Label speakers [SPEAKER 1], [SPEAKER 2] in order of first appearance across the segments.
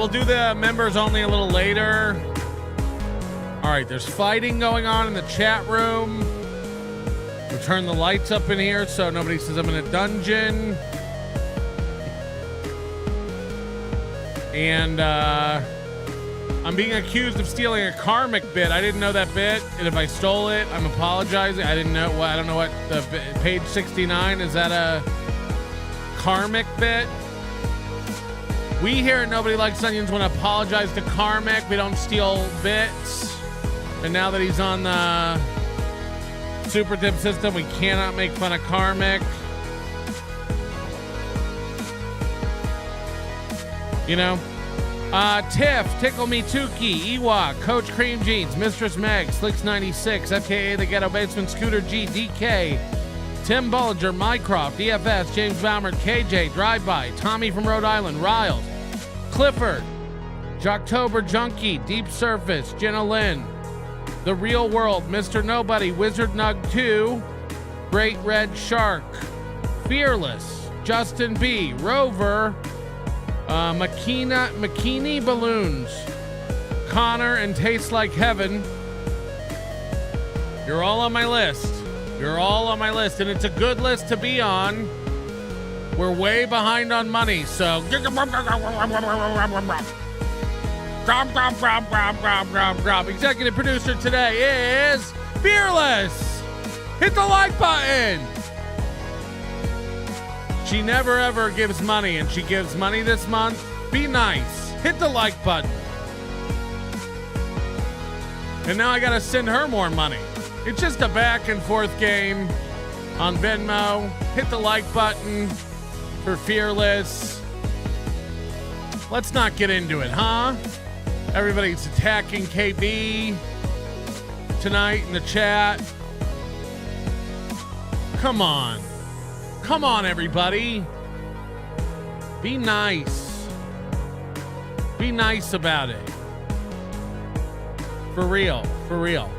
[SPEAKER 1] we'll do the members only a little later. All right, there's fighting going on in the chat room. We'll turn the lights up in here so nobody says I'm in a dungeon. And I'm being accused of stealing a karmic bit. I didn't know that bit, and if I stole it, I'm apologizing. I didn't know what. I don't know what the page 69 is. That a karmic bit? We here at Nobody Likes Onions want to apologize to Karmic. We don't steal bits. And now that he's on the super tip system, we cannot make fun of Karmic. You know? Tiff, Tickle Me Tukey, Ewok, Coach Cream Jeans, Mistress Meg, Slicks96, FKA The Ghetto Basement, Scooter G, DK, Tim Bollinger, Mycroft, DFS, James Baumer, KJ, Drive-By, Tommy from Rhode Island, Riles, Clifford, Jocktober Junkie, Deep Surface, Jenna Lynn, The Real World, Mr. Nobody, Wizard Nug 2, Great Red Shark, Fearless, Justin B, Rover, McKinney Balloons, Connor, and Tastes Like Heaven. You're all on my list. You're all on my list, and it's a good list to be on. We're way behind on money, so executive producer today is Fearless. Hit the like button. She never ever gives money, and she gives money this month. Be nice. Hit the like button. And now I gotta send her more money. It's just a back and forth game on Venmo. Hit the like button for Fearless. Let's not get into it, huh? Everybody's attacking KB tonight in the chat. Come on. Come on, everybody. Be nice. Be nice about it. For real. For real.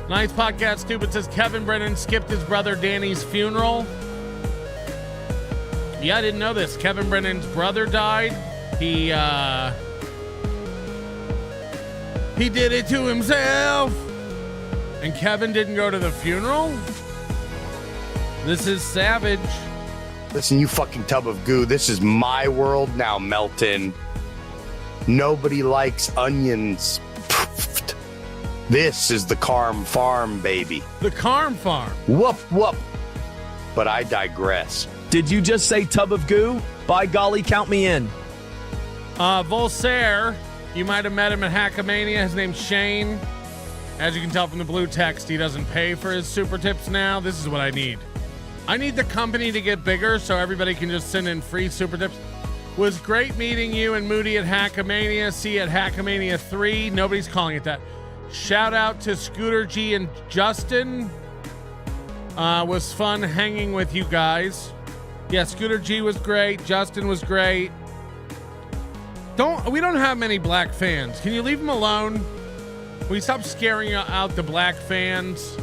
[SPEAKER 1] Nice podcast, Stupid says Kevin Brennan skipped his brother Danny's funeral. Yeah, I didn't know this. Kevin Brennan's brother died. He did it to himself. And Kevin didn't go to the funeral? This is savage.
[SPEAKER 2] Listen, you fucking tub of goo. This is my world now, Melton. Nobody likes onions. This is the Carm Farm, baby.
[SPEAKER 1] The Carm Farm.
[SPEAKER 2] Whoop, whoop. But I digress.
[SPEAKER 3] Did you just say tub of goo? By golly, count me in.
[SPEAKER 1] Voltaire, you might have met him at Hackamania. His name's Shane. As you can tell from the blue text, he doesn't pay for his super tips now. This is what I need. I need the company to get bigger so everybody can just send in free super tips. Was great meeting you and Moody at Hackamania. See you at Hackamania 3. Nobody's calling it that. Shout out to Scooter G and Justin. Was fun hanging with you guys. Yeah, Scooter G was great. Justin was great. We don't have many black fans. Can you leave them alone? Will you stop scaring out the black fans?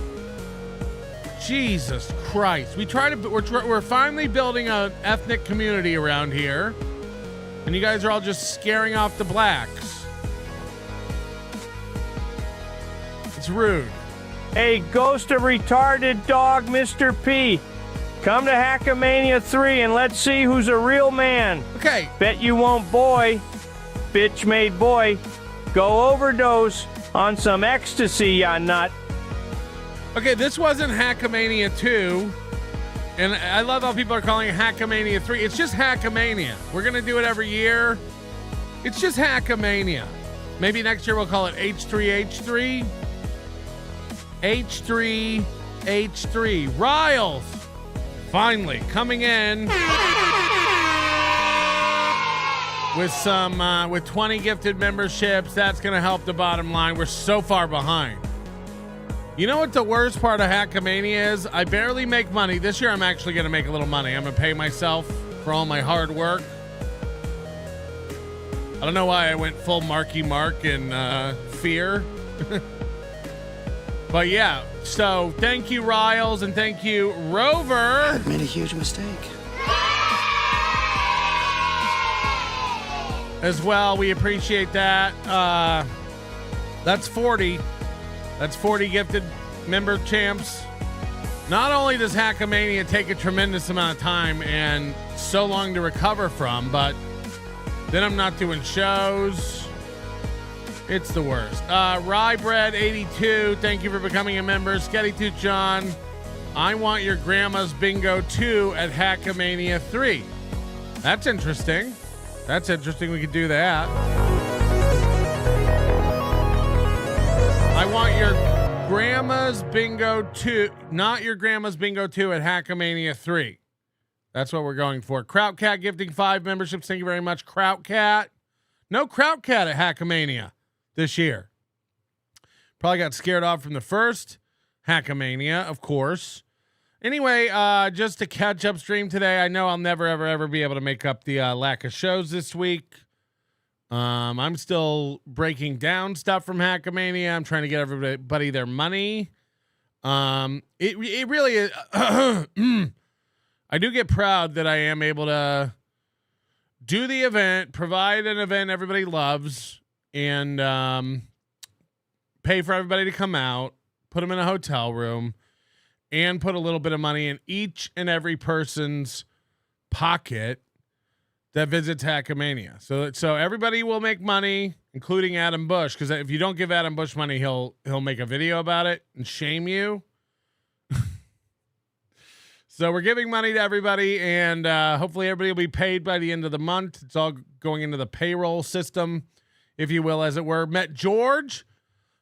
[SPEAKER 1] Jesus Christ. We're finally building an ethnic community around here. And you guys are all just scaring off the blacks. It's rude.
[SPEAKER 4] Hey, ghost of retarded dog, Mr. P. Come to Hackamania 3 and let's see who's a real man.
[SPEAKER 1] Okay.
[SPEAKER 4] Bet you won't, boy. Bitch made boy. Go overdose on some ecstasy, ya nut.
[SPEAKER 1] Okay, this wasn't Hackamania 2. And I love how people are calling it Hackamania 3. It's just Hackamania. We're going to do it every year. It's just Hackamania. Maybe next year we'll call it H3H3. H3H3. Riles. Finally coming in with 20 gifted memberships. That's going to help the bottom line. We're so far behind. You know what the worst part of Hackamania is? I barely make money. This year I'm actually going to make a little money. I'm going to pay myself for all my hard work. I don't know why I went full Marky Mark and Fear. But yeah, so thank you, Riles, and thank you, Rover.
[SPEAKER 5] I made a huge mistake.
[SPEAKER 1] as well. We appreciate that. That's 40. That's 40 gifted member champs. Not only does Hackamania take a tremendous amount of time and so long to recover from, but then I'm not doing shows. It's the worst. Rye-Bread82, thank you for becoming a member. Sketty John, I want your grandma's bingo 2 at Hackamania 3. That's interesting. That's interesting. We could do that. I want your grandma's bingo 2, not your grandma's bingo 2 at Hackamania 3. That's what we're going for. Krautcat gifting 5 memberships. Thank you very much, Krautcat. No Krautcat at Hackamania this year. Probably got scared off from the first Hackamania, of course. Anyway, just to catch up stream today, I know I'll never, ever be able to make up the lack of shows this week. I'm still breaking down stuff from Hackamania. I'm trying to get everybody their money. It really is. I do get proud that I am able to do the event, provide an event everybody loves, and pay for everybody to come out, put them in a hotel room, and put a little bit of money in each and every person's pocket that visits Hackamania. So everybody will make money, including Adam Bush, because if you don't give Adam Bush money, he'll make a video about it and shame you. So we're giving money to everybody, and hopefully everybody will be paid by the end of the month. It's all going into the payroll system, if you will, as it were. Met George.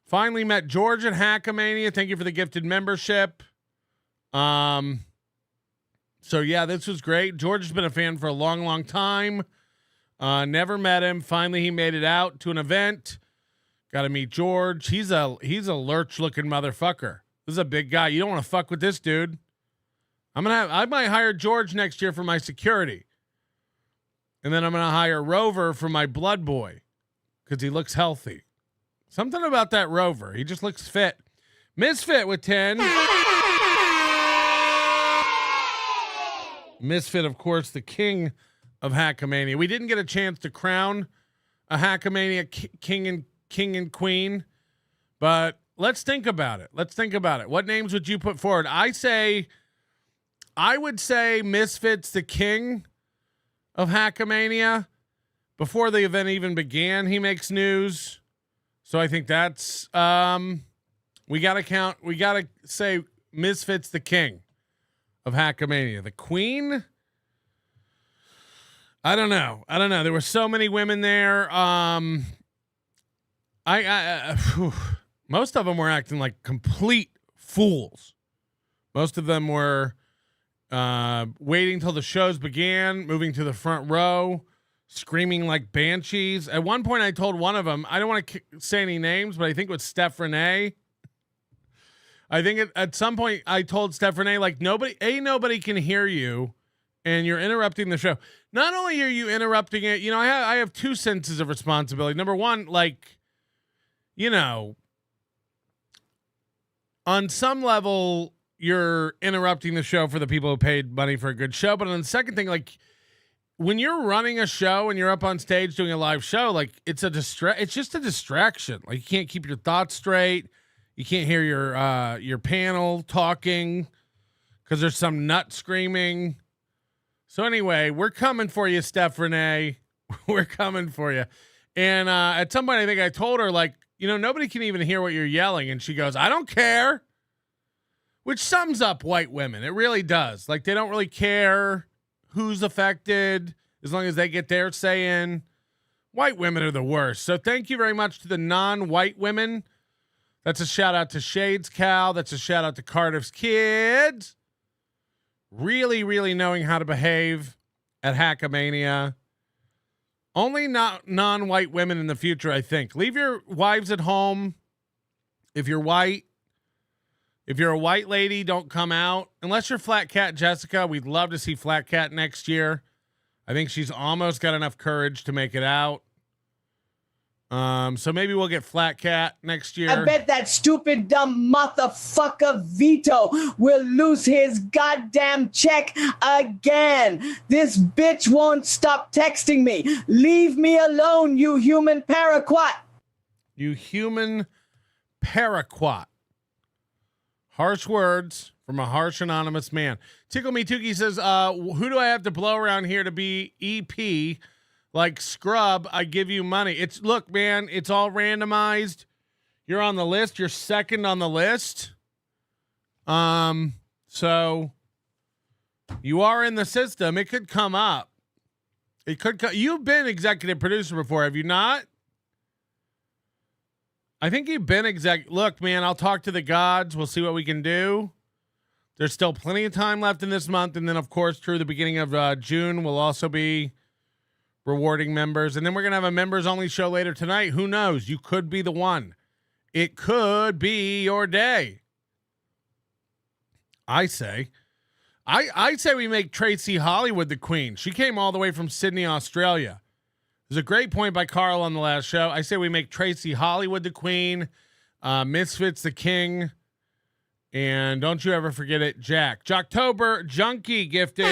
[SPEAKER 1] Finally met George at Hackamania. Thank you for the gifted membership. So yeah, this was great. George has been a fan for a long time. Never met him. Finally, he made it out to an event. Got to meet George. He's a lurch looking motherfucker. This is a big guy. You don't want to fuck with this dude. I might hire George next year for my security. And then I'm going to hire Rover for my blood boy because he looks healthy. Something about that Rover. He just looks fit. Misfit with 10. Misfit, of course, the king of Hackamania. We didn't get a chance to crown a Hackamania king and queen, but let's think about it. What names would you put forward? I would say Misfit's the king of Hackamania. Before the event even began, he makes news. So I think that's we gotta say Misfit's the king of Hackamania. The queen? I don't know. There were so many women there. Most of them were acting like complete fools. Most of them were waiting till the shows began, moving to the front row, screaming like banshees. At one point, I told one of them, I don't want to say any names, but I think it was Steph Renee. I think at some point I told Steph Renee, like, nobody can hear you, and you're interrupting the show. Not only are you interrupting it, I have two senses of responsibility. Number one, like, on some level, you're interrupting the show for the people who paid money for a good show. But on the second thing, like, when you're running a show and you're up on stage doing a live show, like, it's just a distraction. Like, you can't keep your thoughts straight. You can't hear your panel talking because there's some nut screaming. So anyway, we're coming for you, Steph Renee. We're coming for you. And at some point, I think I told her, like, nobody can even hear what you're yelling. And she goes, I don't care. Which sums up white women. It really does. Like, they don't really care who's affected as long as they get their say in. White women are the worst. So thank you very much to the non-white women. That's a shout out to Shades Cal. That's a shout out to Cardiff's kids. Really, really knowing how to behave at Hackamania. Only not non-white women in the future, I think. Leave your wives at home. If you're white. If you're a white lady, don't come out. Unless you're Flat Cat Jessica, we'd love to see Flat Cat next year. I think she's almost got enough courage to make it out. So maybe we'll get Flat Cat next year.
[SPEAKER 5] I bet that stupid, dumb motherfucker Vito will lose his goddamn check again. This bitch won't stop texting me. Leave me alone, you human paraquat.
[SPEAKER 1] You human paraquat. Harsh words from a harsh anonymous man. Tickle Me Tukey says, who do I have to blow around here to be EP? Like Scrub, I give you money. Look, man, it's all randomized. You're on the list. You're second on the list. So you are in the system. It could come up. You've been executive producer before, have you not? I think you've been Look, man, I'll talk to the gods. We'll see what we can do. There's still plenty of time left in this month. And then, of course, through the beginning of June, we'll also be rewarding members. And then we're going to have a members only show later tonight. Who knows? You could be the one. It could be your day. I say we make Tracy Hollywood the queen. She came all the way from Sydney, Australia. There's a great point by Carl on the last show. I say we make Tracy Hollywood the queen, Misfits the king, and don't you ever forget it, Jack. Jocktober Junkie gifting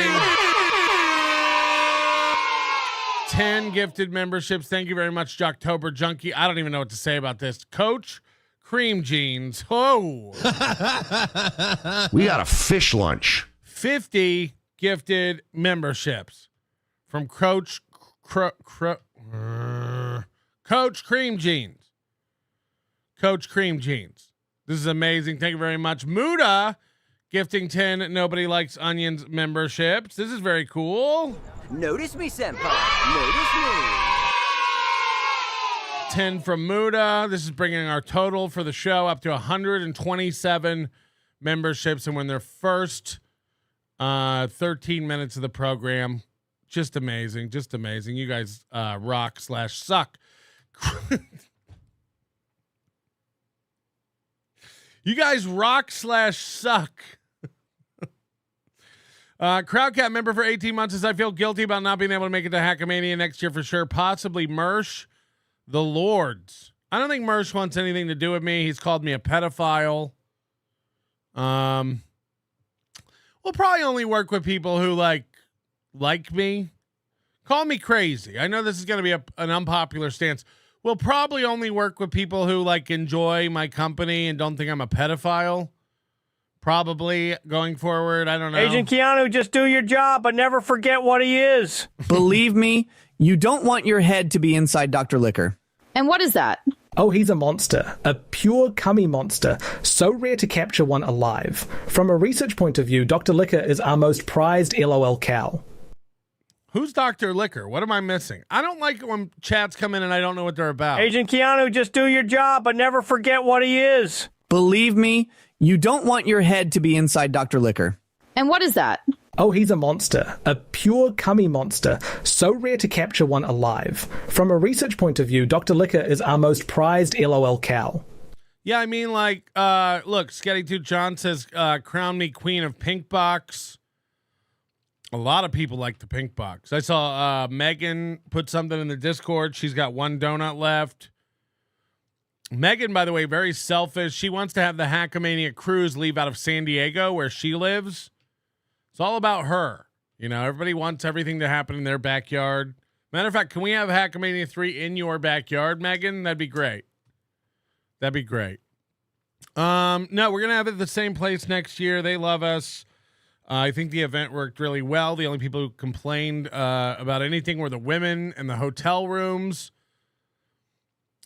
[SPEAKER 1] 10 gifted memberships. Thank you very much, Jocktober Junkie. I don't even know what to say about this. Coach Cream Jeans. Oh.
[SPEAKER 6] We got a fish lunch.
[SPEAKER 1] 50 gifted memberships from Coach Cream Jeans. Coach Cream Jeans. This is amazing. Thank you very much. Muda gifting 10 Nobody Likes Onions memberships. This is very cool.
[SPEAKER 7] Notice me, senpai. Notice me.
[SPEAKER 1] 10 from Muda. This is bringing our total for the show up to 127 memberships, and when their first 13 minutes of the program. Just amazing. Just amazing. You guys rock/suck. You guys rock/suck. Crowdcat member for 18 months says, I feel guilty about not being able to make it to Hackamania next year for sure. Possibly Mersh the Lords. I don't think Mersh wants anything to do with me. He's called me a pedophile. We'll probably only work with people who like me. Call me crazy. I know this is going to be an unpopular stance. We'll probably only work with people who enjoy my company and don't think I'm a pedophile. Probably going forward. I don't know.
[SPEAKER 4] Agent Keanu, just do your job, but never forget what he is.
[SPEAKER 8] Believe me, you don't want your head to be inside Dr. Liquor.
[SPEAKER 9] And what is that?
[SPEAKER 10] Oh, he's a monster. A pure cummy monster. So rare to capture one alive. From a research point of view, Dr. Liquor is our most prized LOL cow.
[SPEAKER 1] Who's Dr. Liquor? What am I missing? I don't like it when chats come in and I don't know what they're about.
[SPEAKER 4] Agent Keanu, just do your job, but never forget what he is.
[SPEAKER 8] Believe me, you don't want your head to be inside Dr. Liquor.
[SPEAKER 9] And what is that?
[SPEAKER 10] Oh, he's a monster. A pure cummy monster. So rare to capture one alive. From a research point of view, Dr. Liquor is our most prized LOL cow.
[SPEAKER 1] Yeah, I mean, look, Sketty2 John says, crown me queen of Pink Box. A lot of people like the Pink Box. I saw Megan put something in the Discord. She's got one donut left. Megan, by the way, very selfish. She wants to have the Hackamania cruise leave out of San Diego, where she lives. It's all about her. You know, everybody wants everything to happen in their backyard. Matter of fact, can we have Hackamania 3 in your backyard, Megan? That'd be great. That'd be great. No, we're going to have it at the same place next year. They love us. I think the event worked really well. The only people who complained about anything were the women and the hotel rooms.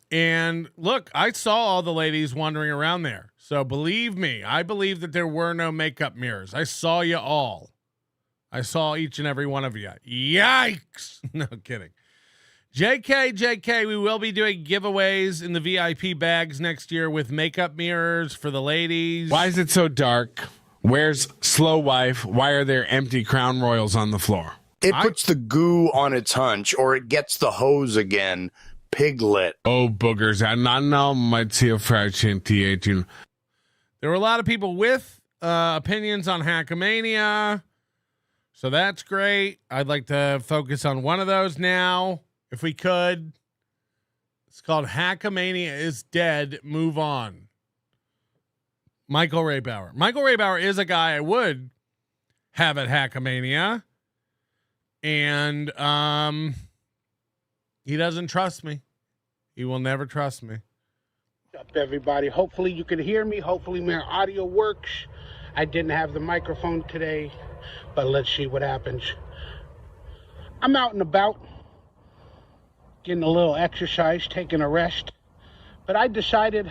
[SPEAKER 1] And look, I saw all the ladies wandering around there. So believe me, I believe that there were no makeup mirrors. I saw you all. I saw each and every one of you. Yikes. No kidding. JK, we will be doing giveaways in the VIP bags next year with makeup mirrors for the ladies.
[SPEAKER 11] Why is it so dark? Where's Slow Wife? Why are there empty Crown Royals on the floor?
[SPEAKER 2] It puts the goo on its hunch, or it gets the hose again. Piglet.
[SPEAKER 11] Oh, boogers. I know might see a fraction T18.
[SPEAKER 1] There were a lot of people with opinions on Hackamania, so that's great. I'd like to focus on one of those now, if we could. It's called Hackamania is Dead. Move on. Michael Raybauer. Michael Raybauer is a guy I would have at Hackamania. And he doesn't trust me. He will never trust me.
[SPEAKER 12] Up, everybody. Hopefully you can hear me. Hopefully my audio works. I didn't have the microphone today, but let's see what happens. I'm out and about, getting a little exercise, taking a rest, but I decided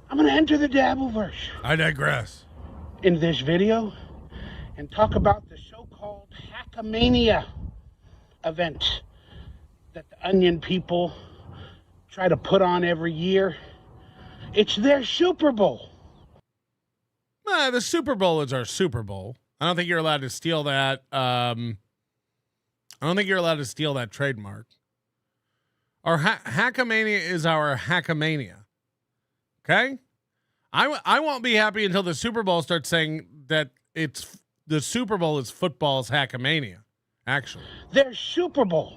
[SPEAKER 12] I'm going to enter the Dabbleverse.
[SPEAKER 1] I digress.
[SPEAKER 12] In this video and talk about the so-called Hackamania event that the Onion people try to put on every year. It's their Super Bowl.
[SPEAKER 1] The Super Bowl is our Super Bowl. I don't think you're allowed to steal that. I don't think you're allowed to steal that trademark. Our Hackamania is our Hackamania. Okay? I won't be happy until the Super Bowl starts saying that it's the Super Bowl is football's Hackamania. Actually,
[SPEAKER 12] their Super Bowl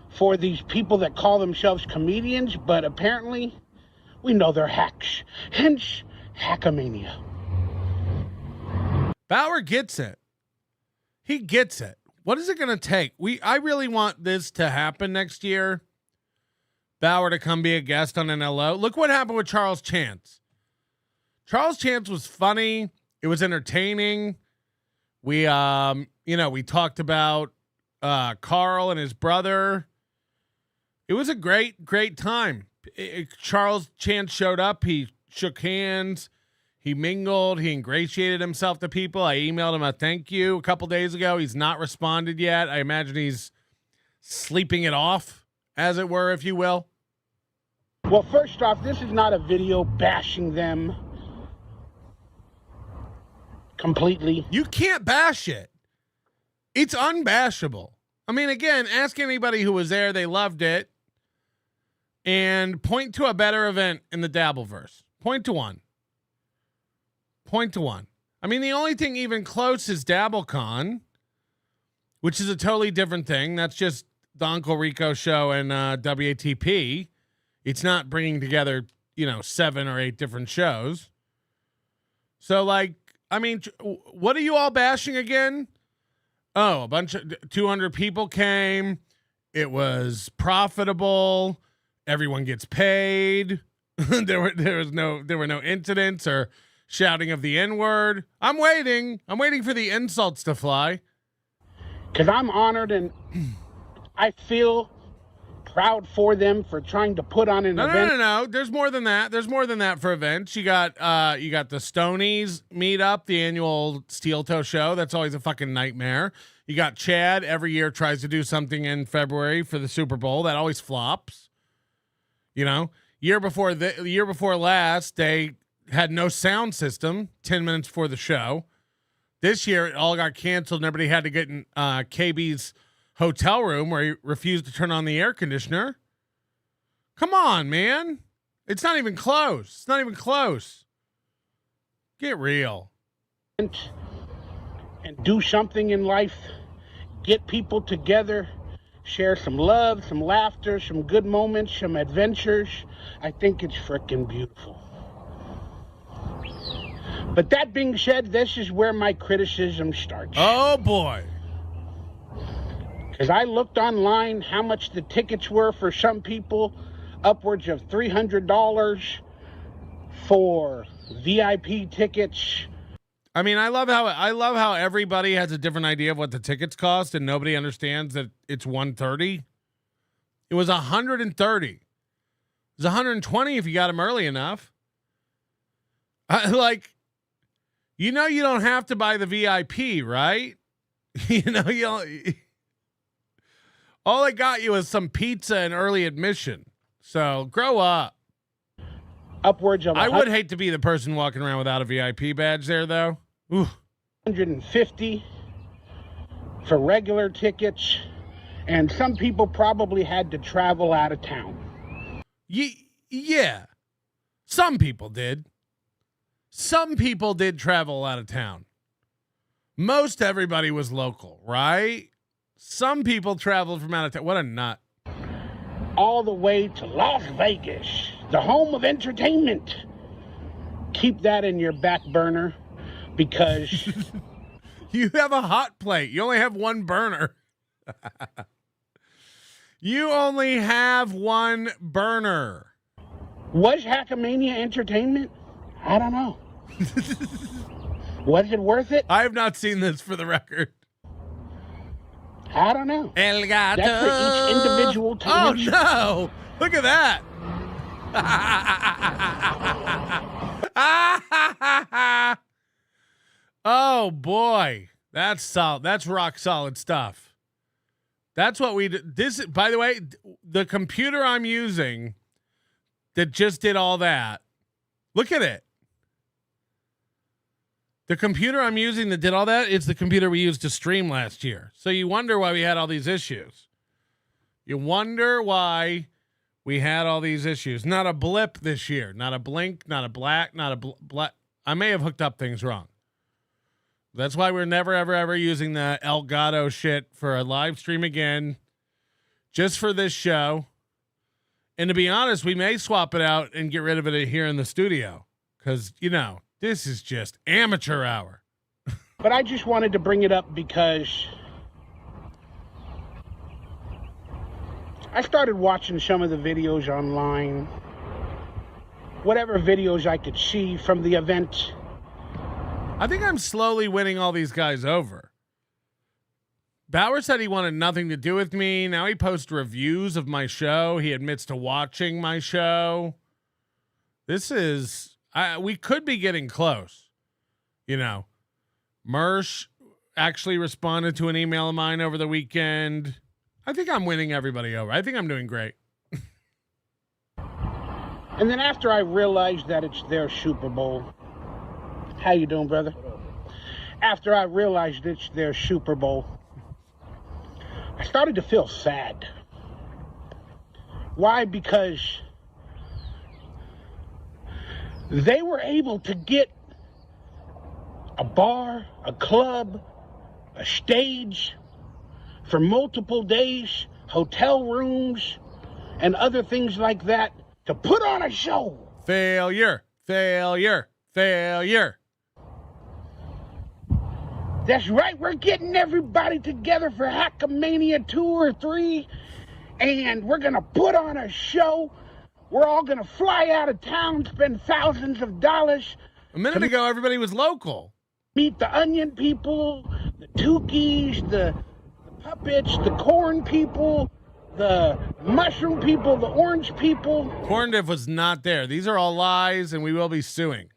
[SPEAKER 12] for these people that call themselves comedians, but apparently we know they're hacks. Hence, Hackamania.
[SPEAKER 1] Bauer gets it. He gets it. What is it going to take? I really want this to happen next year. Bauer to come be a guest on NLO. Look what happened with Charles Chance. Charles Chance was funny. It was entertaining. We talked about Carl and his brother. It was a great time. Charles Chance showed up. He shook hands. He mingled. He ingratiated himself to people. I emailed him a thank you a couple days ago. He's not responded yet. I imagine he's sleeping it off, as it were, if you will.
[SPEAKER 12] Well, first off, this is not a video bashing them completely.
[SPEAKER 1] You can't bash it. It's unbashable. I mean, again, ask anybody who was there. They loved it. And point to a better event in the Dabbleverse. Point to one. I mean, the only thing even close is DabbleCon, which is a totally different thing. That's just the Uncle Rico show and WATP. It's not bringing together, 7 or 8 different shows. So, what are you all bashing again? Oh, a bunch of 200 people came. It was profitable. Everyone gets paid. there were no incidents or shouting of the N-word. I'm waiting for the insults to fly.
[SPEAKER 12] Because I'm honored and I feel proud for them for trying to put on an event.
[SPEAKER 1] No. There's more than that. There's more than that for events. You got the Stonies meetup, the annual Steel Toe show. That's always a fucking nightmare. You got Chad every year tries to do something in February for the Super Bowl. That always flops. Year before last, they had no sound system 10 minutes before the show. This year, it all got canceled and everybody had to get in KB's hotel room where he refused to turn on the air conditioner. Come on, man. It's not even close. Get real.
[SPEAKER 12] And do something in life. Get people together. Share some love, some laughter, some good moments, some adventures. I think it's freaking beautiful. But that being said, this is where my criticism starts.
[SPEAKER 1] Oh, boy.
[SPEAKER 12] Because I looked online how much the tickets were for some people, upwards of $300 for VIP tickets.
[SPEAKER 1] I mean, I love how everybody has a different idea of what the tickets cost and nobody understands that it's $130. It was $130. It was $120 if you got them early enough. You don't have to buy the VIP, right? All I got you was some pizza and early admission. So grow up.
[SPEAKER 12] Upwards of
[SPEAKER 1] I would hate to be the person walking around without a VIP badge there, though. Ooh.
[SPEAKER 12] $150 for regular tickets, and some people probably had to travel out of town.
[SPEAKER 1] Yeah. Some people did. Some people did travel out of town. Most everybody was local, right? Some people traveled from out of town. What a nut.
[SPEAKER 12] all the way to Las Vegas, the home of entertainment. Keep that in your back burner because
[SPEAKER 1] you have a hot plate. You only have one burner. You only have one burner.
[SPEAKER 12] Was Hackamania entertainment? I don't know. Was it worth it?
[SPEAKER 1] I have not seen this, for the record.
[SPEAKER 12] I don't know.
[SPEAKER 1] El Gato.
[SPEAKER 12] That's for each individual to
[SPEAKER 1] Oh,
[SPEAKER 12] mention.
[SPEAKER 1] no. Look at that. Oh, boy. That's solid. That's rock solid stuff. That's what we do. This, by the way, the computer I'm using that just did all that. Look at it. The computer I'm using that did all that is the computer we used to stream last year. So you wonder why we had all these issues. You wonder why we had all these issues. Not a blip this year. Not a blink. Not a black. Not a black. I may have hooked up things wrong. That's why we're never, ever, ever using the Elgato shit for a live stream again. Just for this show. And to be honest, we may swap it out and get rid of it here in the studio. Because, you know, this is just amateur hour.
[SPEAKER 12] But I just wanted to bring it up because I started watching some of the videos online. Whatever videos I could see from the event.
[SPEAKER 1] I think I'm slowly winning all these guys over. Bauer said he wanted nothing to do with me. Now he posts reviews of my show. He admits to watching my show. This is... we could be getting close. You know, Mersh actually responded to an email of mine over the weekend. I think I'm winning everybody over. I think I'm doing great.
[SPEAKER 12] And then after I realized that it's their Super Bowl, how you doing, brother? After I realized it's their Super Bowl, I started to feel sad. Why? Because they were able to get a bar, a club, a stage for multiple days, hotel rooms, and other things like that to put on a show.
[SPEAKER 1] Failure, failure, failure.
[SPEAKER 12] That's right, we're getting everybody together for Hackamania 2 or 3, and we're going to put on a show. We're all going to fly out of town, spend thousands of dollars.
[SPEAKER 1] A minute ago, everybody was local.
[SPEAKER 12] Meet the onion people, the Tukis, the puppets, the corn people, the mushroom people, the orange people.
[SPEAKER 1] Corn Diff was not there. These are all lies, and we will be suing.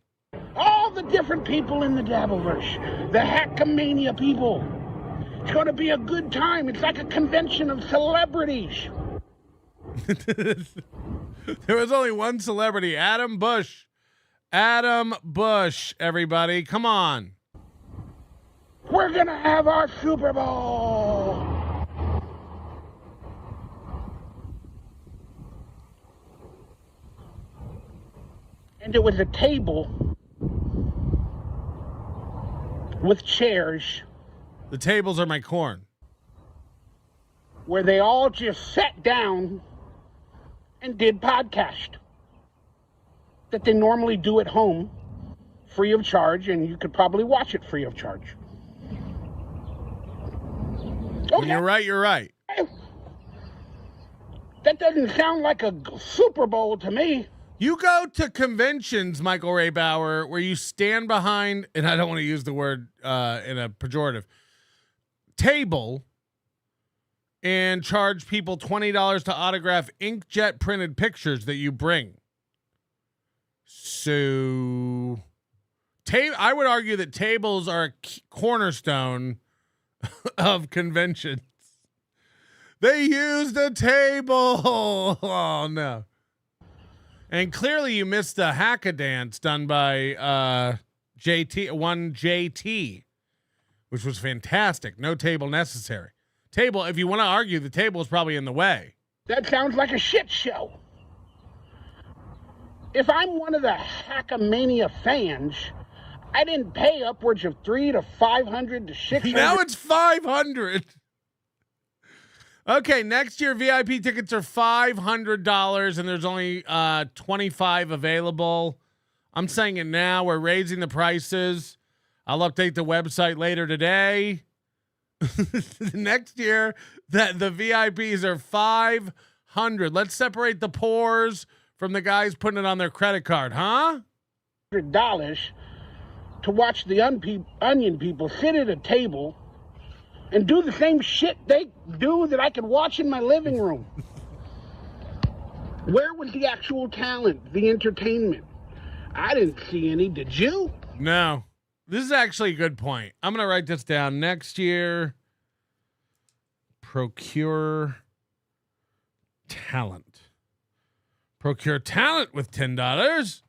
[SPEAKER 12] All the different people in the Dabbleverse. The Hackamania people. It's going to be a good time. It's like a convention of celebrities.
[SPEAKER 1] There was only one celebrity, Adam Bush. Adam Bush, everybody. Come on.
[SPEAKER 12] We're going to have our Super Bowl. And it was a table with chairs.
[SPEAKER 1] The tables are my corn.
[SPEAKER 12] Where they all just sat down and did podcast that they normally do at home free of charge, and you could probably watch it free of charge.
[SPEAKER 1] When you're right, you're right.
[SPEAKER 12] That doesn't sound like a Super Bowl to me.
[SPEAKER 1] You go to conventions, Michael Ray Bauer, where you stand behind, and I don't want to use the word in a pejorative, table, and charge people $20 to autograph inkjet printed pictures that you bring. So, I would argue that tables are a cornerstone of conventions. They used a table. Oh, no. And clearly you missed the Hack-A-Dance done by JT, which was fantastic. No table necessary. Table, if you want to argue, the table is probably in the way.
[SPEAKER 12] That sounds like a shit show. If I'm one of the Hackamania fans, I didn't pay upwards of $300 to $500 to $600.
[SPEAKER 1] Now it's $500. Okay, next year VIP tickets are $500 and there's only 25 available. I'm saying it now. We're raising the prices. I'll update the website later today. Next year, that the VIPs are 500. Let's separate the poors from the guys putting it on their credit card, huh?
[SPEAKER 12] $100 to watch the onion people sit at a table and do the same shit they do that I can watch in my living room. Where was the actual talent, the entertainment? I didn't see any. Did you?
[SPEAKER 1] No. This is actually a good point. I'm going to write this down. Next year, procure talent. Procure talent with $10.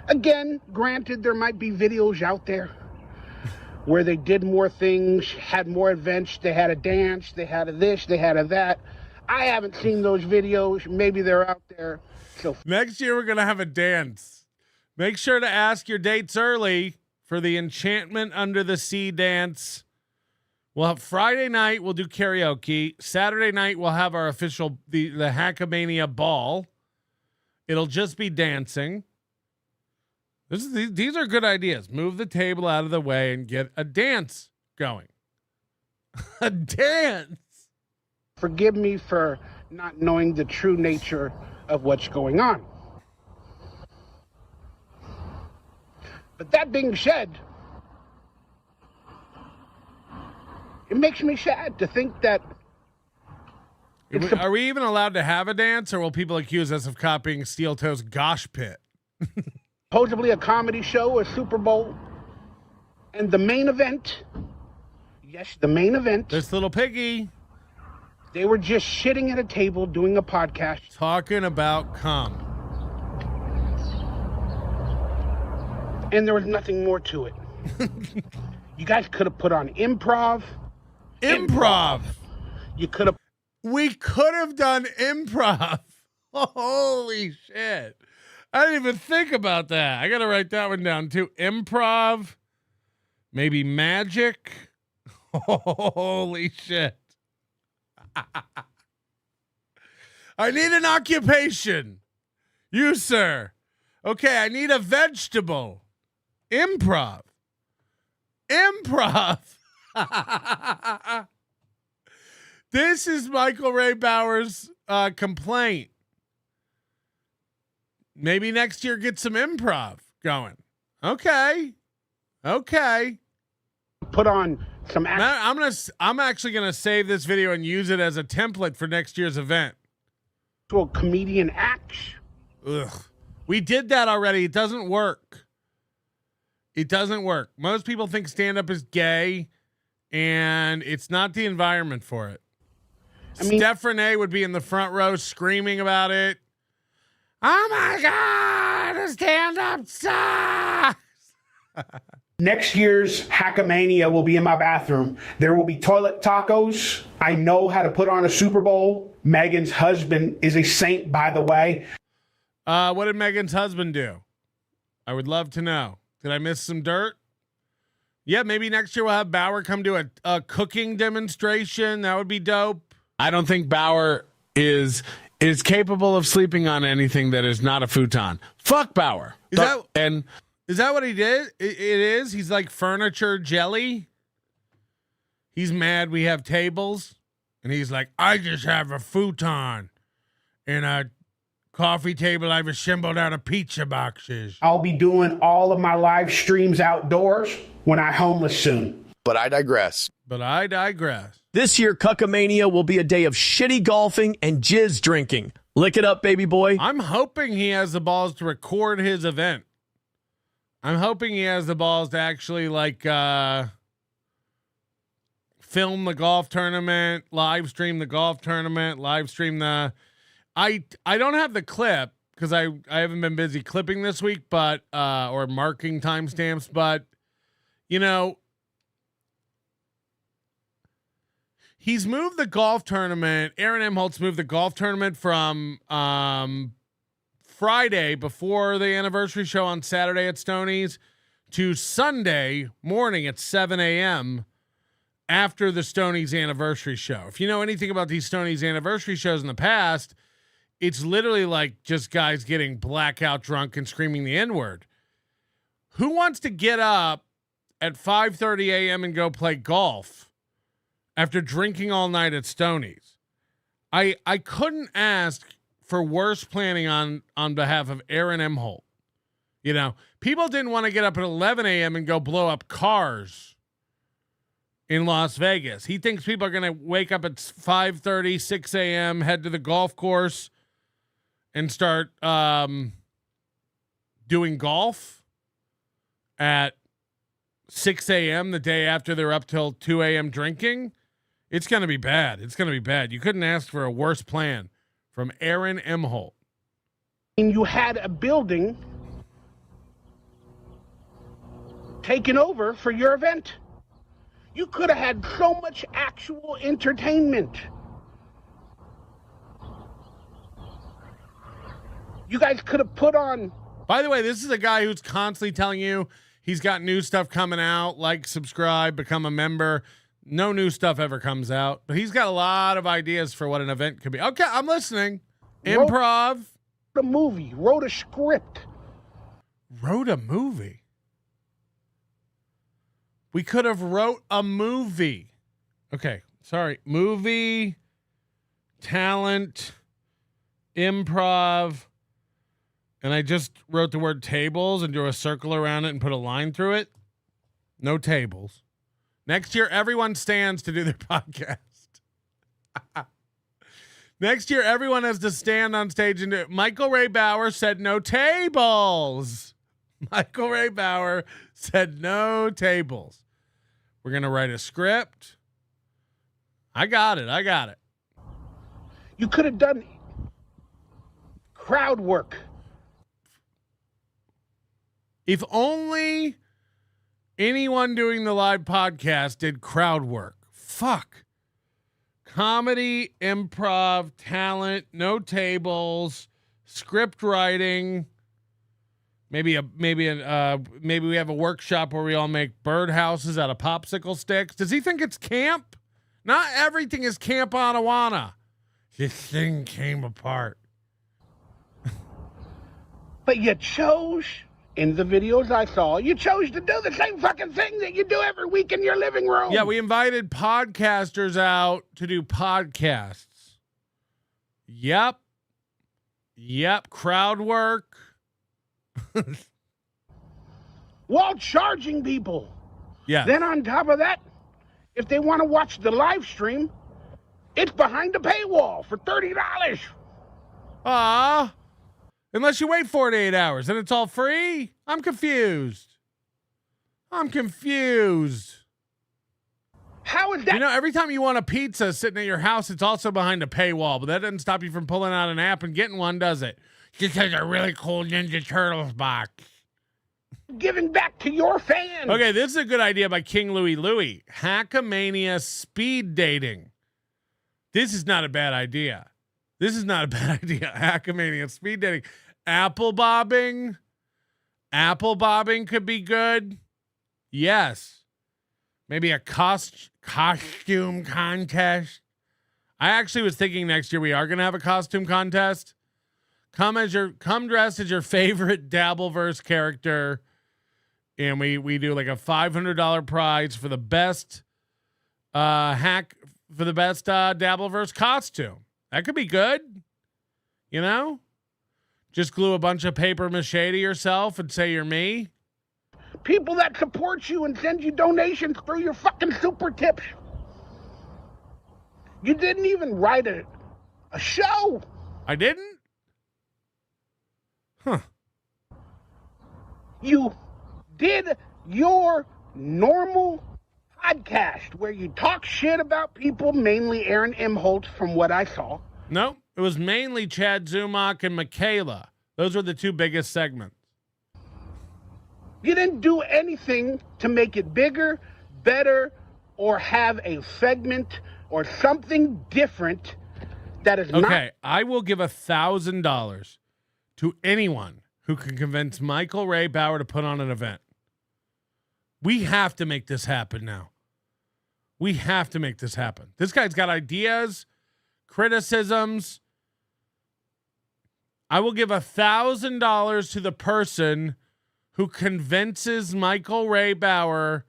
[SPEAKER 12] Again, granted, there might be videos out there where they did more things, had more events, they had a dance, they had a this, they had a that. I haven't seen those videos. Maybe they're out there. So
[SPEAKER 1] next year, we're going to have a dance. Make sure to ask your dates early for the Enchantment Under the Sea dance. We'll have Friday night, we'll do karaoke. Saturday night, we'll have our official, the Hackamania ball. It'll just be dancing. These are good ideas. Move the table out of the way and get a dance going. A dance.
[SPEAKER 12] Forgive me for not knowing the true nature of what's going on. But that being said, it makes me sad to think that.
[SPEAKER 1] Are we even allowed to have a dance, or will people accuse us of copying Steel Toe's Gosh Pit?
[SPEAKER 12] Supposedly a comedy show, a Super Bowl, and the main event. Yes, the main event.
[SPEAKER 1] This little piggy.
[SPEAKER 12] They were just sitting at a table doing a podcast.
[SPEAKER 1] Talking about cum.
[SPEAKER 12] And there was nothing more to it. You guys could have put on improv. You could have.
[SPEAKER 1] We could have done improv. Holy shit. I didn't even think about that. I got to write that one down too. Improv. Maybe magic. Holy shit. I need an occupation. You, sir. Okay, I need a vegetable. Improv. This is Michael Ray Bauer's complaint. Maybe next year get some improv going. Okay.
[SPEAKER 12] Put on some
[SPEAKER 1] I'm actually gonna save this video and use it as a template for next year's event.
[SPEAKER 12] actual comedian acts.
[SPEAKER 1] Ugh. We did that already. It doesn't work. Most people think stand-up is gay, and it's not the environment for it. Steph Renee would be in the front row screaming about it. Oh my God, stand-up sucks.
[SPEAKER 12] Next year's Hackamania will be in my bathroom. There will be toilet tacos. I know how to put on a Super Bowl. Megan's husband is a saint, by the way.
[SPEAKER 1] What did Megan's husband do? I would love to know. Did I miss some dirt? Yeah, maybe next year we'll have Bauer come do a cooking demonstration. That would be dope.
[SPEAKER 11] I don't think Bauer is capable of sleeping on anything that is not a futon. Fuck Bauer.
[SPEAKER 1] Is that what he did? It is. He's like furniture jelly. He's mad we have tables, and he's like, I just have a futon and a coffee table I've assembled out of pizza boxes.
[SPEAKER 12] I'll be doing all of my live streams outdoors when I'm homeless soon.
[SPEAKER 2] But I digress.
[SPEAKER 3] This year, Cuckamania will be a day of shitty golfing and jizz drinking. Lick it up, baby boy.
[SPEAKER 1] I'm hoping he has the balls to record his event. I'm hoping he has the balls to actually film the golf tournament, live stream the golf tournament, live stream the. I don't have the clip because I haven't been busy clipping this week, but or marking timestamps, but you know, he's moved the golf tournament. Aaron M. Holtz moved the golf tournament from Friday before the anniversary show on Saturday at Stoney's to Sunday morning at 7 a.m. after the Stoney's anniversary show. If you know anything about these Stoney's anniversary shows in the past, it's literally like just guys getting blackout drunk and screaming the N-word. Who wants to get up at 5:30 a.m. and go play golf after drinking all night at Stoney's? I couldn't ask for worse planning on behalf of Aaron M. Holt. You know, people didn't want to get up at 11 a.m. and go blow up cars in Las Vegas. He thinks people are going to wake up at 5:30, 6 a.m., head to the golf course and start doing golf at 6 a.m. the day after they're up till 2 a.m. drinking. It's going to be bad. It's going to be bad. You couldn't ask for a worse plan from Aaron M. Holt.
[SPEAKER 12] And you had a building taken over for your event. You could have had so much actual entertainment. You guys could have put on.
[SPEAKER 1] By the way, this is a guy who's constantly telling you he's got new stuff coming out. Like, subscribe, become a member. No new stuff ever comes out, but he's got a lot of ideas for what an event could be. Okay, I'm listening. Improv.
[SPEAKER 12] Wrote a movie, wrote a script.
[SPEAKER 1] Wrote a movie. We could have wrote a movie. Okay, sorry. Movie, talent, improv, and I just wrote the word tables and drew a circle around it and put a line through it. No tables. Next year, everyone stands to do their podcast. Next year, everyone has to stand on stage and do it. Michael Ray Bauer said no tables. Michael Ray Bauer said no tables. We're going to write a script. I got it.
[SPEAKER 12] You could have done crowd work.
[SPEAKER 1] If only anyone doing the live podcast did crowd work. Fuck. Comedy, improv, talent, no tables, script writing. Maybe we have a workshop where we all make birdhouses out of popsicle sticks. Does he think it's camp? Not everything is Camp Anawana. This thing came apart.
[SPEAKER 12] But you chose, in the videos I saw, you chose to do the same fucking thing that you do every week in your living room.
[SPEAKER 1] Yeah, we invited podcasters out to do podcasts. Yep. Crowd work.
[SPEAKER 12] While charging people.
[SPEAKER 1] Yeah.
[SPEAKER 12] Then on top of that, if they want to watch the live stream, it's behind a paywall for $30.
[SPEAKER 1] Unless you wait 48 hours and it's all free. I'm confused. How is that?
[SPEAKER 12] You
[SPEAKER 1] know, every time you want a pizza sitting at your house, it's also behind a paywall, but that doesn't stop you from pulling out an app and getting one, does it? Just has a really cool Ninja Turtles box.
[SPEAKER 12] Giving back to your fans.
[SPEAKER 1] Okay, this is a good idea by King Louie. Hackamania speed dating. This is not a bad idea. Hackamania speed dating. Apple bobbing could be good. Yes. Maybe a costume contest. I actually was thinking next year we are going to have a costume contest. Come dressed as your favorite Dabbleverse character, and we do like a $500 prize for the best Dabbleverse costume. That could be good. You know? Just glue a bunch of paper mache to yourself and say you're me.
[SPEAKER 12] People that support you and send you donations through your fucking super tips. You didn't even write a show.
[SPEAKER 1] I didn't? Huh.
[SPEAKER 12] You did your normal podcast where you talk shit about people, mainly Aaron M. Holt, from what I saw.
[SPEAKER 1] No, it was mainly Chad Zumach and Michaela. Those were the two biggest segments.
[SPEAKER 12] You didn't do anything to make it bigger, better, or have a segment or something different that is not.
[SPEAKER 1] Okay, I will give $1,000 to anyone who can convince Michael Ray Bauer to put on an event. We have to make this happen now. We have to make this happen. This guy's got ideas, criticisms. I will give $1,000 to the person who convinces Michael Ray Bauer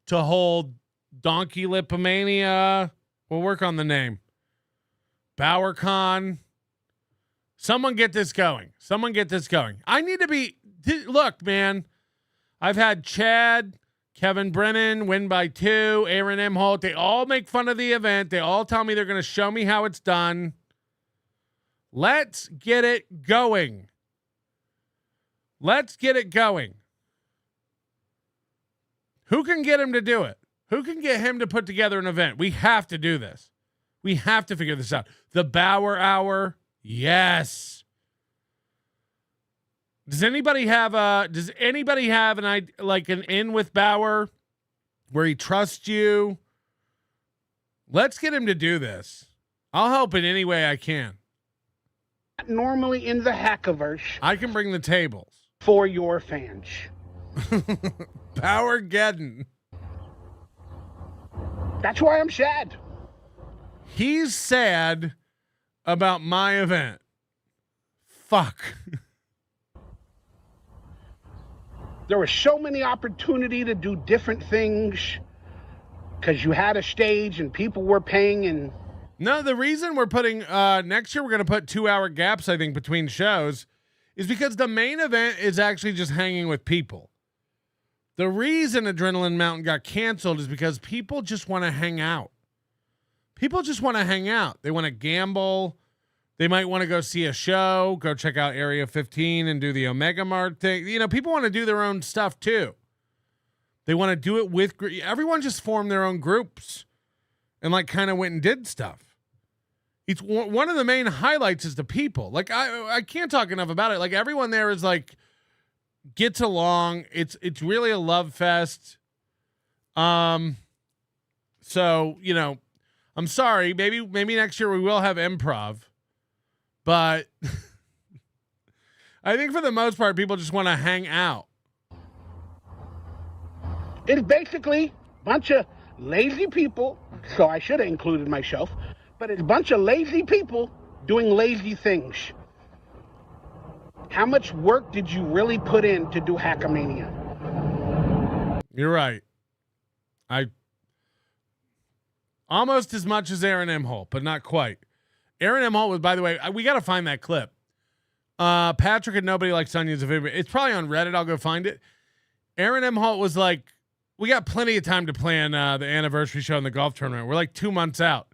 [SPEAKER 1] to hold Donkey Lipomania. We'll work on the name. BauerCon. Someone get this going. Someone get this going. I need to be... Look, man. I've had Chad, Kevin Brennan, Win by 2, Aaron M. Holt. They all make fun of the event. They all tell me they're going to show me how it's done. Let's get it going. Let's get it going. Who can get him to do it? Who can get him to put together an event? We have to do this. We have to figure this out. The Bauer Hour. Yes. Does anybody have an in with Bauer where he trusts you? Let's get him to do this. I'll help in any way I can.
[SPEAKER 12] Normally in the Hackaverse.
[SPEAKER 1] I can bring the tables.
[SPEAKER 12] For your fans.
[SPEAKER 1] Powergeddon.
[SPEAKER 12] That's why I'm sad.
[SPEAKER 1] He's sad about my event. Fuck.
[SPEAKER 12] There was so many opportunity to do different things because you had a stage and people were paying. And
[SPEAKER 1] no, the reason we're putting next year we're going to put 2-hour gaps, I think, between shows is because the main event is actually just hanging with people. The reason Adrenaline Mountain got canceled is because people just want to hang out. People just want to hang out. They want to gamble. They might want to go see a show, go check out Area 15 and do the Omega Mart thing. You know, people want to do their own stuff too. They want to do it with, everyone just formed their own groups and like kind of went and did stuff. It's one of the main highlights is the people. Like I can't talk enough about it. Like everyone there is like, gets along. It's really a love fest. So, you know, I'm sorry. Maybe next year we will have improv. But I think for the most part, people just want to hang out.
[SPEAKER 12] It's basically a bunch of lazy people. So I should have included myself. But it's a bunch of lazy people doing lazy things. How much work did you really put in to do Hackamania?
[SPEAKER 1] You're right. I almost as much as Aaron M. Holt, but not quite. Aaron M. Holt was, by the way, we got to find that clip. Patrick and Nobody Likes Onions. It's probably on Reddit. I'll go find it. Aaron M. Holt was like, we got plenty of time to plan the anniversary show in the golf tournament. We're like 2 months out.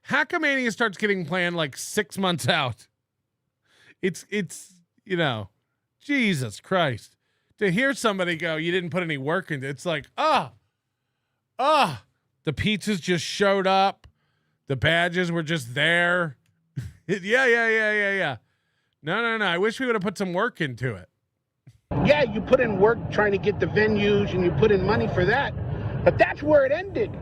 [SPEAKER 1] Hackamania starts getting planned like 6 months out. It's you know, Jesus Christ. To hear somebody go, you didn't put any work into it, it's like, the pizzas just showed up. The badges were just there. Yeah. No. I wish we would have put some work into it.
[SPEAKER 12] Yeah, you put in work trying to get the venues and you put in money for that. But that's where it ended.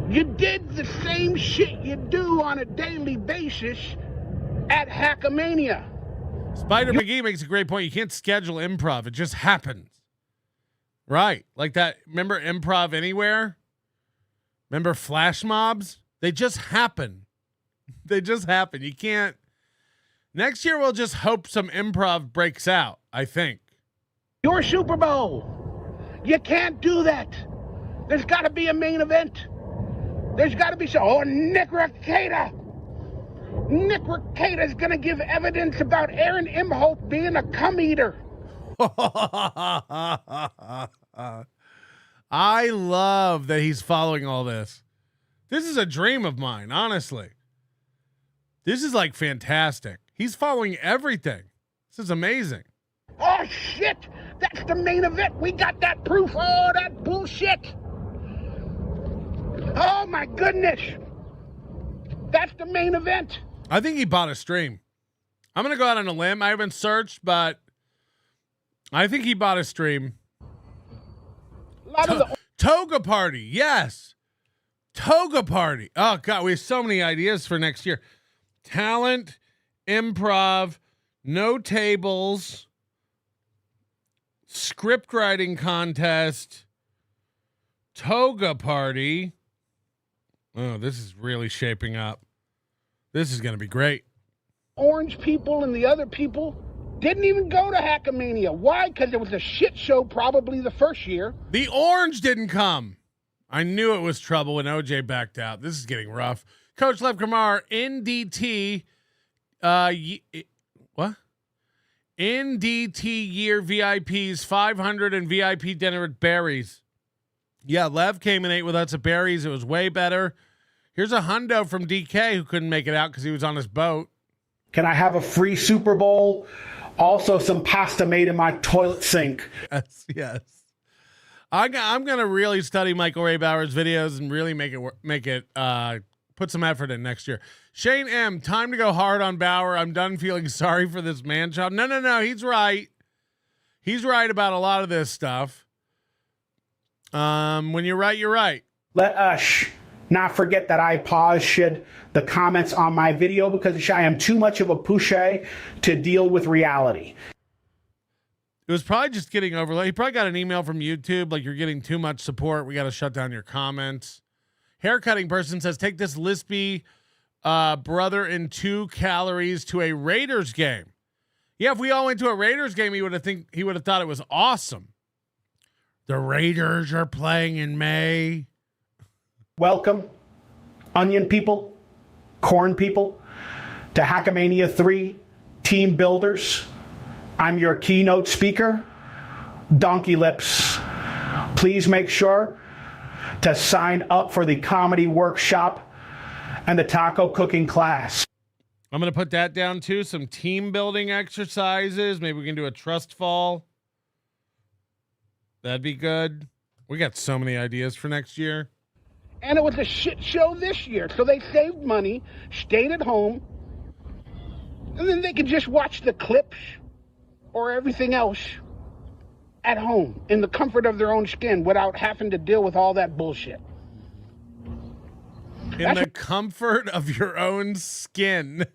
[SPEAKER 12] You did the same shit you do on a daily basis at Hackamania.
[SPEAKER 1] Spider McGee makes a great point. You can't schedule improv. It just happens. Right. Like that. Remember Improv Anywhere? Remember flash mobs? They just happen. They just happen. You can't. Next year, we'll just hope some improv breaks out, I think.
[SPEAKER 12] Your Super Bowl. You can't do that. There's got to be a main event. There's got to be some. Oh, Nick Rekieta. Nick Rekieta's going to give evidence about Aaron M. Holt being a cum eater.
[SPEAKER 1] I love that he's following all this. This is a dream of mine, honestly. This is like fantastic. He's following everything. This is amazing.
[SPEAKER 12] Oh, shit. That's the main event. We got that proof. Oh, that bullshit. Oh, my goodness. That's the main event.
[SPEAKER 1] I think he bought a stream. I'm going to go out on a limb. I haven't searched, but I think he bought a stream. Toga Party. Yes. Toga Party. Oh, God. We have so many ideas for next year. Talent, improv, no tables, script writing contest, Toga party. Oh, this is really shaping up. This is going to be great.
[SPEAKER 12] Orange people and the other people didn't even go to Hackamania. Why? Because it was a shit show probably the first year.
[SPEAKER 1] The orange didn't come. I knew it was trouble when OJ backed out. This is getting rough. Coach Lev Kamar, NDT, what? NDT year VIPs, 500 and VIP dinner at Barry's. Yeah, Lev came and ate with us at Barry's. It was way better. Here's a hundo from DK who couldn't make it out because he was on his boat.
[SPEAKER 13] Can I have a free Super Bowl? Also, some pasta made in my toilet sink.
[SPEAKER 1] Yes. I'm gonna really study Michael Ray Bauer's videos and really make it put some effort in next year. Shane M, time to go hard on Bauer. I'm done feeling sorry for this man child. No. He's right. He's right about a lot of this stuff. When you're right, you're right.
[SPEAKER 13] Let us not forget that I paused the comments on my video because I am too much of a pusher to deal with reality.
[SPEAKER 1] It was probably just getting overloaded. He probably got an email from YouTube like, you're getting too much support. We got to shut down your comments. Haircutting person says, take this lispy brother in 2 calories to a Raiders game. Yeah, if we all went to a Raiders game, he would have thought it was awesome. The Raiders are playing in May.
[SPEAKER 13] Welcome, onion people, corn people, to Hackamania 3 Team Builders. I'm your keynote speaker, Donkey Lips. Please make sure to sign up for the comedy workshop and the taco cooking class.
[SPEAKER 1] I'm going to put that down too. Some team building exercises. Maybe we can do a trust fall. That'd be good. We got so many ideas for next year.
[SPEAKER 12] And it was a shit show this year. So they saved money, stayed at home, and then they could just watch the clips or everything else at home in the comfort of their own skin without having to deal with all that bullshit.
[SPEAKER 1] In the comfort of your own skin.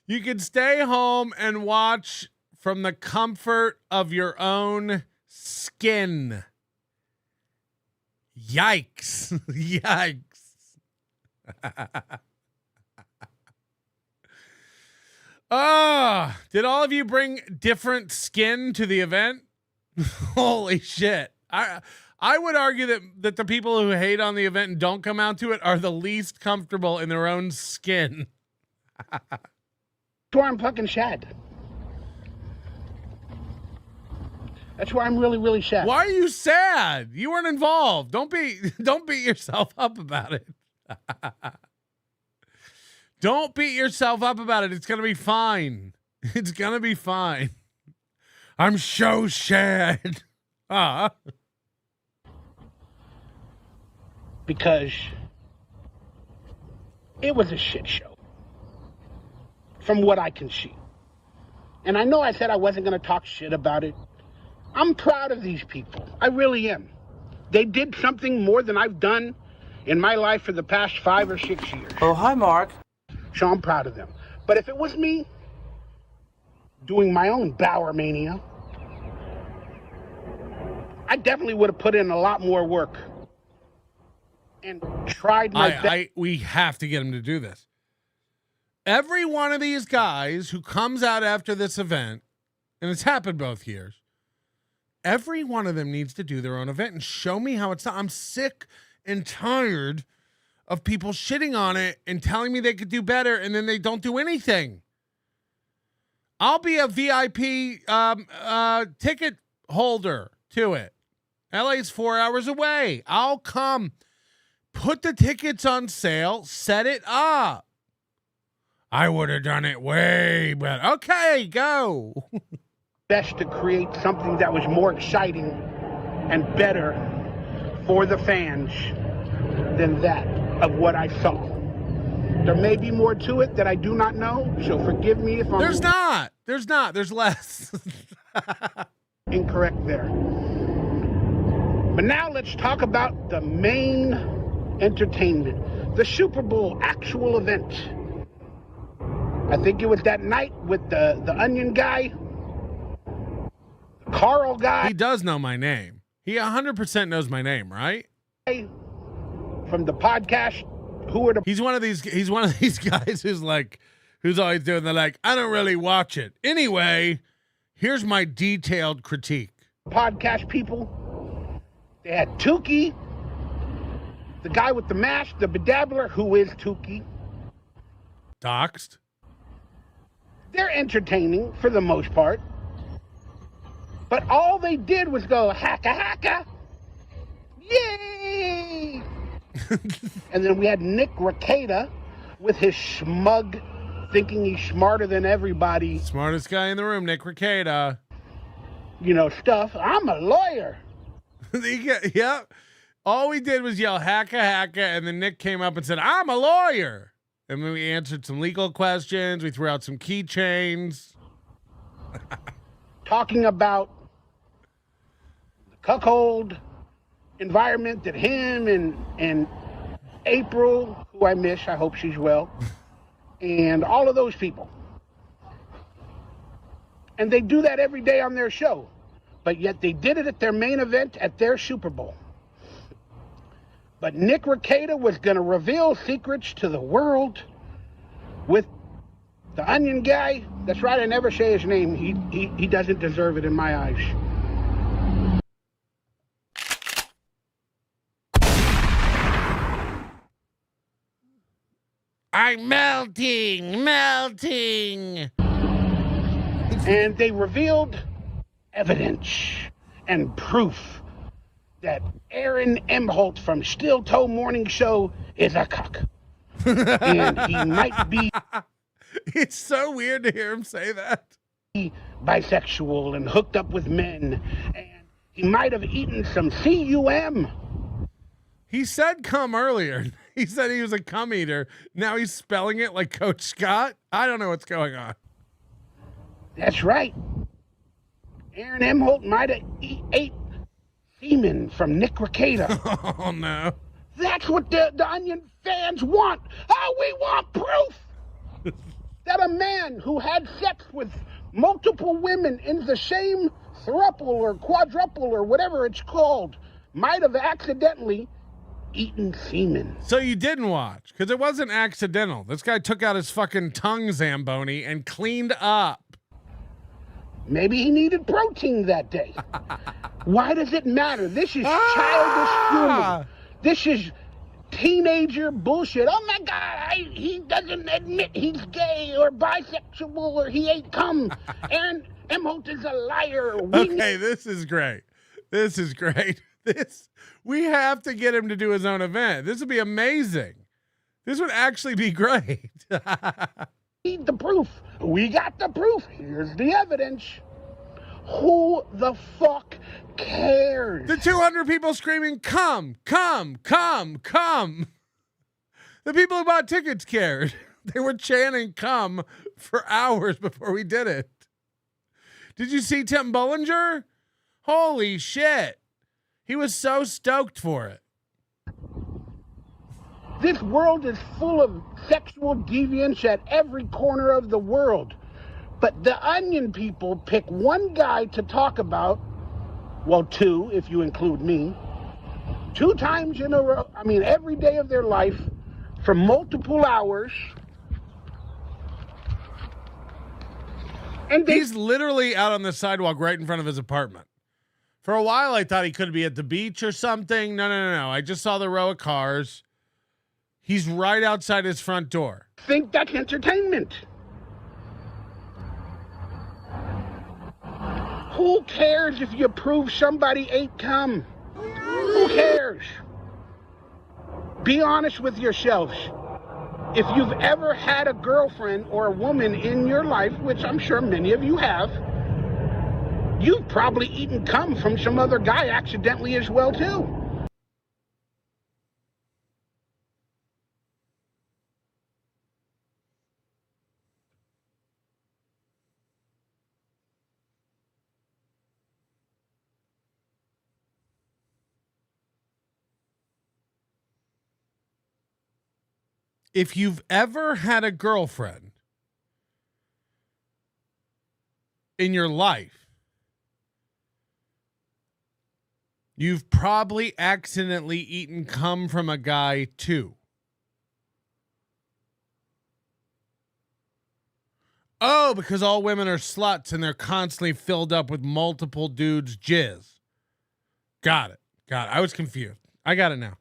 [SPEAKER 1] You could stay home and watch from the comfort of your own skin. Yikes. Yikes. Oh, did all of you bring different skin to the event? Holy shit. I would argue that the people who hate on the event and don't come out to it are the least comfortable in their own skin.
[SPEAKER 12] That's why I'm fucking sad. That's why I'm really, really sad.
[SPEAKER 1] Why are you sad? You weren't involved. Don't beat yourself up about it. Don't beat yourself up about it. It's going to be fine. It's going to be fine. I'm so sad.
[SPEAKER 12] Because it was a shit show. From what I can see. And I know I said I wasn't going to talk shit about it. I'm proud of these people. I really am. They did something more than I've done in my life for the past 5 or 6 years.
[SPEAKER 7] Oh, hi, Mark.
[SPEAKER 12] So I'm proud of them. But if it was me doing my own Bauer Mania, I definitely would have put in a lot more work and tried my best.
[SPEAKER 1] We have to get him to do this. Every one of these guys who comes out after this event, and it's happened both years, every one of them needs to do their own event and show me how it's done. I'm sick and tired of people shitting on it and telling me they could do better, and then they don't do anything. I'll be a VIP ticket holder to it. LA's 4 hours away. I'll come. Put the tickets on sale. Set it up. I would have done it way better. Okay, go.
[SPEAKER 12] Best to create something that was more exciting and better for the fans than that of what I saw. There may be more to it that I do not know, so forgive me if I'm...
[SPEAKER 1] There's not. There's less.
[SPEAKER 12] Incorrect there. But now let's talk about the main entertainment, the Super Bowl actual event. I think it was that night with the onion guy Carl guy.
[SPEAKER 1] He does know my name. He 100% knows my name, right?
[SPEAKER 12] From the podcast. Who are the?
[SPEAKER 1] He's one of these guys who's always doing the like, I don't really watch it. Anyway, here's my detailed critique.
[SPEAKER 12] Podcast people. They had Tukey, the guy with the mask, the bedabbler, who is Tukey.
[SPEAKER 1] Doxed.
[SPEAKER 12] They're entertaining for the most part. But all they did was go, hacka. Yay! And then we had Nick Rekieta with his smug, thinking he's smarter than everybody.
[SPEAKER 1] Smartest guy in the room, Nick Rekieta.
[SPEAKER 12] Stuff. I'm a lawyer.
[SPEAKER 1] Yeah. All we did was yell hacka, and then Nick came up and said, I'm a lawyer. And then we answered some legal questions. We threw out some keychains.
[SPEAKER 12] Talking about the cuckold environment that him and April, who I miss, I hope she's well, and all of those people. And they do that every day on their show. But yet they did it at their main event at their Super Bowl. But Nick Rekieta was going to reveal secrets to the world with the Onion guy. That's right, I never say his name. He doesn't deserve it in my eyes.
[SPEAKER 1] I'm melting.
[SPEAKER 12] And they revealed evidence and proof that Aaron Emholt from Steel Toe Morning Show is a cuck. And he might be...
[SPEAKER 1] It's so weird to hear him say that.
[SPEAKER 12] Bisexual and hooked up with men. And he might have eaten some cum.
[SPEAKER 1] He said cum earlier. He said he was a cum eater. Now he's spelling it like Coach Scott. I don't know what's going on.
[SPEAKER 12] That's right. Aaron Emholt might have ate semen from Nick Rekieta.
[SPEAKER 1] Oh, no.
[SPEAKER 12] That's what the Onion fans want. Oh, we want proof that a man who had sex with multiple women in the same thruple or quadruple or whatever it's called might have accidentally eaten semen.
[SPEAKER 1] So you didn't watch, because it wasn't accidental. This guy took out his fucking tongue Zamboni and cleaned up.
[SPEAKER 12] Maybe he needed protein that day. Why does it matter? This is childish humor. This is teenager bullshit. Oh my God, he doesn't admit he's gay or bisexual or he ate cum. Aaron Emholt is a liar.
[SPEAKER 1] Okay, this is great. We have to get him to do his own event. This would be amazing. This would actually be great.
[SPEAKER 12] Need the proof. We got the proof. Here's the evidence. Who the fuck cares?
[SPEAKER 1] The 200 people screaming, come. The people who bought tickets cared. They were chanting come for hours before we did it. Did you see Tim Bollinger? Holy shit. He was so stoked for it.
[SPEAKER 12] This world is full of sexual deviance at every corner of the world. But the Onion people pick one guy to talk about, well, two, if you include me, 2 times in a row, every day of their life for multiple hours. And
[SPEAKER 1] he's literally out on the sidewalk right in front of his apartment. For a while, I thought he could be at the beach or something. No. I just saw the row of cars. He's right outside his front door.
[SPEAKER 12] Think that's entertainment. Who cares if you prove somebody ate cum? Who cares? Be honest with yourselves. If you've ever had a girlfriend or a woman in your life, which I'm sure many of you have, you've probably eaten cum from some other guy accidentally as well, too.
[SPEAKER 1] If you've ever had a girlfriend in your life, You've probably accidentally eaten cum from a guy too. Oh, because all women are sluts and they're constantly filled up with multiple dudes' jizz. Got it. I was confused. I got it now.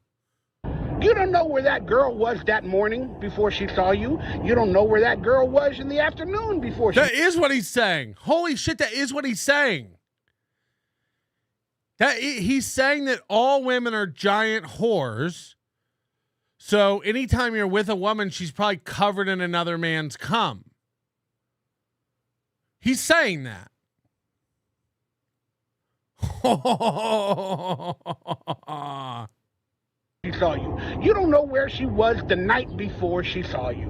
[SPEAKER 12] You don't know where that girl was that morning before she saw you. You don't know where that girl was in the afternoon before she...
[SPEAKER 1] That is what he's saying. Holy shit, that is what he's saying. He's saying that all women are giant whores. So anytime you're with a woman, she's probably covered in another man's cum. He's saying that.
[SPEAKER 12] She saw you. You don't know where she was the night before she saw you.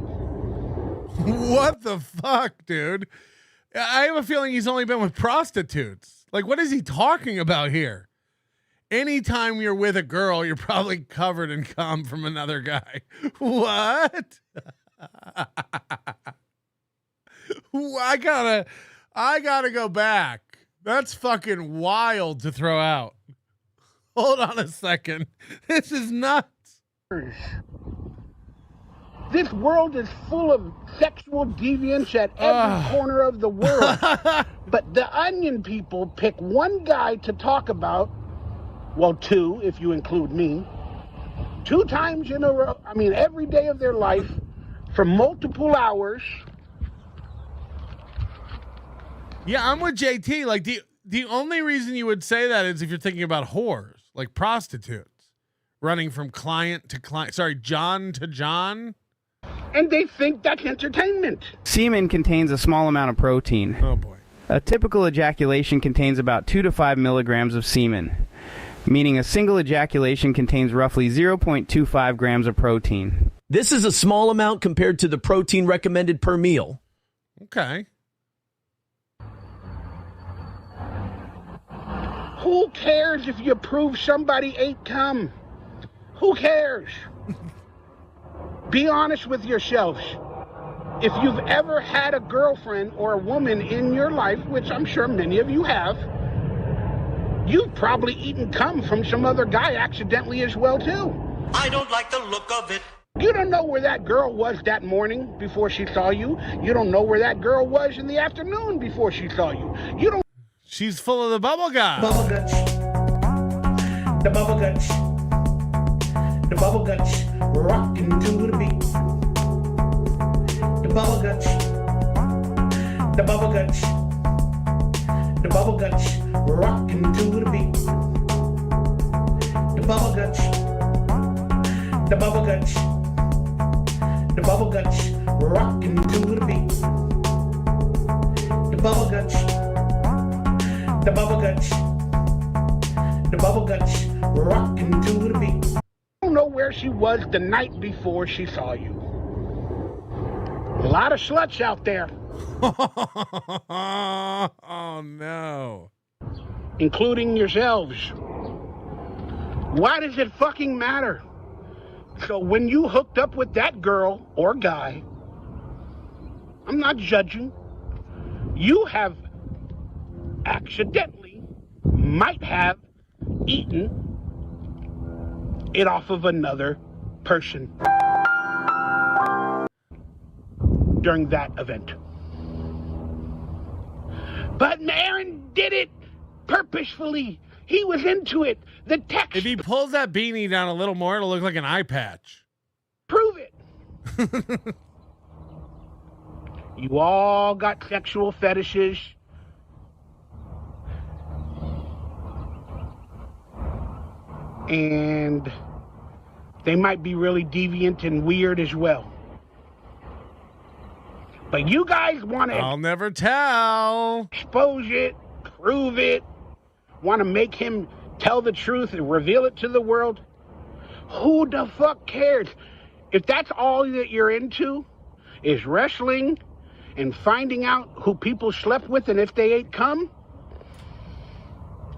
[SPEAKER 1] What the fuck, dude? I have a feeling he's only been with prostitutes. Like, what is he talking about here? Anytime you're with a girl, you're probably covered in cum from another guy. What? I gotta go back. That's fucking wild to throw out. Hold on a second. This is nuts.
[SPEAKER 12] This world is full of sexual deviance at every corner of the world. But the Onion people pick one guy to talk about. Well, two, if you include me. 2 times in a row. I mean, every day of their life for multiple hours.
[SPEAKER 1] Yeah, I'm with JT. Like the only reason you would say that is if you're thinking about whores, like prostitutes, running from client to client. Sorry, John to John.
[SPEAKER 12] And they think that's entertainment.
[SPEAKER 14] Semen contains a small amount of protein.
[SPEAKER 1] Oh boy.
[SPEAKER 14] A typical ejaculation contains about 2 to 5 milligrams of semen, meaning a single ejaculation contains roughly 0.25 grams of protein.
[SPEAKER 3] This is a small amount compared to the protein recommended per meal.
[SPEAKER 1] Okay.
[SPEAKER 12] Who cares if you prove somebody ate cum? Who cares? Be honest with yourselves. If you've ever had a girlfriend or a woman in your life, which I'm sure many of you have, you've probably eaten cum from some other guy accidentally as well, too.
[SPEAKER 15] I don't like the look of it.
[SPEAKER 12] You don't know where that girl was that morning before she saw you. You don't know where that girl was in the afternoon before she saw you. You don't.
[SPEAKER 1] She's full of the bubble gum.
[SPEAKER 15] Bubble guts. The bubble guts. The bubble guts. Rocking to the beat. The bubble guts. The bubble guts. The bubble guts. Rocking to the beat. The bubble guts. The bubble guts. The bubble guts. Rocking to the beat. The bubble guts. The bubble guts. The bubble guts. Rocking to the beat.
[SPEAKER 12] I don't know where she was the night before she saw you. A lot of sluts out there.
[SPEAKER 1] Oh no.
[SPEAKER 12] Including yourselves. Why does it fucking matter? So when you hooked up with that girl or guy, I'm not judging. You have accidentally, might have eaten it off of another person during that event. But Aaron did it purposefully. He was into it. The text.
[SPEAKER 1] If he pulls that beanie down a little more, it'll look like an eye patch.
[SPEAKER 12] Prove it. You all got sexual fetishes. And they might be really deviant and weird as well. But you guys want to...
[SPEAKER 1] I'll never tell.
[SPEAKER 12] Expose it, prove it, want to make him tell the truth and reveal it to the world. Who the fuck cares? If that's all that you're into, is wrestling and finding out who people slept with and if they ate cum,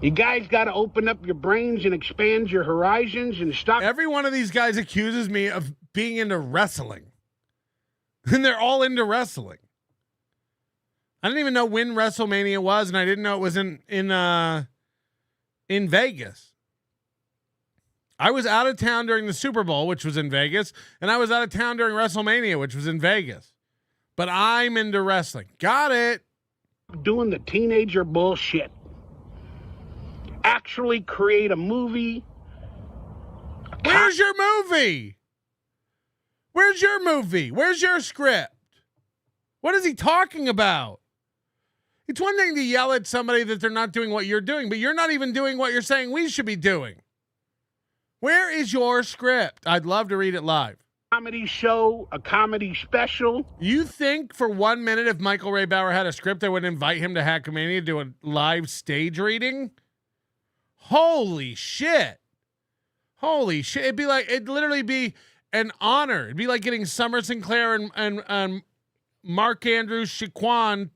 [SPEAKER 12] you guys got to open up your brains and expand your horizons and stop.
[SPEAKER 1] Every one of these guys accuses me of being into wrestling. And they're all into wrestling. I didn't even know when WrestleMania was, and I didn't know it was in Vegas. I was out of town during the Super Bowl, which was in Vegas, and I was out of town during WrestleMania, which was in Vegas. But I'm into wrestling. Got it.
[SPEAKER 12] Doing the teenager bullshit. Actually create a movie.
[SPEAKER 1] Where's your movie? Where's your movie? Where's your script? What is he talking about? It's one thing to yell at somebody that they're not doing what you're doing, but you're not even doing what you're saying we should be doing. Where is your script? I'd love to read it live.
[SPEAKER 12] Comedy show, a comedy special.
[SPEAKER 1] You think for 1 minute if Michael Ray Bauer had a script, I would invite him to Hackamania to do a live stage reading? Holy shit. Holy shit. It'd literally be an honor. It'd be like getting Summer Sinclair and Mark Andrews Chiquan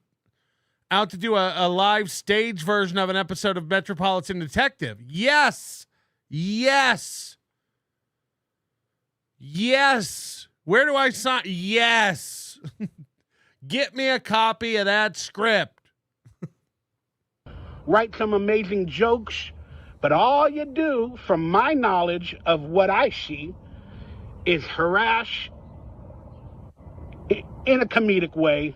[SPEAKER 1] out to do a live stage version of an episode of Metropolitan Detective. Yes. Yes. Yes. Where do I sign? Yes. Get me a copy of that script.
[SPEAKER 12] Write some amazing jokes, but all you do, from my knowledge of what I see, is harass in a comedic way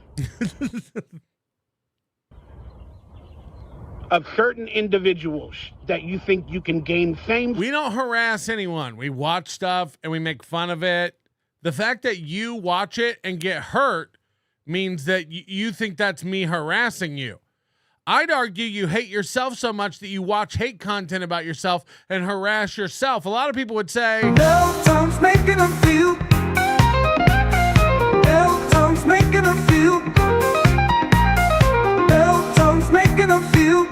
[SPEAKER 12] of certain individuals that you think you can gain fame.
[SPEAKER 1] We don't harass anyone. We watch stuff and we make fun of it. The fact that you watch it and get hurt means that you think that's me harassing you. I'd argue you hate yourself so much that you watch hate content about yourself and harass yourself. A lot of people would say,
[SPEAKER 16] Melton's making them feel. Melton's making them feel. Melton's making them feel.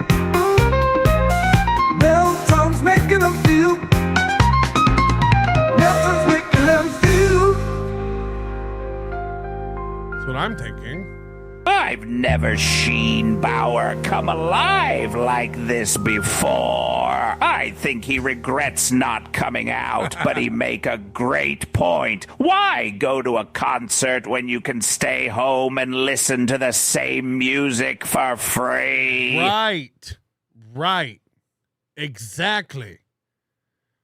[SPEAKER 16] Melton's making them feel. Melton's making them feel.
[SPEAKER 1] That's what I'm thinking.
[SPEAKER 17] I've never seen Bauer come alive like this before. I think he regrets not coming out, but he make a great point. Why go to a concert when you can stay home and listen to the same music for free?
[SPEAKER 1] Right. Exactly.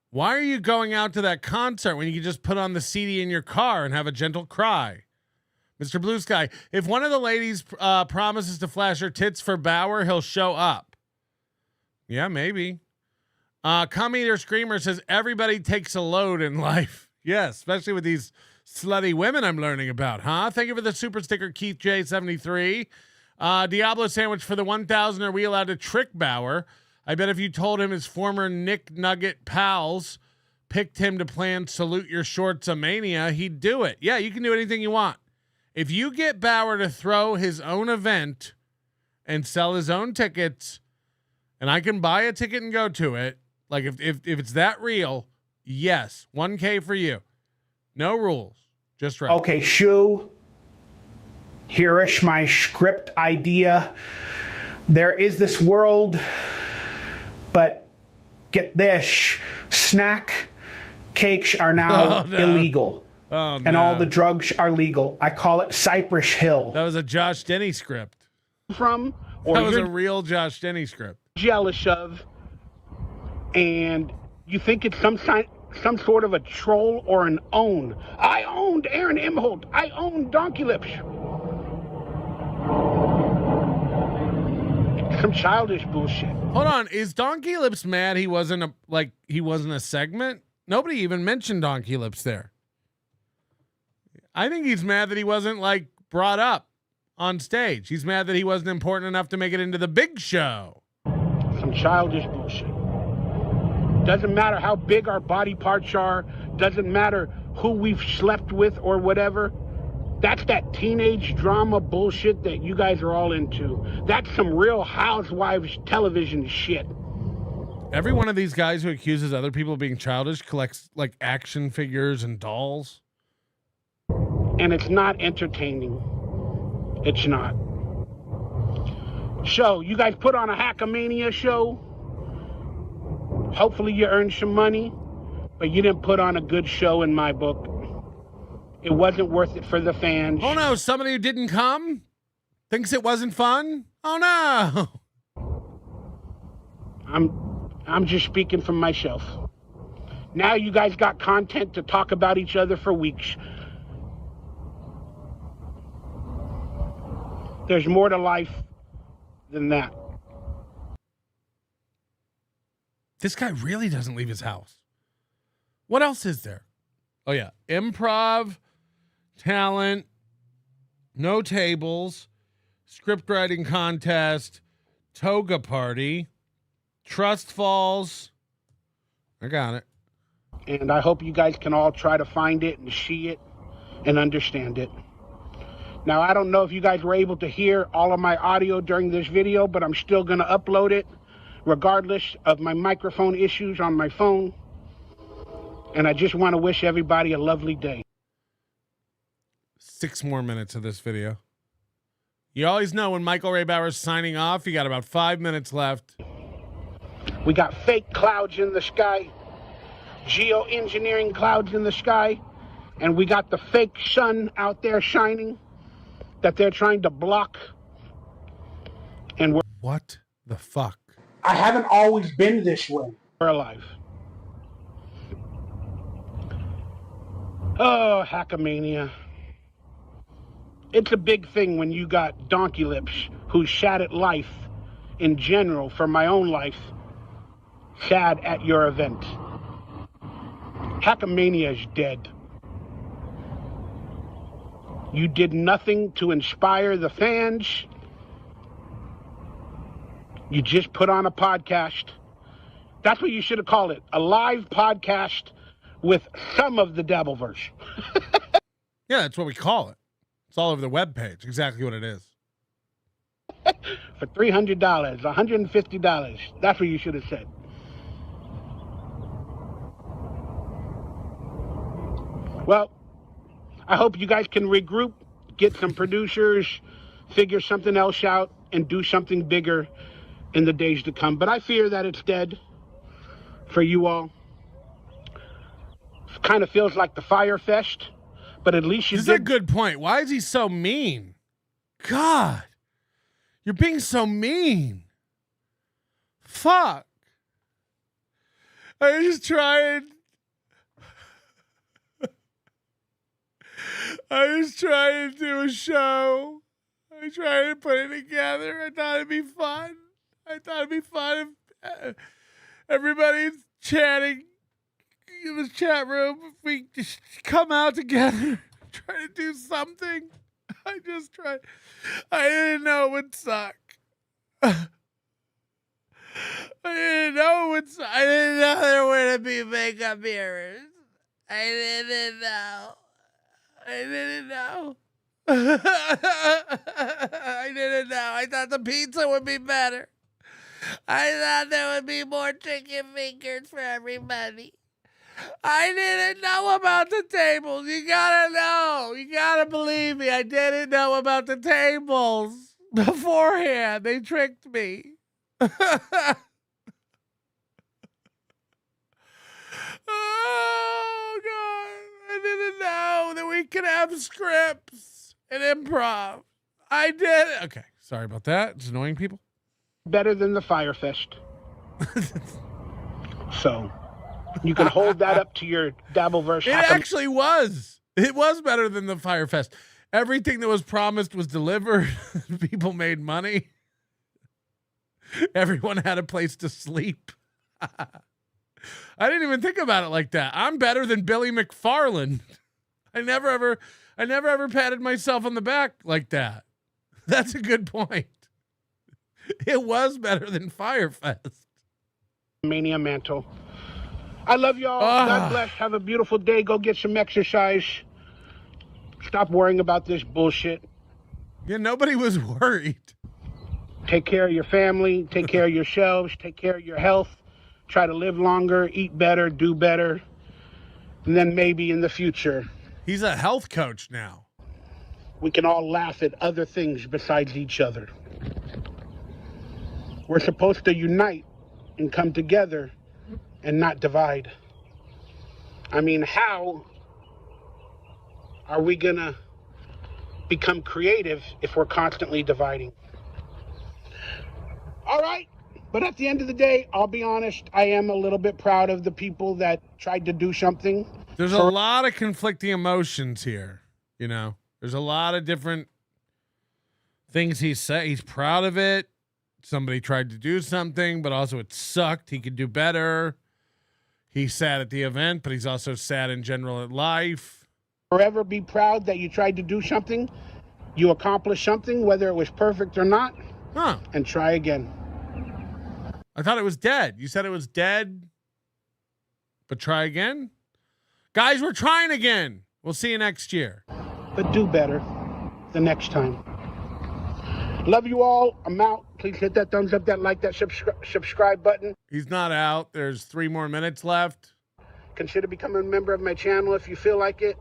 [SPEAKER 1] Why are you going out to that concert when you can just put on the CD in your car and have a gentle cry? Mr. Blue Sky, if one of the ladies promises to flash her tits for Bauer, he'll show up. Yeah, maybe. Come Eater Screamer says everybody takes a load in life. Yes, especially with these slutty women I'm learning about, huh? Thank you for the super sticker, Keith J73. Diablo Sandwich for the 1,000. Are we allowed to trick Bauer? I bet if you told him his former Nick Nugget pals picked him to plan Salute Your Shorts a Mania, he'd do it. Yeah, you can do anything you want. If you get Bauer to throw his own event and sell his own tickets, and I can buy a ticket and go to it, like if it's that real, yes, $1K for you. No rules, just right.
[SPEAKER 13] Okay, Shu, hereish my script idea. There is this world, but get this, snack cakes are now illegal.
[SPEAKER 1] Oh, no.
[SPEAKER 13] And all the drugs are legal. I call it Cypress Hill.
[SPEAKER 1] That was a Josh Denny script.
[SPEAKER 12] From, or
[SPEAKER 1] that was
[SPEAKER 12] you're
[SPEAKER 1] a real Josh Denny script.
[SPEAKER 12] Jealous of, and you think it's some sort of a troll or an own. I owned Aaron Imholt. I owned Donkey Lips. Some childish bullshit.
[SPEAKER 1] Hold on, is Donkey Lips mad he wasn't a segment? Nobody even mentioned Donkey Lips there. I think he's mad that he wasn't brought up on stage. He's mad that he wasn't important enough to make it into the big show.
[SPEAKER 12] Some childish bullshit. Doesn't matter how big our body parts are. Doesn't matter who we've slept with or whatever. That's that teenage drama bullshit that you guys are all into. That's some Real Housewives television shit.
[SPEAKER 1] Every one of these guys who accuses other people of being childish collects action figures and dolls.
[SPEAKER 12] And it's not entertaining. It's not. So, you guys put on a Hackamania show. Hopefully you earned some money, but you didn't put on a good show in my book. It wasn't worth it for the fans.
[SPEAKER 1] Oh no, somebody who didn't come thinks it wasn't fun? Oh no.
[SPEAKER 12] I'm just speaking for myself. Now you guys got content to talk about each other for weeks. There's more to life than that.
[SPEAKER 1] This guy really doesn't leave his house. What else is there? Oh, yeah. Improv, talent, no tables, script writing contest, toga party, trust falls. I got it.
[SPEAKER 12] And I hope you guys can all try to find it and see it and understand it. Now, I don't know if you guys were able to hear all of my audio during this video, but I'm still going to upload it regardless of my microphone issues on my phone. And I just want to wish everybody a lovely day.
[SPEAKER 1] 6 more minutes of this video. You always know when Michael Ray Bauer's signing off, you got about 5 minutes left.
[SPEAKER 12] We got fake clouds in the sky, geoengineering clouds in the sky, and we got the fake sun out there shining that they're trying to block. And we're...
[SPEAKER 1] What the fuck?
[SPEAKER 12] I haven't always been this way. We're alive. Oh, Hackamania. It's a big thing when you got donkey lips who's sad at life in general, for my own life, sad at your event. Hackamania is dead. You did nothing to inspire the fans. You just put on a podcast. That's what you should have called it. A live podcast with some of the Dabbleverse.
[SPEAKER 1] Yeah, that's what we call it. It's all over the webpage. Exactly what it is.
[SPEAKER 12] For $300, $150. That's what you should have said. Well, I hope you guys can regroup, get some producers, figure something else out, and do something bigger in the days to come. But I fear that it's dead for you all. It kind of feels like the Fire Fest, but at least you
[SPEAKER 1] did. This is a good point. Why is he so mean? God, you're being so mean. Fuck. I was trying to do a show. I was trying to put it together. I thought it'd be fun. If everybody's chatting in the chat room. If we just come out together, try to do something. I didn't know it would suck. I didn't know there would be makeup mirrors. I didn't know. I didn't know. I thought the pizza would be better. I thought there would be more chicken fingers for everybody. I didn't know about the tables. You gotta know. You gotta believe me. I didn't know about the tables beforehand. They tricked me. Oh, God. I didn't know that we could have scripts and improv. I did. Okay. Sorry about that. It's annoying people.
[SPEAKER 12] Better than the Fire Fest. So you can hold that up to your Dabbleverse.
[SPEAKER 1] It actually was. It was better than the Fire Fest. Everything that was promised was delivered. People made money. Everyone had a place to sleep. I didn't even think about it like that. I'm better than Billy McFarland. I never ever patted myself on the back like that. That's a good point. It was better than Firefest.
[SPEAKER 12] Mania Mantle. I love y'all. God bless. Have a beautiful day. Go get some exercise. Stop worrying about this bullshit.
[SPEAKER 1] Yeah, nobody was worried.
[SPEAKER 12] Take care of your family. Take care of yourselves. Take care of your health. Try to live longer, eat better, do better. And then maybe in the future,
[SPEAKER 1] he's a health coach now.
[SPEAKER 12] We can all laugh at other things besides each other. We're supposed to unite and come together and not divide. I mean, how are we gonna become creative if we're constantly dividing? All right, But at the end of the day, I'll be honest, I am a little bit proud of the people that tried to do something.
[SPEAKER 1] There's a lot of conflicting emotions here. You know, there's a lot of different things he said. He's proud of it. Somebody tried to do something, but also it sucked. He could do better. He's sad at the event, but he's also sad in general at life.
[SPEAKER 12] Forever be proud that you tried to do something, you accomplished something, whether it was perfect or not, and try again.
[SPEAKER 1] I thought it was dead. You said it was dead, but try again? Guys, we're trying again. We'll see you next year.
[SPEAKER 12] But do better the next time. Love you all. I'm out. Please hit that thumbs up, that like, that subscribe button.
[SPEAKER 1] He's not out. There's 3 more minutes left.
[SPEAKER 12] Consider becoming a member of my channel if you feel like it,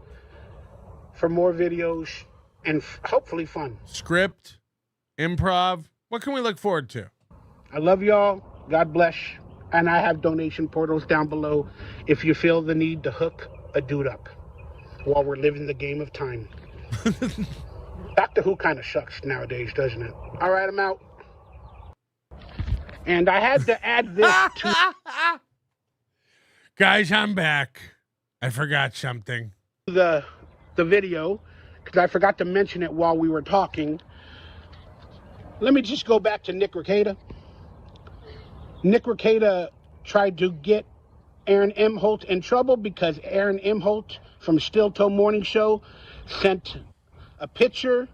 [SPEAKER 12] for more videos and hopefully fun.
[SPEAKER 1] Script, improv. What can we look forward to?
[SPEAKER 12] I love y'all. God bless. And I have donation portals down below if you feel the need to hook a dude up while we're living the game of time. Doctor Who kind of sucks nowadays, doesn't it? All right, I'm out. And I had to add this to...
[SPEAKER 1] Guys, I'm back. I forgot something.
[SPEAKER 12] The video, because I forgot to mention it while we were talking. Let me just go back to Nick Rekieta. Nick Rekieta tried to get Aaron Imholt in trouble because Aaron Imholt from Still Toe Morning Show sent a picture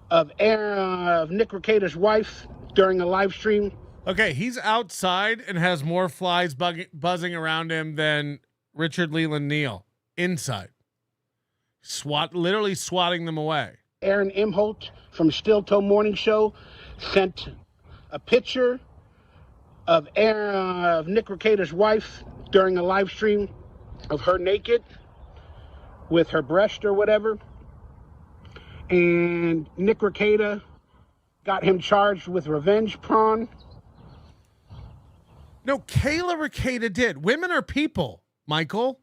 [SPEAKER 12] of Nick Rekieta's wife during a live stream.
[SPEAKER 1] Okay, he's outside and has more flies buzzing around him than Richard Leland Neal inside. Literally swatting them away.
[SPEAKER 12] Aaron Imholt from Still Toe Morning Show sent a picture of Nick Rekieta's wife during a live stream of her naked with her breast or whatever. And Nick Rekieta got him charged with revenge porn.
[SPEAKER 1] No, Kayla Rekieta did. Women are people, Michael.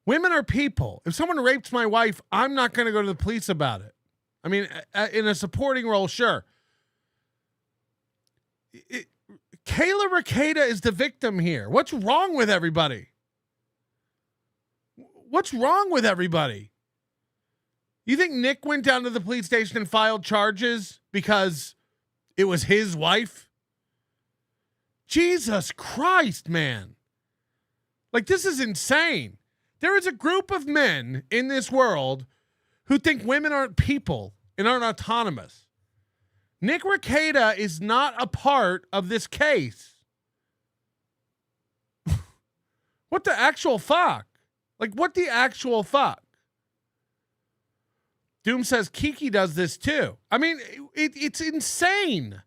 [SPEAKER 1] Women are people. If someone rapes my wife, I'm not going to go to the police about it. I mean, in a supporting role, sure. Kayla Rekieta is the victim here. What's wrong with everybody? What's wrong with everybody? You think Nick went down to the police station and filed charges because it was his wife? Jesus Christ, man. Like, this is insane. There is a group of men in this world who think women aren't people and aren't autonomous. Nick Rekieta is not a part of this case. What the actual fuck? Like, what the actual fuck? Doom says Kiki does this too. I mean, it's insane.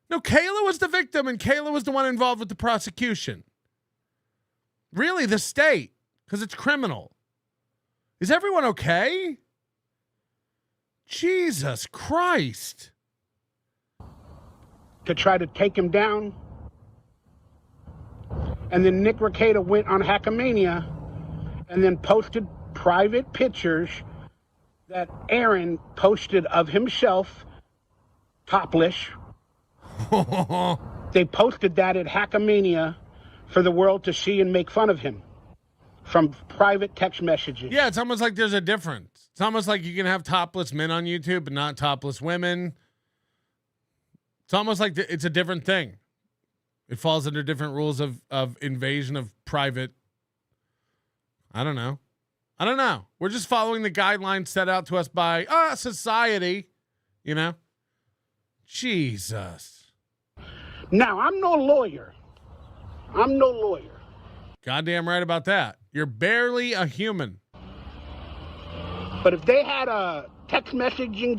[SPEAKER 1] No, Kayla was the victim and Kayla was the one involved with the prosecution. Really, the state, because it's criminal. Is everyone okay? Jesus Christ.
[SPEAKER 12] To try to take him down. And then Nick Rekieta went on Hackamania and then posted private pictures that Aaron posted of himself topless. They posted that at Hackamania for the world to see and make fun of him from private text messages.
[SPEAKER 1] Yeah, it's almost like there's a difference. It's almost like you can have topless men on YouTube but not topless women. It's almost like it's a different thing. It falls under different rules of invasion of private. I don't know. We're just following the guidelines set out to us by society, you know? Jesus.
[SPEAKER 12] Now, I'm no lawyer.
[SPEAKER 1] Goddamn right about that. You're barely a human.
[SPEAKER 12] But if they had a text messaging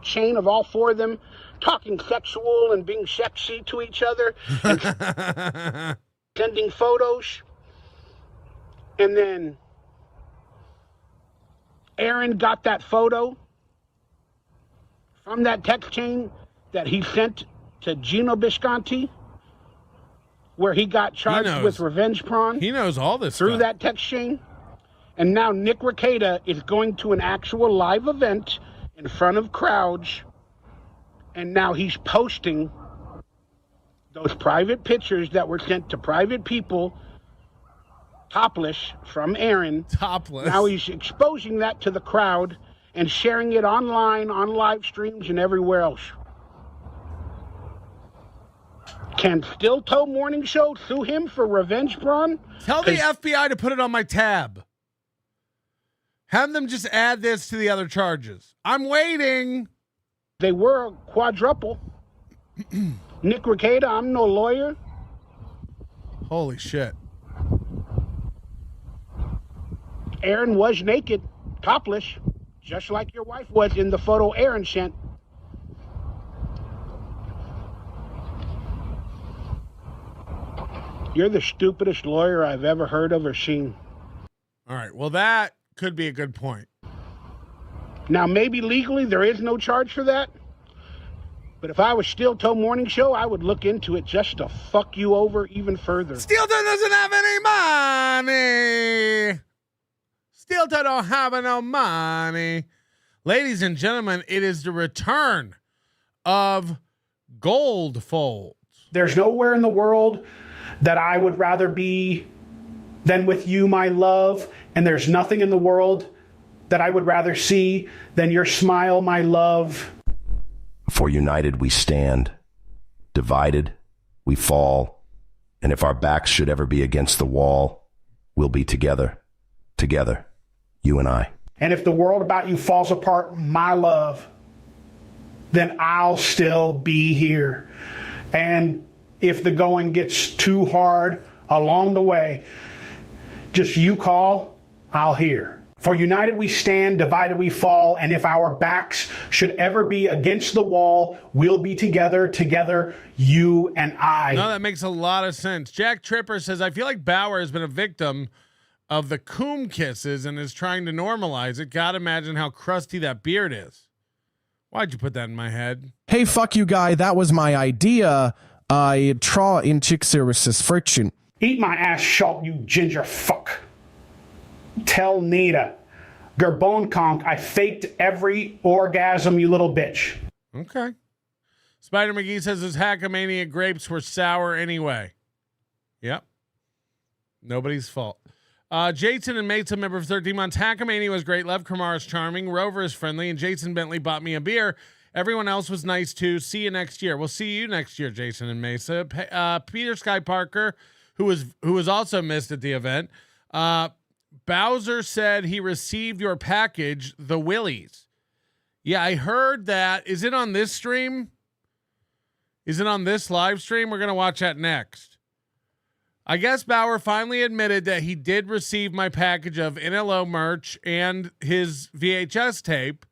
[SPEAKER 12] chain of all 4 of them talking sexual and being sexy to each other and sending photos, and then Aaron got that photo from that text chain that he sent to Gino Bisconti, where he got charged with revenge porn.
[SPEAKER 1] He knows all this
[SPEAKER 12] through
[SPEAKER 1] stuff.
[SPEAKER 12] that text chain. And now Nick Rekieta is going to an actual live event in front of crowds And now he's posting those private pictures that were sent to private people, topless, from Aaron.
[SPEAKER 1] Topless.
[SPEAKER 12] Now he's exposing that to the crowd and sharing it online, on live streams, and everywhere else. Can Still Toe Morning Show sue him for revenge, Braun?
[SPEAKER 1] Tell the FBI to put it on my tab. Have them just add this to the other charges. I'm waiting.
[SPEAKER 12] They were a quadruple. Nick Ricada, I'm no lawyer.
[SPEAKER 1] Holy shit.
[SPEAKER 12] Aaron was naked, topless, just like your wife was in the photo Aaron sent. You're the stupidest lawyer I've ever heard of or seen.
[SPEAKER 1] All right. Well, that could be a good point.
[SPEAKER 12] Now, maybe legally there is no charge for that. But if I was Steel Toe Morning Show, I would look into it just to fuck you over even further.
[SPEAKER 1] Steel Toe doesn't have any money. Steel Toe don't have no money. Ladies and gentlemen, it is the return of Gold Folds.
[SPEAKER 13] There's nowhere in the world that I would rather be than with you, my love. And there's nothing in the world that I would rather see than your smile, my love.
[SPEAKER 6] For united we stand, divided we fall, and if our backs should ever be against the wall, we'll be together, you and I.
[SPEAKER 13] And if the world about you falls apart, my love, then I'll still be here. And if the going gets too hard along the way, just you call, I'll hear. For united we stand, divided we fall, and if our backs should ever be against the wall, we'll be together, you and I.
[SPEAKER 1] No, that makes a lot of sense. Jack Tripper says, I feel like Bauer has been a victim of the coom kisses and is trying to normalize it. God, imagine how crusty that beard is. Why'd you put that in my head?
[SPEAKER 18] Hey, fuck you, guy. That was my idea. I draw in chick services friction.
[SPEAKER 13] Eat my ass shalt, you ginger fuck. Tell Nita, Gerbone conk, I faked every orgasm, you little bitch.
[SPEAKER 1] Okay. Spider McGee says his Hackamania grapes were sour anyway. Yep. Nobody's fault. Jason and Mesa, member of 13 months. Hackamania was great. Love Kamara's charming. Rover is friendly. And Jason Bentley bought me a beer. Everyone else was nice too. See you next year. We'll see you next year, Jason and Mesa. Peter Sky Parker, who was also missed at the event. Bowser said he received your package, the Willies. Yeah, I heard that. Is it on this stream? Is it on this live stream? We're going to watch that next. I guess Bauer finally admitted that he did receive my package of NLO merch and his VHS tape,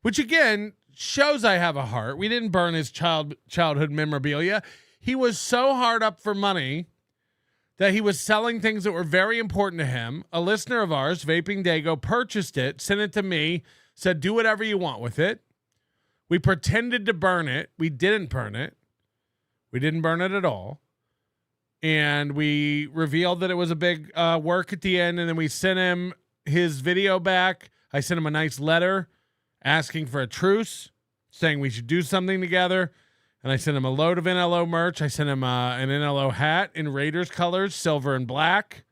[SPEAKER 1] which again shows I have a heart. We didn't burn his childhood memorabilia. He was so hard up for money that he was selling things that were very important to him. A listener of ours, Vaping Dago, purchased it, sent it to me, said, do whatever you want with it. We pretended to burn it. We didn't burn it. We didn't burn it at all. And we revealed that it was a big work at the end, and then we sent him his video back. I sent him a nice letter asking for a truce, saying we should do something together. And I sent him a load of NLO merch. I sent him an NLO hat in Raiders colors, silver and black.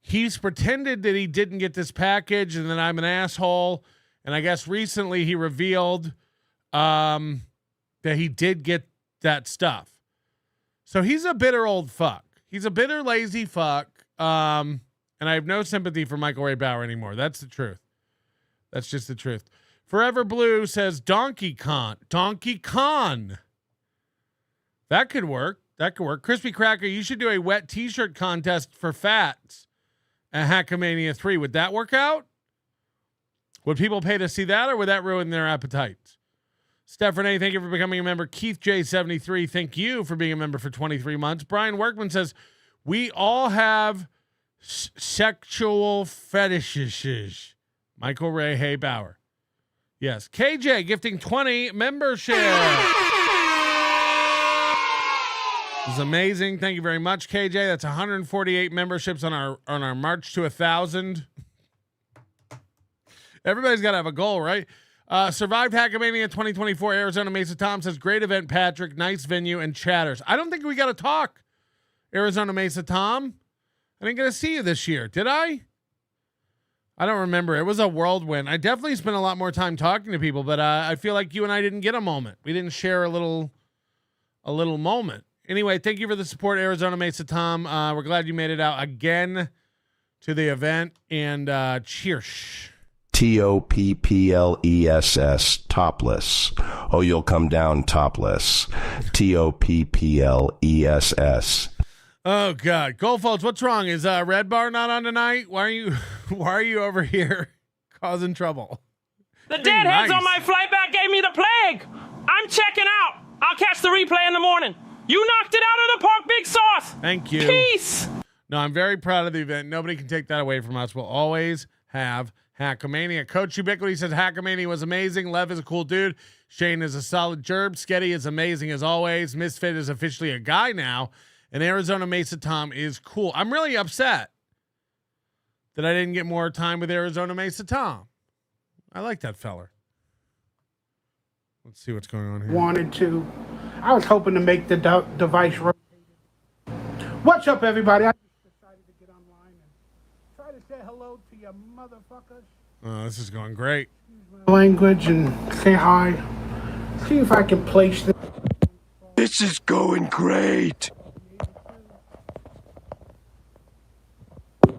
[SPEAKER 1] He's pretended that he didn't get this package and that I'm an asshole. And I guess recently he revealed that he did get that stuff. So he's a bitter old fuck. He's a bitter, lazy fuck. And I have no sympathy for Michael Ray Bauer anymore. That's the truth. That's just the truth. Forever Blue says Donkey Kong. Donkey Kong. That could work. That could work. Crispy Cracker, you should do a wet t-shirt contest for fats at Hackamania 3. Would that work out? Would people pay to see that, or would that ruin their appetites? Steph Renee, thank you for becoming a member. Keith J73, thank you for being a member for 23 months. Brian Workman says, we all have sexual fetishes. Michael Ray Hay Bauer. Yes. KJ gifting 20 membership. This is amazing. Thank you very much, KJ. That's 148 memberships on our march to 1,000. Everybody's got to have a goal, right? Survived Hackamania 2024. Arizona Mesa Tom says, great event, Patrick. Nice venue and chatters. I don't think we got to talk, Arizona Mesa Tom. I didn't get to see you this year, did I? I don't remember. It was a whirlwind. I definitely spent a lot more time talking to people, but I feel like you and I didn't get a moment. We didn't share a little moment. Anyway, thank you for the support, Arizona Mesa Tom. We're glad you made it out again to the event, and cheers.
[SPEAKER 6] TOPPLESS, topless. Oh, you'll come down topless. TOPPLESS.
[SPEAKER 1] Oh God, Goldfolds, what's wrong? Is Red Bar not on tonight? Why are you over here causing trouble?
[SPEAKER 19] The deadheads on my flight back gave me the plague. I'm checking out. I'll catch the replay in the morning. You knocked it out of the park, Big Sauce.
[SPEAKER 1] Thank you.
[SPEAKER 19] Peace.
[SPEAKER 1] No, I'm very proud of the event. Nobody can take that away from us. We'll always have Hackamania. Coach Ubiquity says Hackamania was amazing. Lev is a cool dude. Shane is a solid gerb. Sketty is amazing as always. Misfit is officially a guy now. And Arizona Mesa Tom is cool. I'm really upset that I didn't get more time with Arizona Mesa Tom. I like that feller. Let's see what's going on here.
[SPEAKER 12] Wanted to. I was hoping to make the device rotate. What's up, everybody? I just decided to get online and try to say hello to your motherfuckers.
[SPEAKER 1] Oh, this is going great.
[SPEAKER 12] Language and say hi. See if I can place this.
[SPEAKER 6] This is going great.
[SPEAKER 12] I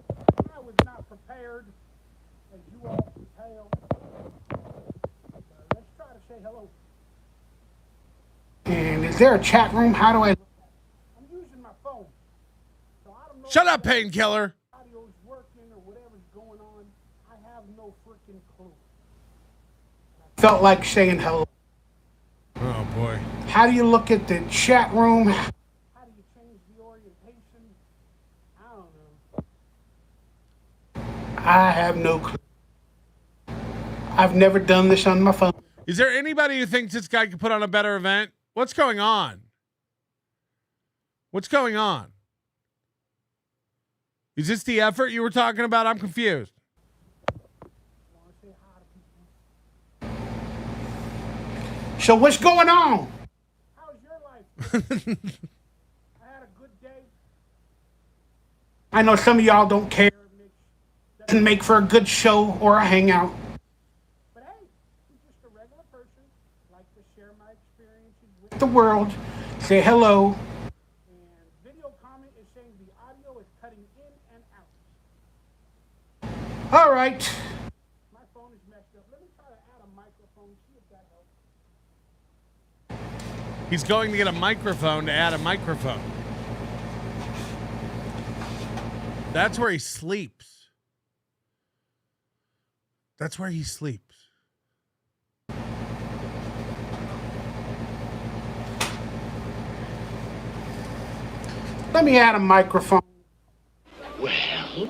[SPEAKER 12] was not prepared, as you all can tell. Let's try to say hello. And is there a chat room? How do I? I'm using my phone. So I don't know.
[SPEAKER 1] Shut up, painkiller.
[SPEAKER 12] Audio's working or whatever's going on. I have no freaking clue. Felt like saying hello.
[SPEAKER 1] Oh boy.
[SPEAKER 12] How do you look at the chat room? How do you change the orientation? I don't know. I have no clue. I've never done this on my phone.
[SPEAKER 1] Is there anybody who thinks this guy could put on a better event? What's going on? What's going on? Is this the effort you were talking about? I'm confused.
[SPEAKER 12] So what's going on? How's your life? I had a good day. I know some of y'all don't care. Doesn't make for a good show or a hangout. But hey, I'm just a regular person. Like to share my experiences with the world. Say hello. And video comment is saying the audio is cutting in and out. All right. My phone is messed up. Let me try to add a microphone. See if that helps.
[SPEAKER 1] He's going to get a microphone to add a microphone. That's where he sleeps. That's where he sleeps.
[SPEAKER 12] Let me add a microphone.
[SPEAKER 15] Well,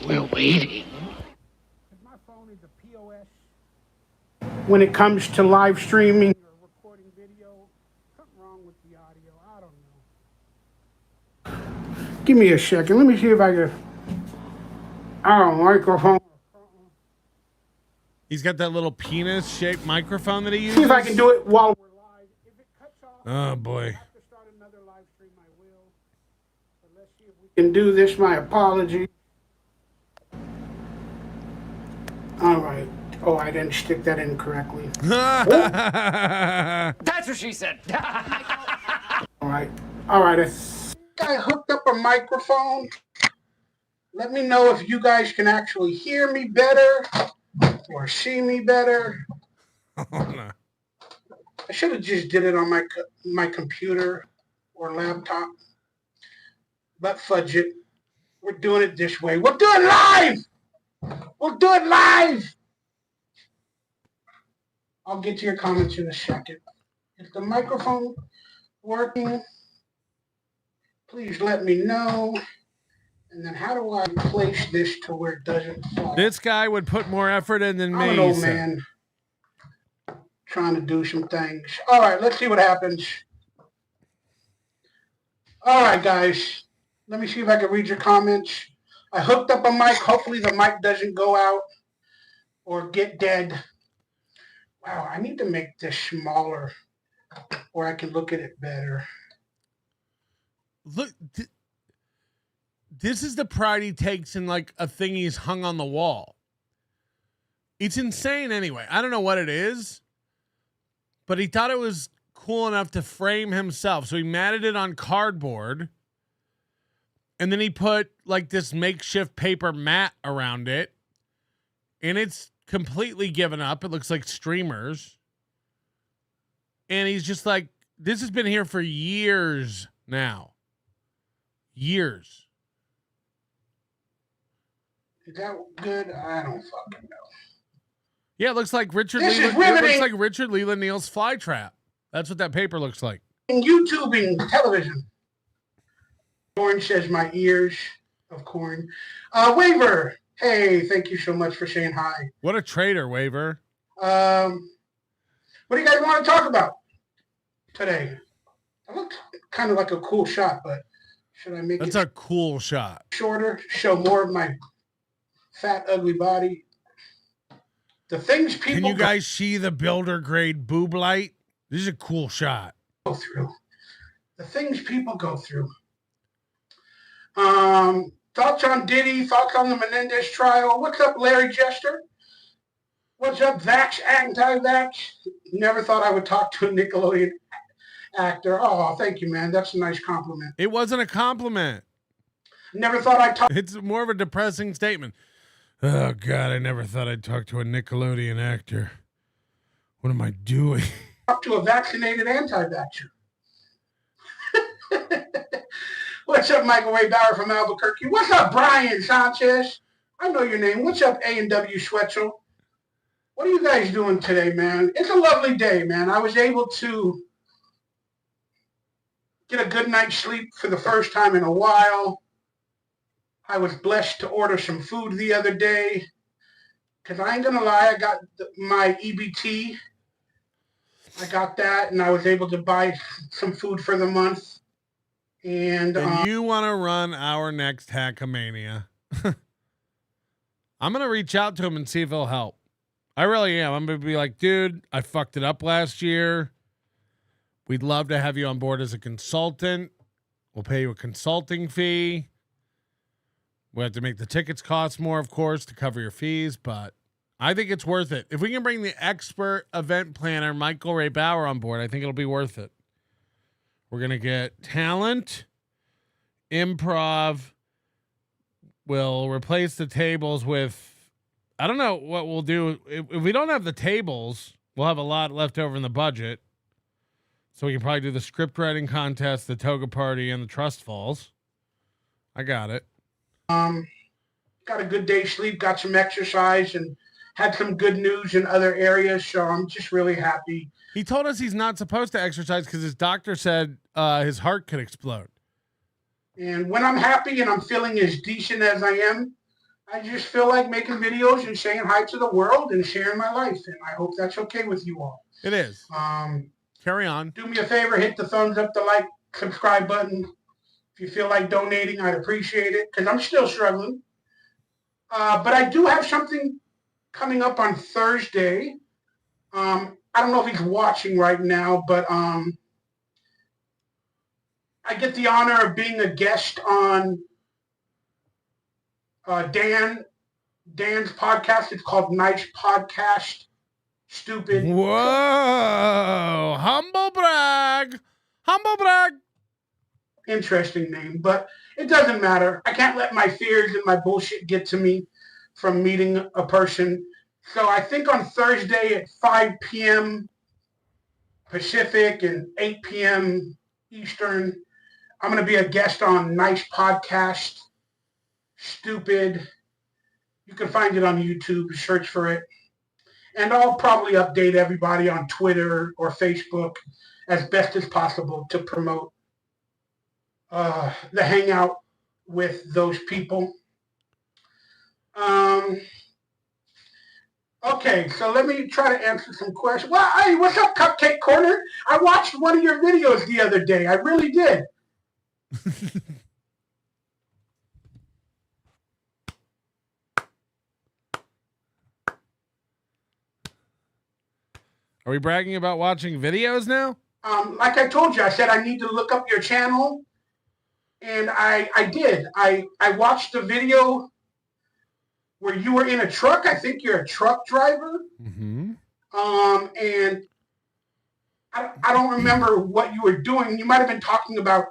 [SPEAKER 15] we're waiting.
[SPEAKER 12] My phone is a POS. When it comes to live streaming or recording video, something wrong with the audio. I don't know. Give me a second. Let me see if I can. Microphone.
[SPEAKER 1] He's got that little penis-shaped microphone that he uses.
[SPEAKER 12] See if I can do it while we're live. If it cuts off,
[SPEAKER 1] oh boy.
[SPEAKER 12] I have to start another live stream. I will. But let's see if we can do this. My apologies. All right. Oh, I didn't stick that in correctly.
[SPEAKER 7] That's what she said.
[SPEAKER 12] All right. I think I hooked up a microphone. Let me know if you guys can actually hear me better or see me better.
[SPEAKER 1] Oh, no.
[SPEAKER 12] I should have just did it on my computer or laptop. But fudge it. We're doing it this way. We'll do it live! We'll do it live! I'll get to your comments in a second. Is the microphone working? Please let me know. And then how do I place this to where it doesn't fall?
[SPEAKER 1] This guy would put more effort in than me.
[SPEAKER 12] I don't know, man. Trying to do some things. All right, let's see what happens. All right, guys. Let me see if I can read your comments. I hooked up a mic. Hopefully the mic doesn't go out or get dead. Wow, I need to make this smaller where I can look at it better.
[SPEAKER 1] Look, this is the pride he takes in like a thing he's hung on the wall. It's insane anyway. I don't know what it is, but he thought it was cool enough to frame himself. So he matted it on cardboard, and then he put like this makeshift paper mat around it, and it's completely given up. It looks like streamers. And he's just like, this has been here for years now. Years.
[SPEAKER 12] Is that good? I don't fucking know.
[SPEAKER 1] Yeah, it looks like Richard
[SPEAKER 12] This is
[SPEAKER 1] Leland. It looks
[SPEAKER 12] riveting.
[SPEAKER 1] like Richard Leland Neal's Flytrap. That's what that paper looks like.
[SPEAKER 12] YouTubing television. Corn says my ears of corn. Waver. Hey, thank you so much for saying hi.
[SPEAKER 1] What a traitor, Waver.
[SPEAKER 12] What do you guys want to talk about today? That looked kind of like a cool shot, but should I make
[SPEAKER 1] That's
[SPEAKER 12] it
[SPEAKER 1] a cool shot.
[SPEAKER 12] shorter? Show more of my fat, ugly body. The things people
[SPEAKER 1] Can you guys see the builder grade boob light? This is a cool shot.
[SPEAKER 12] go through. The things people go through. Thoughts on Diddy? Thoughts on the Menendez trial? What's up, Larry Jester? What's up, Vax, anti-Vax? Never thought I would talk to a Nickelodeon actor. Oh, thank you, man. That's a nice compliment.
[SPEAKER 1] It wasn't a compliment.
[SPEAKER 12] Never thought I'd talk.
[SPEAKER 1] It's more of a depressing statement. Oh, God, I never thought I'd talk to a Nickelodeon actor. What am I doing?
[SPEAKER 12] Talk to a vaccinated anti-vaxxer. What's up, Michael Ray Bauer from Albuquerque? What's up, Brian Sanchez? I know your name. What's up, A&W Schwetzel? What are you guys doing today, man? It's a lovely day, man. I was able to get a good night's sleep for the first time in a while. I was blessed to order some food the other day. Because I ain't going to lie, I got my EBT. I got that, and I was able to buy some food for the month. And
[SPEAKER 1] you want to run our next Hackamania. I'm going to reach out to him and see if he'll help. I really am. I'm going to be like, dude, I fucked it up last year. We'd love to have you on board as a consultant. We'll pay you a consulting fee. We have to make the tickets cost more, of course, to cover your fees, but I think it's worth it. If we can bring the expert event planner, Michael Ray Bauer, on board, I think it'll be worth it. We're going to get talent, improv. We'll replace the tables with, I don't know what we'll do. If we don't have the tables, we'll have a lot left over in the budget. So we can probably do the script writing contest, the toga party, and the trust falls. I got it.
[SPEAKER 12] got a good day's sleep, got some exercise, and had some good news in other areas. So I'm just really happy.
[SPEAKER 1] He told us he's not supposed to exercise because his doctor said his heart could explode.
[SPEAKER 12] And when I'm happy and I'm feeling as decent as I am, I just feel like making videos and saying hi to the world and sharing my life. And I hope that's okay with you all.
[SPEAKER 1] It is. Carry on.
[SPEAKER 12] Do me a favor, hit the thumbs up, the like, subscribe button. If you feel like donating, I'd appreciate it because I'm still struggling. But I do have something coming up on Thursday. I don't know if he's watching right now, but I get the honor of being a guest on Dan's podcast. It's called Nice Podcast. Stupid.
[SPEAKER 1] Whoa! Humble brag. Humble brag.
[SPEAKER 12] Interesting name, but it doesn't matter. I can't let my fears and my bullshit get to me from meeting a person. So I think on Thursday at 5 p.m. Pacific and 8 p.m. Eastern, I'm going to be a guest on Nice Podcast. Stupid. You can find it on YouTube. Search for it. And I'll probably update everybody on Twitter or Facebook as best as possible to promote the hangout with those people. Okay, so let me try to answer some questions. Well, hey, what's up, Cupcake Corner? I watched one of your videos the other day. I really did.
[SPEAKER 1] Are we bragging about watching videos now?
[SPEAKER 12] Like I told you, I said I need to look up your channel, and I did. I watched the video where you were in a truck. I think you're a truck driver.
[SPEAKER 1] Mm-hmm.
[SPEAKER 12] And I don't remember what you were doing. You might have been talking about,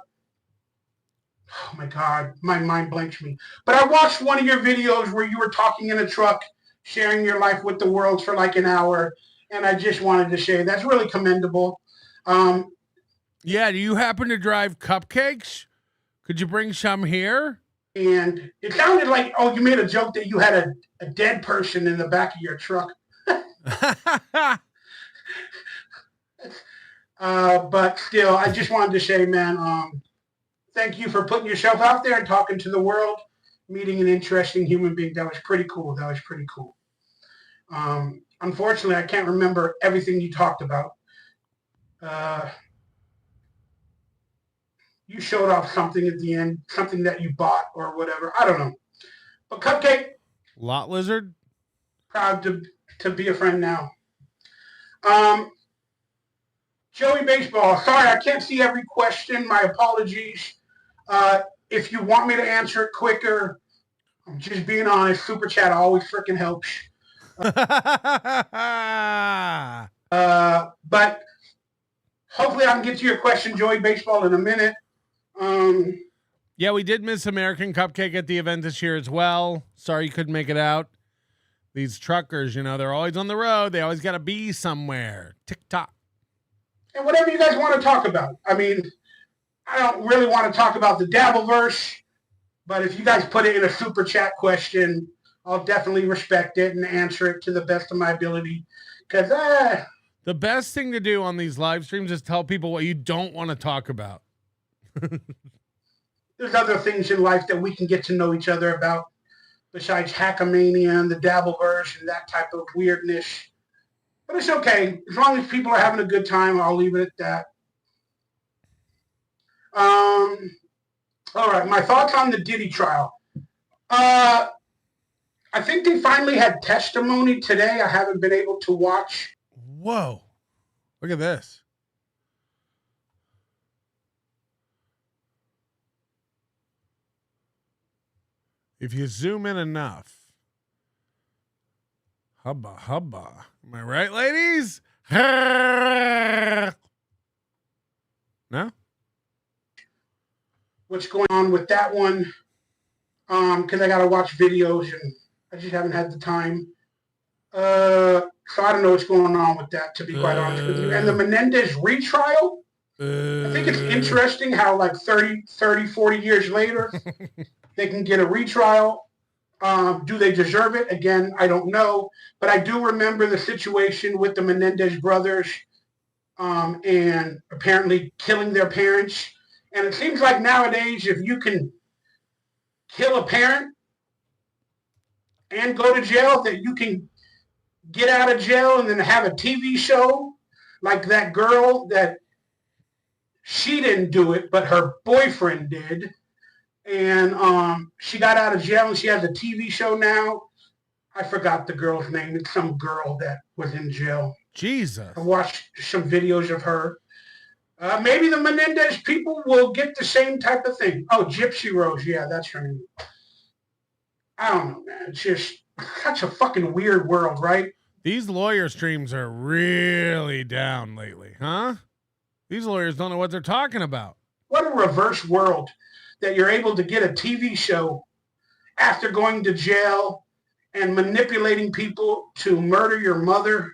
[SPEAKER 12] oh my God, my mind blanks me. But I watched one of your videos where you were talking in a truck, sharing your life with the world for like an hour. And I just wanted to say that's really commendable.
[SPEAKER 1] Yeah, do you happen to drive cupcakes? Could you bring some here?
[SPEAKER 12] And it sounded like, oh, you made a joke that you had a dead person in the back of your truck. But still, I just wanted to say, man, thank you for putting yourself out there and talking to the world, meeting an interesting human being. That was pretty cool. Unfortunately, I can't remember everything you talked about. You showed off something at the end, something that you bought or whatever. I don't know. But Cupcake.
[SPEAKER 1] Lot Lizard.
[SPEAKER 12] Proud to be a friend now. Joey Baseball. Sorry, I can't see every question. My apologies. If you want me to answer it quicker, I'm just being honest. Super chat always freaking helps. But hopefully I can get to your question, Joey Baseball, in a minute.
[SPEAKER 1] Yeah, we did miss American Cupcake at the event this year as well. Sorry you couldn't make it out. These truckers, they're always on the road. They always got to be somewhere. TikTok.
[SPEAKER 12] And whatever you guys want to talk about. I mean, I don't really want to talk about the Dabbleverse, but if you guys put it in a super chat question, I'll definitely respect it and answer it to the best of my ability. Because
[SPEAKER 1] the best thing to do on these live streams is tell people what you don't want to talk about.
[SPEAKER 12] There's other things in life that we can get to know each other about besides Hackamania and the Dabbleverse and that type of weirdness. But it's okay. As long as people are having a good time, I'll leave it at that. All right, my thoughts on the Diddy trial. I think they finally had testimony today. I haven't been able to watch.
[SPEAKER 1] Whoa. Look at this. If you zoom in enough. Hubba, hubba. Am I right, ladies? No?
[SPEAKER 12] What's going on with that one? Because I got to watch videos and I just haven't had the time. So I don't know what's going on with that, to be quite honest with you. And the Menendez retrial, I think it's interesting how like 30, 40 years later, they can get a retrial. Do they deserve it? Again, I don't know. But I do remember the situation with the Menendez brothers and apparently killing their parents. And it seems like nowadays, if you can kill a parent and go to jail, that you can get out of jail and then have a TV show like that girl that she didn't do it, but her boyfriend did. And she got out of jail and she has a TV show now. I forgot the girl's name. It's some girl that was in jail.
[SPEAKER 1] Jesus.
[SPEAKER 12] I watched some videos of her. Maybe the Menendez people will get the same type of thing. Oh, Gypsy Rose. Yeah, that's her name. I don't know, man. It's just such a fucking weird world, right?
[SPEAKER 1] These lawyer streams are really down lately, huh? These lawyers don't know what they're talking about.
[SPEAKER 12] What a reverse world that you're able to get a TV show after going to jail and manipulating people to murder your mother.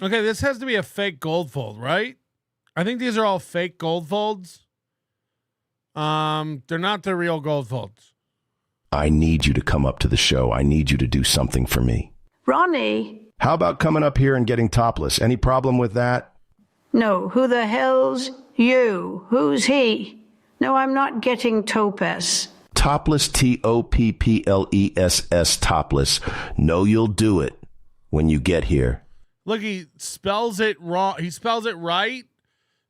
[SPEAKER 1] Okay, this has to be a fake gold fold, right? I think these are all fake gold folds. They're not the real gold folds.
[SPEAKER 6] I need you to come up to the show. I need you to do something for me.
[SPEAKER 20] Ronnie.
[SPEAKER 6] How about coming up here and getting topless? Any problem with that?
[SPEAKER 20] No, who the hell's you? Who's he? No, I'm not getting topaz.
[SPEAKER 6] Topless, TOPPLESS, topless. No, you'll do it when you get here.
[SPEAKER 1] Look, he spells it wrong. He spells it right,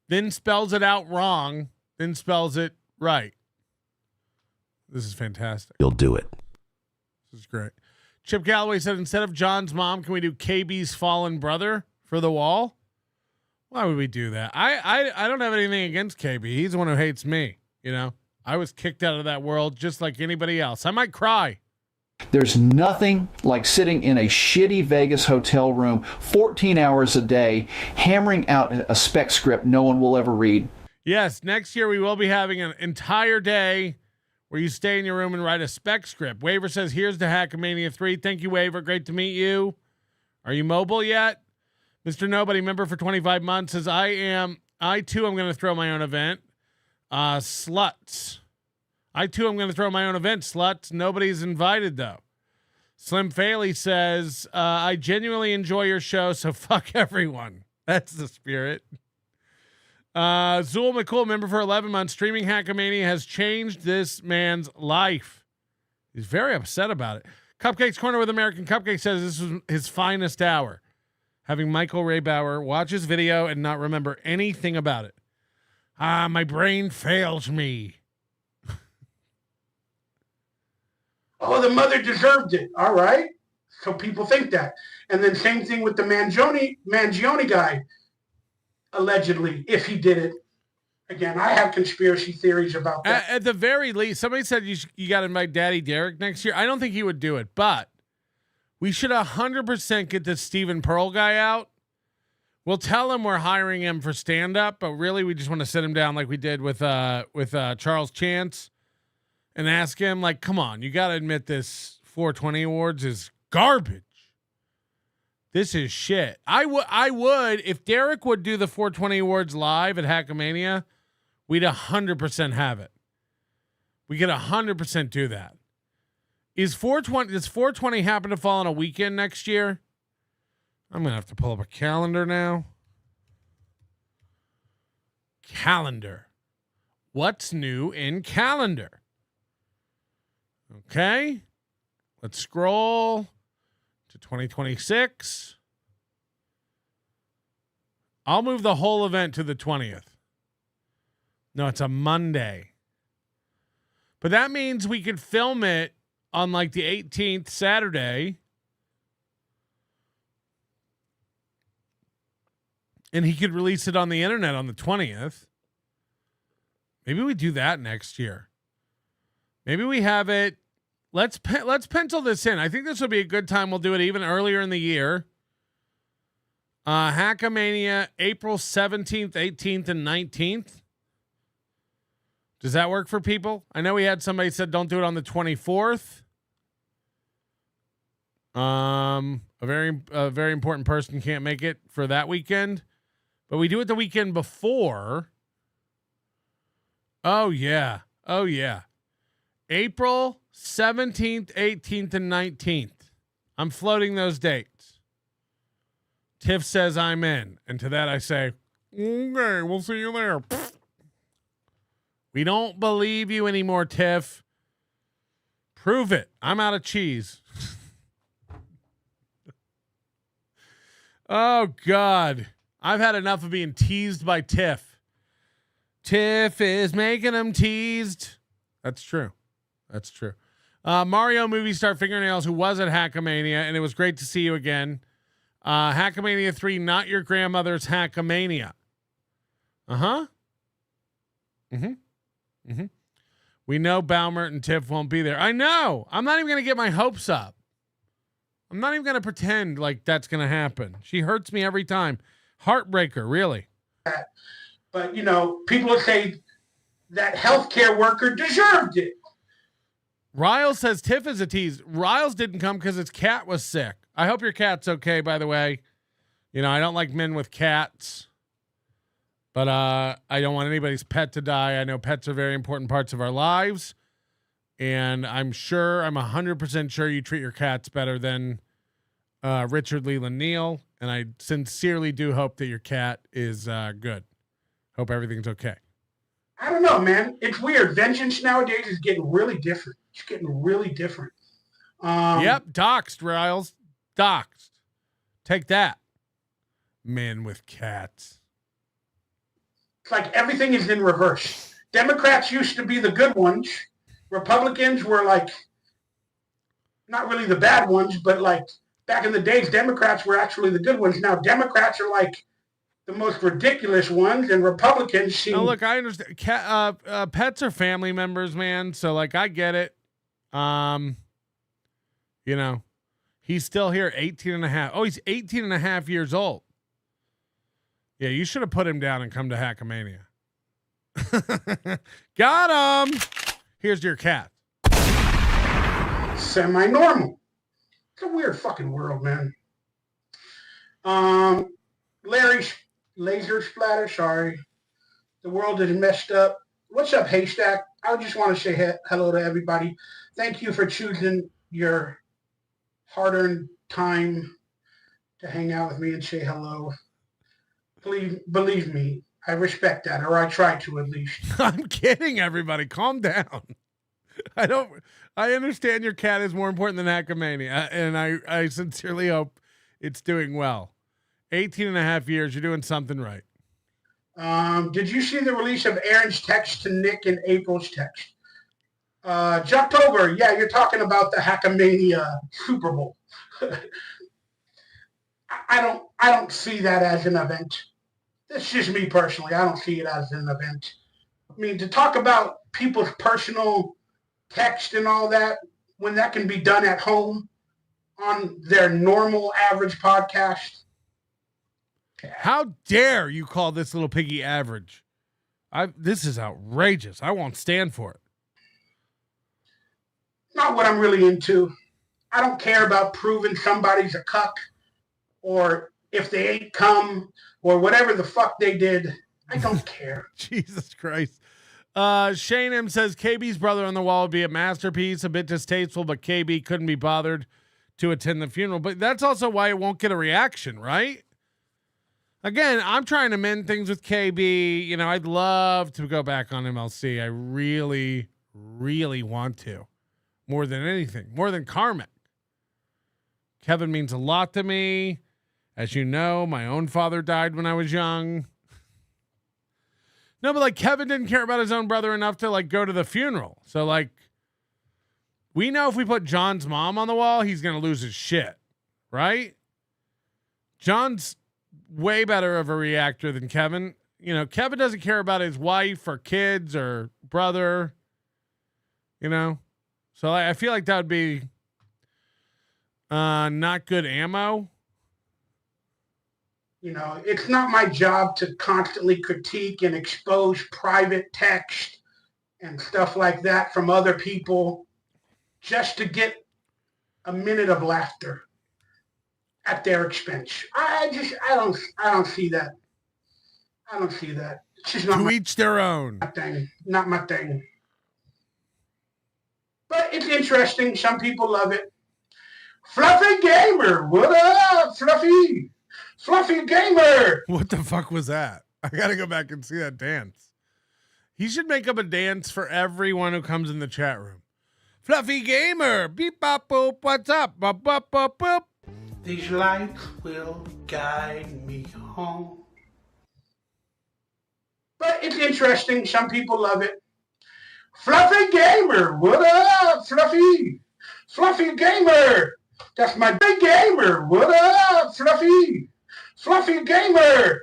[SPEAKER 1] then spells it out wrong, then spells it right. This is fantastic.
[SPEAKER 6] You'll do it.
[SPEAKER 1] This is great. Chip Galloway said, instead of John's mom, can we do KB's fallen brother for the wall? Why would we do that? I don't have anything against KB. He's the one who hates me. You know, I was kicked out of that world just like anybody else. I might cry.
[SPEAKER 21] There's nothing like sitting in a shitty Vegas hotel room 14 hours a day, hammering out a spec script no one will ever read.
[SPEAKER 1] Yes, next year we will be having an entire day where you stay in your room and write a spec script. Waver says, here's the Hackamania 3. Thank you, Waver. Great to meet you. Are you mobile yet? Mr. Nobody, member for 25 months, says, I too am going to throw my own event. Sluts. I too am going to throw my own event, sluts. Nobody's invited, though. Slim Faley says, I genuinely enjoy your show, so fuck everyone. That's the spirit. Zool McCool, member for 11 months. Streaming Hackamania has changed this man's life. He's very upset about it. Cupcake's Corner with American Cupcake says this was his finest hour. Having Michael Raybauer watch his video and not remember anything about it. My brain fails me.
[SPEAKER 12] Oh, the mother deserved it. All right. So people think that. And then same thing with the Mangione guy, allegedly, if he did it. Again, I have conspiracy theories about that.
[SPEAKER 1] At the very least, somebody said you got to invite Daddy Derek next year. I don't think he would do it, but we should 100% get this Stephen Pearl guy out. We'll tell him we're hiring him for stand-up, but really we just want to sit him down like we did with Charles Chance and ask him, like, come on, you got to admit this 420 Awards is garbage. This is shit. I would, if Derek would do the 420 Awards live at Hackamania, we'd 100% have it. We could 100% do that. Does 420 happen to fall on a weekend next year? I'm going to have to pull up a calendar now. Calendar. What's new in calendar? Okay. Let's scroll to 2026. I'll move the whole event to the 20th. No, it's a Monday. But that means we could film it on like the 18th, Saturday. And he could release it on the internet on the 20th. Maybe we do that next year. Maybe we have it. Let's pencil this in. I think this will be a good time. We'll do it even earlier in the year. Hackamania, April 17th, 18th, and 19th. Does that work for people? I know we had somebody said don't do it on the 24th. A very important person can't make it for that weekend. But we do it the weekend before. Oh, yeah. Oh, yeah. April 17th, 18th, and 19th. I'm floating those dates. Tiff says I'm in. And to that I say, okay, we'll see you there. We don't believe you anymore, Tiff. Prove it. I'm out of cheese. Oh, God. I've had enough of being teased by Tiff. Tiff is making them teased. That's true. That's true. Mario Movie Star Fingernails, who was at Hackamania, and it was great to see you again. Hackamania 3, not your grandmother's Hackamania. Uh-huh. Mm-hmm. Mm-hmm. We know Baumert and Tiff won't be there. I know. I'm not even going to get my hopes up. I'm not even going to pretend like that's going to happen. She hurts me every time. Heartbreaker, really.
[SPEAKER 12] But, you know, people will say that healthcare worker deserved it.
[SPEAKER 1] Riles says Tiff is a tease. Riles didn't come because his cat was sick. I hope your cat's okay, by the way. You know, I don't like men with cats. But I don't want anybody's pet to die. I know pets are very important parts of our lives. And I'm 100% sure you treat your cats better than Richard Leland Neal. And I sincerely do hope that your cat is good. Hope everything's okay.
[SPEAKER 12] I don't know, man. It's weird. Vengeance nowadays is getting really different. It's getting really different.
[SPEAKER 1] Yep, doxed, Riles. Doxed. Take that. Men with cats.
[SPEAKER 12] It's like everything is in reverse. Democrats used to be the good ones. Republicans were like, not really the bad ones, but like back in the days, Democrats were actually the good ones. Now Democrats are like the most ridiculous ones, and Republicans seem...
[SPEAKER 1] Now, look, I understand. Pets are family members, man. So, like, I get it. You know, he's still here, 18 and a half. Oh, he's 18 and a half years old. Yeah, you should have put him down and come to Hackamania. Got him. Here's your cat.
[SPEAKER 12] Semi-normal. It's a weird fucking world, man. Larry Laser Splatter, sorry. The world is messed up. What's up, Haystack? I just want to say hello to everybody. Thank you for choosing your hard-earned time to hang out with me and say hello. Please, believe me, I respect that, or I try to at least.
[SPEAKER 1] I'm kidding, everybody. Calm down. I understand your cat is more important than Hackamania, and I sincerely hope it's doing well. 18 and a half years, you're doing something right.
[SPEAKER 12] Did you see the release of Aaron's text to Nick and April's text? Jumptober, yeah, you're talking about the Hackamania Super Bowl. I don't see that as an event. That's just me personally. I don't see it as an event. I mean, to talk about people's personal text and all that, when that can be done at home on their normal average podcast.
[SPEAKER 1] How dare you call this little piggy average? This is outrageous. I won't stand for it.
[SPEAKER 12] Not what I'm really into. I don't care about proving somebody's a cuck or if they ain't come or whatever the fuck they did. I don't care.
[SPEAKER 1] Jesus Christ. Shane M says KB's brother on the wall would be a masterpiece, a bit distasteful, but KB couldn't be bothered to attend the funeral. But that's also why it won't get a reaction, right? Again, I'm trying to mend things with KB. You know, I'd love to go back on MLC. I really, really want to. More than anything. More than Carmack. Kevin means a lot to me. As you know, my own father died when I was young. No, but like Kevin didn't care about his own brother enough to like go to the funeral. So like, we know if we put John's mom on the wall, he's going to lose his shit. Right? John's way better of a reactor than Kevin. You know, Kevin doesn't care about his wife or kids or brother, you know? So I feel like that would be not good ammo.
[SPEAKER 12] You know, it's not my job to constantly critique and expose private text and stuff like that from other people just to get a minute of laughter at their expense. I don't see that. I don't see that. It's just not
[SPEAKER 1] to each their own.
[SPEAKER 12] Thing. Not my thing. But it's interesting. Some people love it. Fluffy Gamer, what up, Fluffy? Fluffy Gamer.
[SPEAKER 1] What the fuck was that? I gotta go back and see that dance. He should make up a dance for everyone who comes in the chat room. Fluffy Gamer, beep bop boop, what's up? Bop bop bop boop.
[SPEAKER 15] These lights will guide me home.
[SPEAKER 12] But it's interesting. Some people love it. Fluffy Gamer, what up, Fluffy? Fluffy Gamer. That's my big gamer. What up, Fluffy? Fluffy Gamer.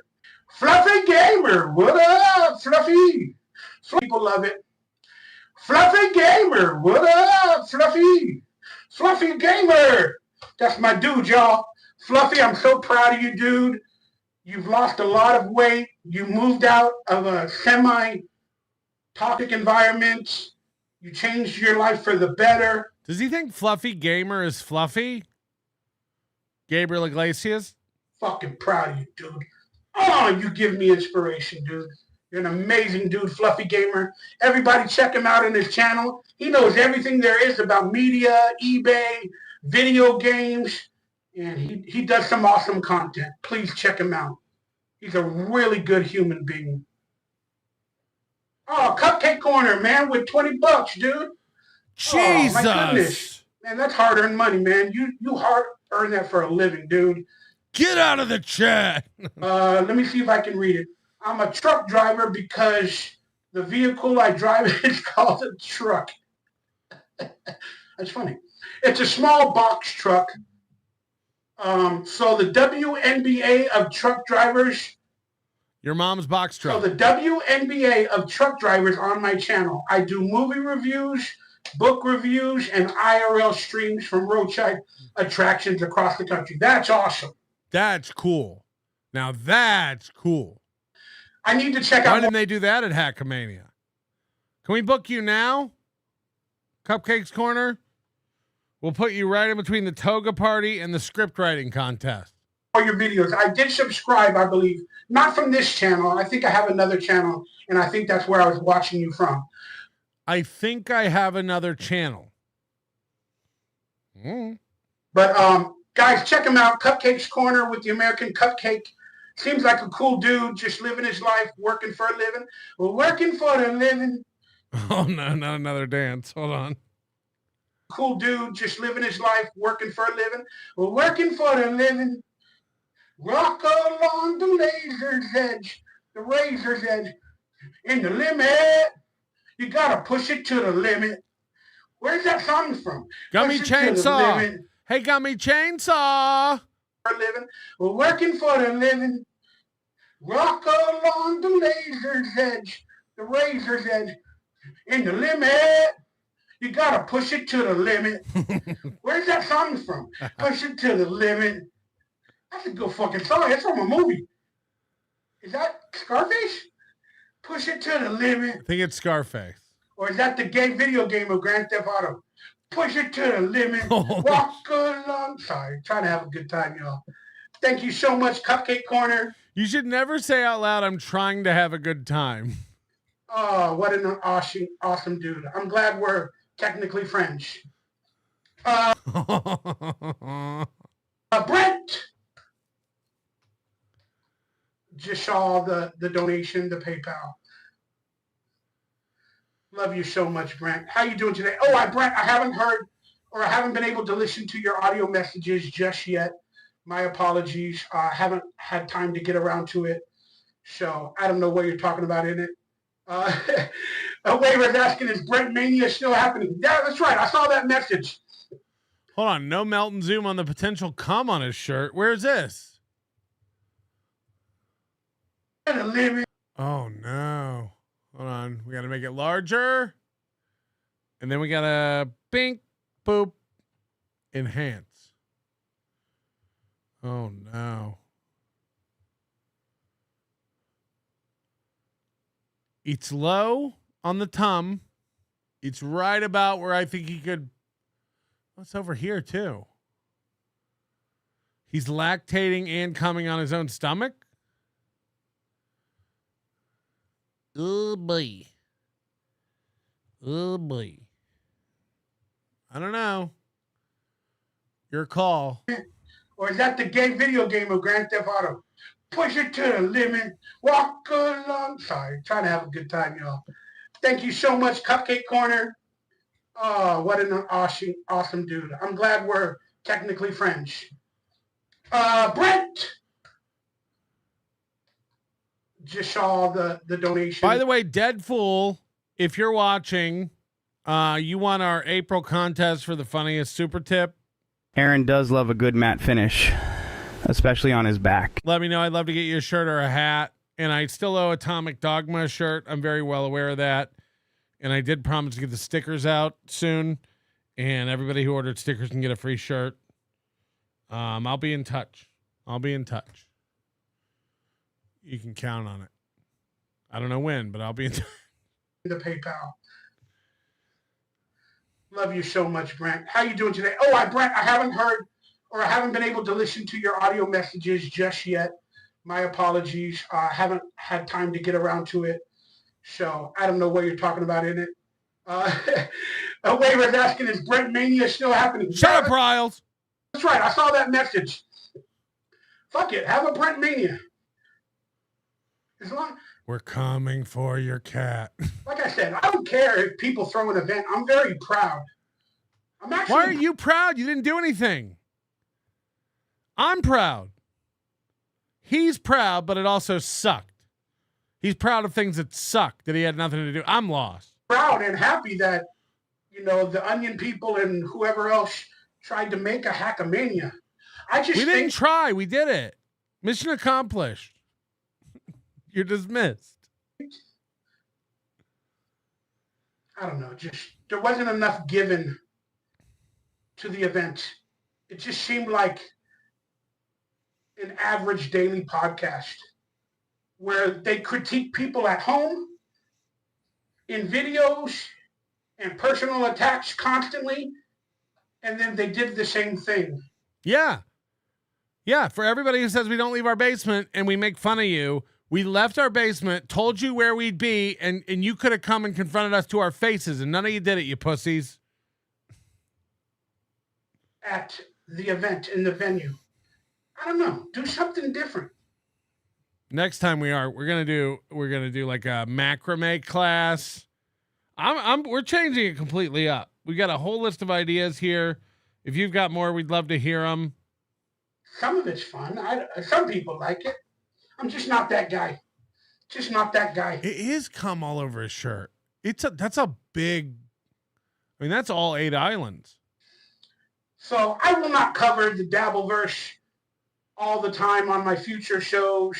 [SPEAKER 12] Fluffy Gamer. What up, Fluffy? People love it. Fluffy Gamer. What up, Fluffy? Fluffy Gamer. That's my dude, y'all. Fluffy, I'm so proud of you, dude. You've lost a lot of weight. You moved out of a semi-toxic environment. You changed your life for the better.
[SPEAKER 1] Does he think Fluffy Gamer is fluffy? Gabriel Iglesias?
[SPEAKER 12] Fucking proud of you, dude. Oh, you give me inspiration, dude. You're an amazing dude, Fluffy Gamer. Everybody check him out on his channel. He knows everything there is about media, eBay, video games, and he does some awesome content. Please check him out. He's a really good human being. Oh, Cupcake Corner, man, with $20, dude.
[SPEAKER 1] Jesus.
[SPEAKER 12] Oh, my goodness. Man, that's hard-earned money, man. You hard-earn that for a living, dude.
[SPEAKER 1] Get out of the chat.
[SPEAKER 12] Let me see if I can read it. I'm a truck driver because the vehicle I drive is called a truck. That's funny. It's a small box truck. So the WNBA of truck drivers
[SPEAKER 11] Your mom's box truck.
[SPEAKER 12] So the WNBA of truck drivers on my channel. I do movie reviews, book reviews, and IRL streams from roadside attractions across the country. That's awesome.
[SPEAKER 11] That's cool. Now that's cool.
[SPEAKER 12] I need to check out.
[SPEAKER 11] Why didn't they do that at Hackamania? Can we book you now? Cupcakes Corner? We'll put you right in between the toga party and the script writing contest.
[SPEAKER 12] All your videos. I did subscribe, I believe. Not from this channel. I think I have another channel, and I think that's where I was watching you from.
[SPEAKER 11] I think I have another channel.
[SPEAKER 12] But guys, check him out. Cupcakes Corner with the American Cupcake. Seems like a cool dude, just living his life, working for a living. Well, working for a living.
[SPEAKER 11] Oh no, not another dance. Hold on.
[SPEAKER 12] Cool dude, just living his life, working for a living. Well, working for a living. Rock along the razor's edge, in the limit. You gotta push it to the limit. Where's that song from?
[SPEAKER 11] Gummy Chainsaw. Hey, Gummy Chainsaw.
[SPEAKER 12] For a living. We're working for the living. Rock along the razor's edge, in the limit. You gotta push it to the limit. Where's that song from? Push it to the limit. That's a good fucking song. That's from a movie. Is that Scarface? Push it to the limit.
[SPEAKER 11] I think it's Scarface.
[SPEAKER 12] Or is that the gay video game of Grand Theft Auto? Push it to the limit. Walk along. Sorry, trying to have a good time, y'all. Thank you so much, Cupcake Corner.
[SPEAKER 11] You should never say out loud, I'm trying to have a good time.
[SPEAKER 12] Oh, what an awesome dude. I'm glad we're technically friends. Brent just saw the donation, the PayPal. Love you so much, Brent. How you doing today? Oh, Brent, I haven't heard or I haven't been able to listen to your audio messages just yet. My apologies. I haven't had time to get around to it. So I don't know what you're talking about in it. Waver's asking, is Brent Mania still happening? Yeah, that's right. I saw that message.
[SPEAKER 11] Hold on. No Melton zoom on the potential cum on his shirt. Where's this? Oh, no. Hold on. We got to make it larger. And then we got to bink, boop, enhance. Oh, no. It's low on the tum. It's right about where I think he could. What's over here, too? He's lactating and coming on his own stomach. Oh, boy. Oh, boy. I don't know. Your call.
[SPEAKER 12] Or is that the gay video game of Grand Theft Auto? Push it to the limit. Walk along. Sorry, trying to have a good time, y'all. Thank you so much, Cupcake Corner. Oh, what an awesome dude. I'm glad we're technically friends. Brent just saw the donation.
[SPEAKER 11] By the way, Deadfool, if you're watching, you won our April contest for the funniest super tip.
[SPEAKER 14] Aaron does love a good matte finish, especially on his back.
[SPEAKER 11] Let me know. I'd love to get you a shirt or a hat. And I still owe Atomic Dogma a shirt. I'm very well aware of that. And I did promise to get the stickers out soon. And everybody who ordered stickers can get a free shirt. I'll be in touch. You can count on it. I don't know when, but I'll be in touch.
[SPEAKER 12] The PayPal. Love you so much, Brent. How you doing today? Oh, Brent, I haven't heard or I haven't been able to listen to your audio messages just yet. My apologies. I haven't had time to get around to it. So I don't know what you're talking about in it. Waver's asking, is Brent Mania still happening?
[SPEAKER 11] Shut up, Riles.
[SPEAKER 12] That's right. I saw that message. Fuck it. Have a Brent Mania. As long
[SPEAKER 11] We're coming for your cat.
[SPEAKER 12] Like I said, I don't care if people throw an event. I'm very proud. I'm actually.
[SPEAKER 11] Why are you proud? You didn't do anything. I'm proud. He's proud, but it also sucked. He's proud of things that suck, that he had nothing to do. I'm lost.
[SPEAKER 12] Proud and happy that, the Onion people and whoever else tried to make a Hackamania.
[SPEAKER 11] We didn't try. We did it. Mission accomplished. You're dismissed.
[SPEAKER 12] I don't know, just there wasn't enough given to the event. It just seemed like an average daily podcast where they critique people at home in videos and personal attacks constantly, and then they did the same thing.
[SPEAKER 11] Yeah. Yeah, for everybody who says we don't leave our basement and we make fun of you, we left our basement, told you where we'd be, and you could have come and confronted us to our faces, and none of you did it, you pussies.
[SPEAKER 12] At the event, in the venue. I don't know. Do something different.
[SPEAKER 11] Next time we're gonna do like a macrame class. We're changing it completely up. We got a whole list of ideas here. If you've got more, we'd love to hear them.
[SPEAKER 12] Some of it's fun. Some people like it. I'm just not that guy. Just not that guy.
[SPEAKER 11] It is cum all over his shirt. That's a big. I mean, that's all 8 islands.
[SPEAKER 12] So I will not cover the Dabbleverse all the time on my future shows.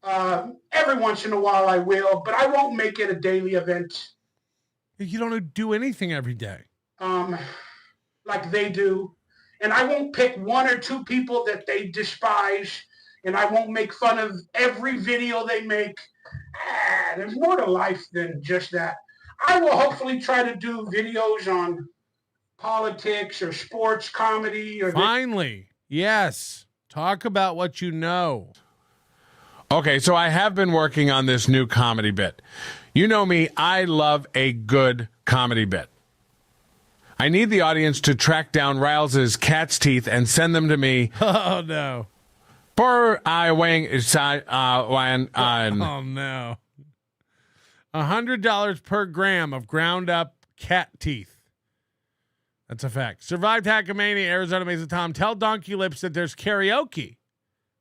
[SPEAKER 12] Every once in a while I will, but I won't make it a daily event.
[SPEAKER 11] You don't do anything every day.
[SPEAKER 12] Like they do. And I won't pick 1 or 2 people that they despise, and I won't make fun of every video they make. There's more to life than just that. I will hopefully try to do videos on politics or sports, comedy. Or
[SPEAKER 11] Finally, yes. Talk about what you know. Okay, so I have been working on this new comedy bit. You know me, I love a good comedy bit. I need the audience to track down Riles' cat's teeth and send them to me.
[SPEAKER 1] Oh, no.
[SPEAKER 11] For I weighing when
[SPEAKER 1] Oh, no. $100 per gram of ground up cat teeth. That's a fact. Survived Hackamania, Arizona Mesa Tom. Tell Donkey Lips that there's karaoke.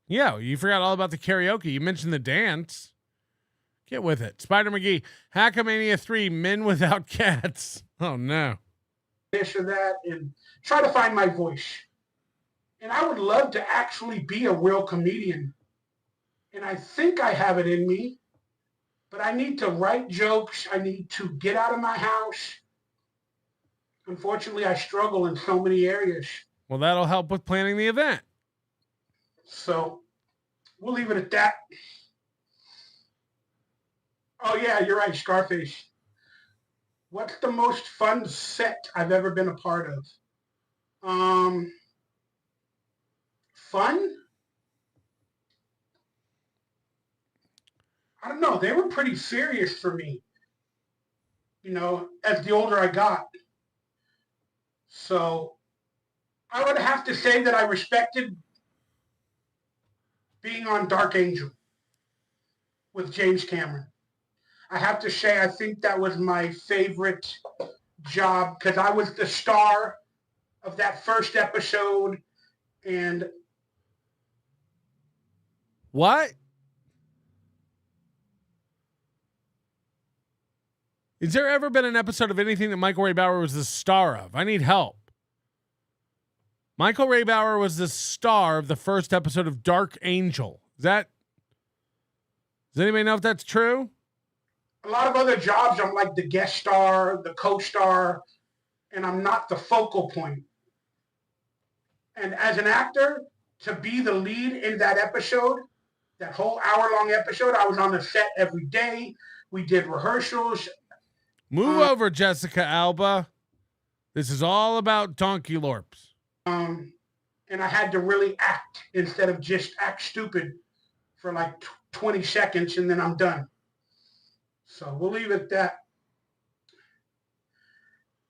[SPEAKER 1] Yeah, you forgot all about the karaoke. You mentioned the dance. Get with it. Spider McGee, Hackamania 3, Men Without Cats. Oh, no.
[SPEAKER 12] This or that, and try to find my voice. And I would love to actually be a real comedian. And I think I have it in me, but I need to write jokes. I need to get out of my house. Unfortunately, I struggle in so many areas.
[SPEAKER 1] Well, that'll help with planning the event.
[SPEAKER 12] So we'll leave it at that. Oh, yeah, you're right, Scarface. What's the most fun set I've ever been a part of? Fun? I don't know. They were pretty serious for me, you know, as the older I got. So I would have to say that I respected being on Dark Angel with James Cameron. I have to say, I think that was my favorite job because I was the star of that first episode. And
[SPEAKER 1] what? Has there ever been an episode of anything that Michael Ray Bauer was the star of? I need help. Michael Ray Bauer was the star of the first episode of Dark Angel. Does anybody know if that's true?
[SPEAKER 12] A lot of other jobs, I'm like the guest star, the co-star, and I'm not the focal point. And as an actor, to be the lead in that episode, that whole hour-long episode, I was on the set every day. We did rehearsals.
[SPEAKER 1] Move over, Jessica Alba. This is all about Donkey Lorps.
[SPEAKER 12] And I had to really act instead of just act stupid for like 20 seconds and then I'm done. So we'll leave it at that.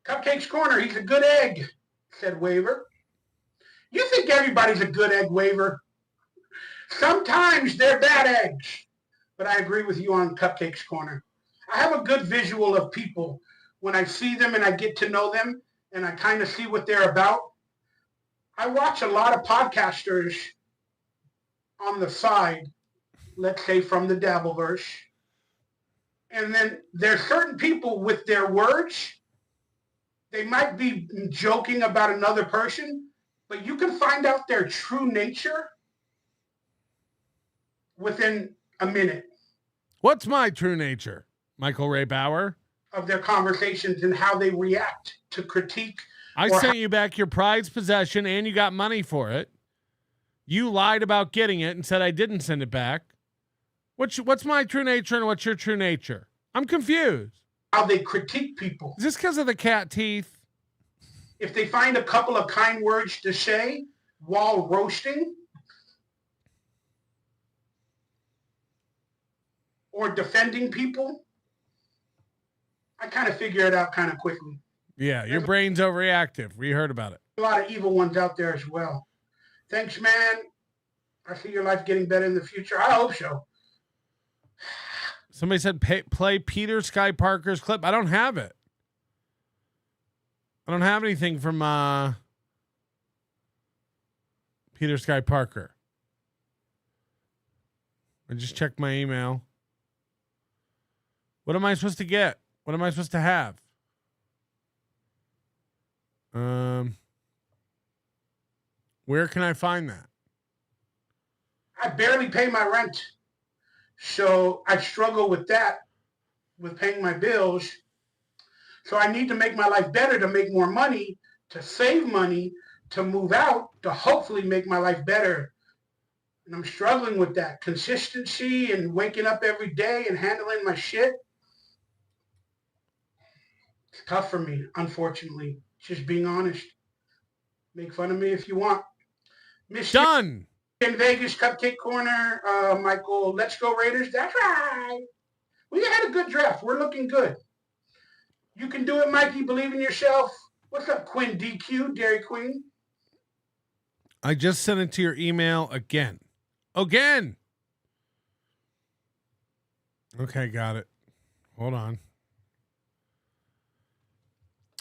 [SPEAKER 12] Cupcake's Corner, he's a good egg, said Waver. You think everybody's a good egg, Waver? Sometimes they're bad eggs. But I agree with you on Cupcake's Corner. I have a good visual of people when I see them and I get to know them and I kind of see what they're about. I watch a lot of podcasters on the side, let's say from the Dabbleverse. And then there's certain people with their words, they might be joking about another person, but you can find out their true nature within a minute.
[SPEAKER 11] What's my true nature? Michael Ray Bauer?
[SPEAKER 12] Of their conversations and how they react to critique.
[SPEAKER 11] I sent you back your prized possession and you got money for it. You lied about getting it and said I didn't send it back. What's my true nature and what's your true nature? I'm confused.
[SPEAKER 12] How they critique people.
[SPEAKER 11] Is this because of the cat teeth?
[SPEAKER 12] If they find a couple of kind words to say while roasting or defending people, I kind of figure it out kind of quickly.
[SPEAKER 11] Yeah, your brain's overreactive. We heard about it.
[SPEAKER 12] A lot of evil ones out there as well. Thanks, man. I see your life getting better in the future. I hope so.
[SPEAKER 11] Somebody said play Peter Sky Parker's clip. I don't have it. I don't have anything from Peter Sky Parker. I just checked my email. What am I supposed to get? What am I supposed to have? Where can I find that?
[SPEAKER 12] I barely pay my rent. So I struggle with that, with paying my bills. So I need to make my life better, to make more money, to save money, to move out, to hopefully make my life better. And I'm struggling with that consistency and waking up every day and handling my shit. It's tough for me, unfortunately. Just being honest. Make fun of me if you want.
[SPEAKER 11] Done.
[SPEAKER 12] In Vegas, Cupcake Corner, Michael, let's go Raiders. That's right. We had a good draft. We're looking good. You can do it, Mikey. Believe in yourself. What's up, Quinn DQ, Dairy Queen?
[SPEAKER 11] I just sent it to your email again. Again. Okay, got it. Hold on.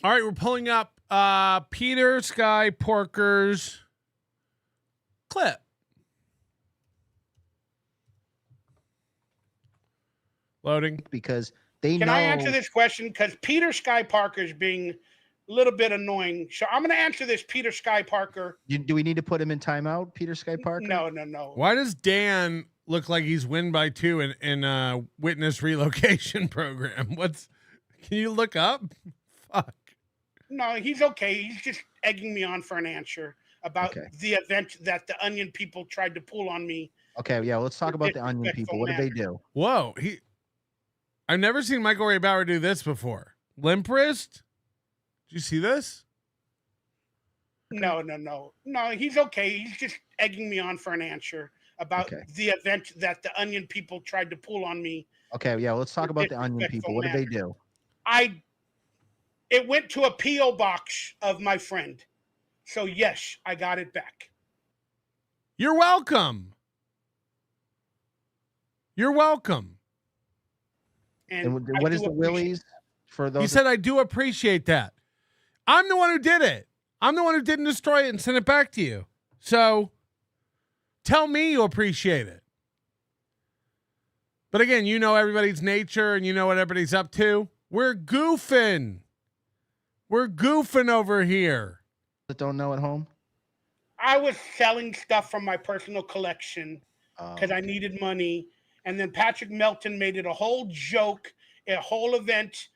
[SPEAKER 11] All right, we're pulling up Peter Sky Parker's clip. Loading.
[SPEAKER 5] Because they
[SPEAKER 12] Can
[SPEAKER 5] know.
[SPEAKER 12] I answer this question? Because Peter Sky Parker is being a little bit annoying. So I'm going to answer this, Peter Sky Parker.
[SPEAKER 5] Do we need to put him in timeout, Peter Sky Parker?
[SPEAKER 12] No.
[SPEAKER 11] Why does Dan look like he's win by 2 in witness relocation program? Can you look up? Fuck.
[SPEAKER 12] No, he's okay. He's just egging me on for an answer about the event that the Onion people tried to pull on me.
[SPEAKER 5] Okay, yeah, let's talk about the Onion people. What did they do?
[SPEAKER 11] Whoa, I've never seen Michael Ray Bauer do this before. Limp wrist? Did you see this?
[SPEAKER 12] No. He's okay. He's just egging me on for an answer about the event that the Onion people tried to pull on me.
[SPEAKER 5] Okay, yeah, let's talk about the Onion people. What did they do?
[SPEAKER 12] It went to a P.O. box of my friend. So yes, I got it back.
[SPEAKER 11] You're welcome. You're welcome.
[SPEAKER 5] And what is the willies for those?
[SPEAKER 11] He said, I do appreciate that. I'm the one who did it. I'm the one who didn't destroy it and send it back to you. So tell me you appreciate it. But again, you know everybody's nature and you know what everybody's up to. We're goofing. We're goofing over here.
[SPEAKER 5] That don't know at home?
[SPEAKER 12] I was selling stuff from my personal collection because I needed money. And then Patrick Melton made it a whole joke, a whole event,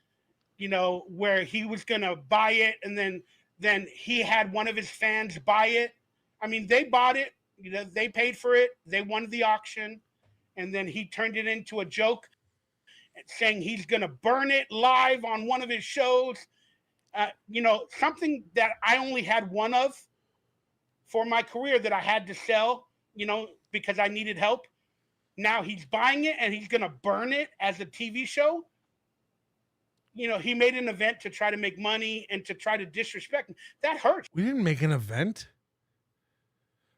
[SPEAKER 12] where he was going to buy it. And then he had one of his fans buy it. I mean, they bought it. They paid for it. They won the auction. And then he turned it into a joke, saying he's going to burn it live on one of his shows. Something that I only had one of for my career that I had to sell, because I needed help. Now he's buying it and he's going to burn it as a TV show. He made an event to try to make money and to try to disrespect me. That hurts.
[SPEAKER 11] We didn't make an event.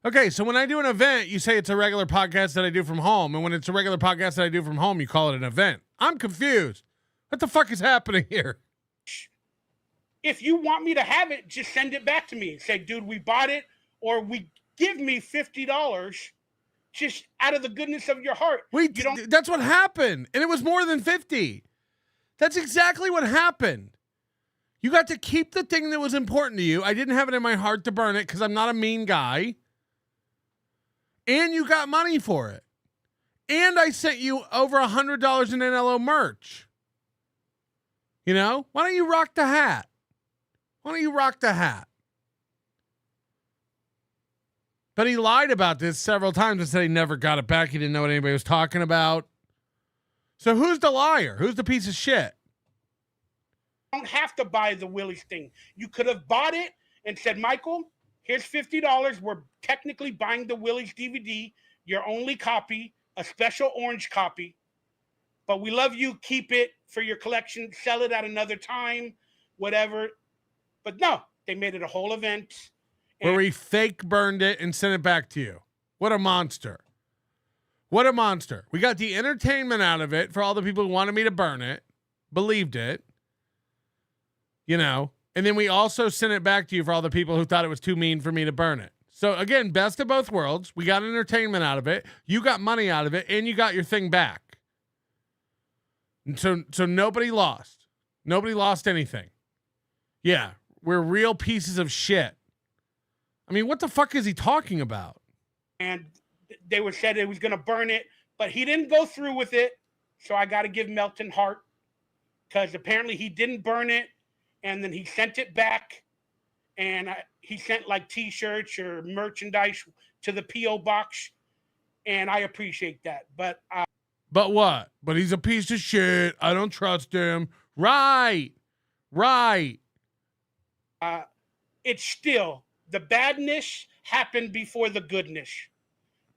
[SPEAKER 11] Okay, so when I do an event, you say it's a regular podcast that I do from home. And when it's a regular podcast that I do from home, you call it an event. I'm confused. What the fuck is happening here?
[SPEAKER 12] If you want me to have it, just send it back to me. Say, dude, we bought it, or give me $50 just out of the goodness of your heart.
[SPEAKER 11] That's what happened. And it was more than 50. That's exactly what happened. You got to keep the thing that was important to you. I didn't have it in my heart to burn it because I'm not a mean guy. And you got money for it. And I sent you over $100 in NLO merch. You know, why don't you rock the hat? Why don't you rock the hat? But he lied about this several times and said he never got it back. He didn't know what anybody was talking about. So who's the liar? Who's the piece of shit?
[SPEAKER 12] You don't have to buy the Willie's thing. You could have bought it and said, Michael, here's $50. We're technically buying the Willie's DVD, your only copy, a special orange copy. But we love you. Keep it for your collection. Sell it at another time, whatever. But no, they made it a whole event.
[SPEAKER 11] Where he fake burned it and sent it back to you. What a monster. What a monster. We got the entertainment out of it for all the people who wanted me to burn it, believed it, you know, and then we also sent it back to you for all the people who thought it was too mean for me to burn it. So again, best of both worlds. We got entertainment out of it. You got money out of it, and you got your thing back. And so nobody lost. Nobody lost anything. Yeah, we're real pieces of shit. I mean, what the fuck is he talking about?
[SPEAKER 12] And they were said it was going to burn it, but he didn't go through with it. So I got to give Melton heart, because apparently he didn't burn it, and then he sent it back, and he sent like T-shirts or merchandise to the P.O. box, and I appreciate that. But
[SPEAKER 11] what? But he's a piece of shit. I don't trust him. Right.
[SPEAKER 12] It's still, the badness happened before the goodness.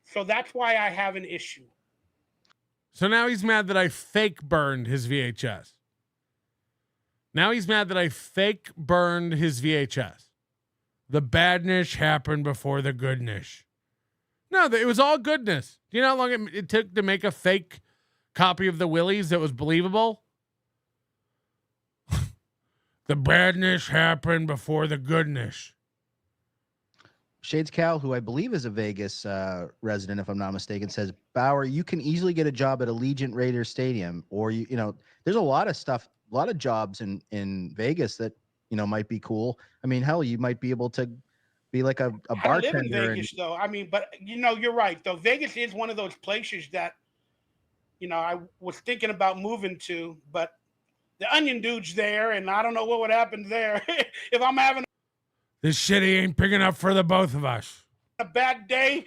[SPEAKER 12] So that's why I have an issue.
[SPEAKER 11] So now he's mad that I fake burned his VHS. Now he's mad that I fake burned his VHS. The badness happened before the goodness. No, it was all goodness. Do you know how long it took to make a fake copy of the Willies that was believable? The badness happened before the goodness.
[SPEAKER 5] Shades Cal, who I believe is a Vegas resident, if I'm not mistaken, says, Bauer, you can easily get a job at Allegiant Raiders Stadium, or you know, there's a lot of stuff, a lot of jobs in Vegas that, you know, might be cool. I mean, hell, you might be able to be like a bartender.
[SPEAKER 12] I live in Vegas, though. I mean, but you know, you're right, though. Vegas is one of those places that, you know, I was thinking about moving to, but the Onion Dude's there, and I don't know what would happen there if I'm having
[SPEAKER 11] this shitty ain't big enough for the both of us.
[SPEAKER 12] A bad day.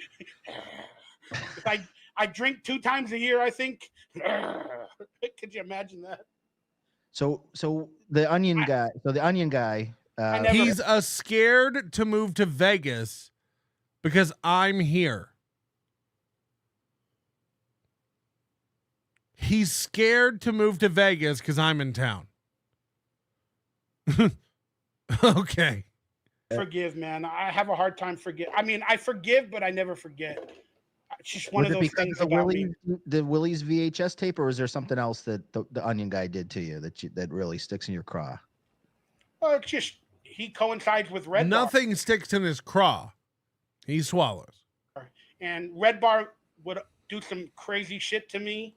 [SPEAKER 12] I drink 2 times a year, I think. Could you imagine that?
[SPEAKER 5] So the Onion guy.
[SPEAKER 11] He's scared to move to Vegas because I'm here. He's scared to move to Vegas because I'm in town. Okay.
[SPEAKER 12] Forgive, man. I have a hard time forget. I mean, I forgive, but I never forget. It's just one of those things about me.
[SPEAKER 5] The Willie's VHS tape, or was there something else that the Onion guy did to you that really sticks in your craw?
[SPEAKER 12] Well, it's just he coincides with Red Bar.
[SPEAKER 11] Nothing sticks in his craw. He swallows.
[SPEAKER 12] And Red Bar would do some crazy shit to me.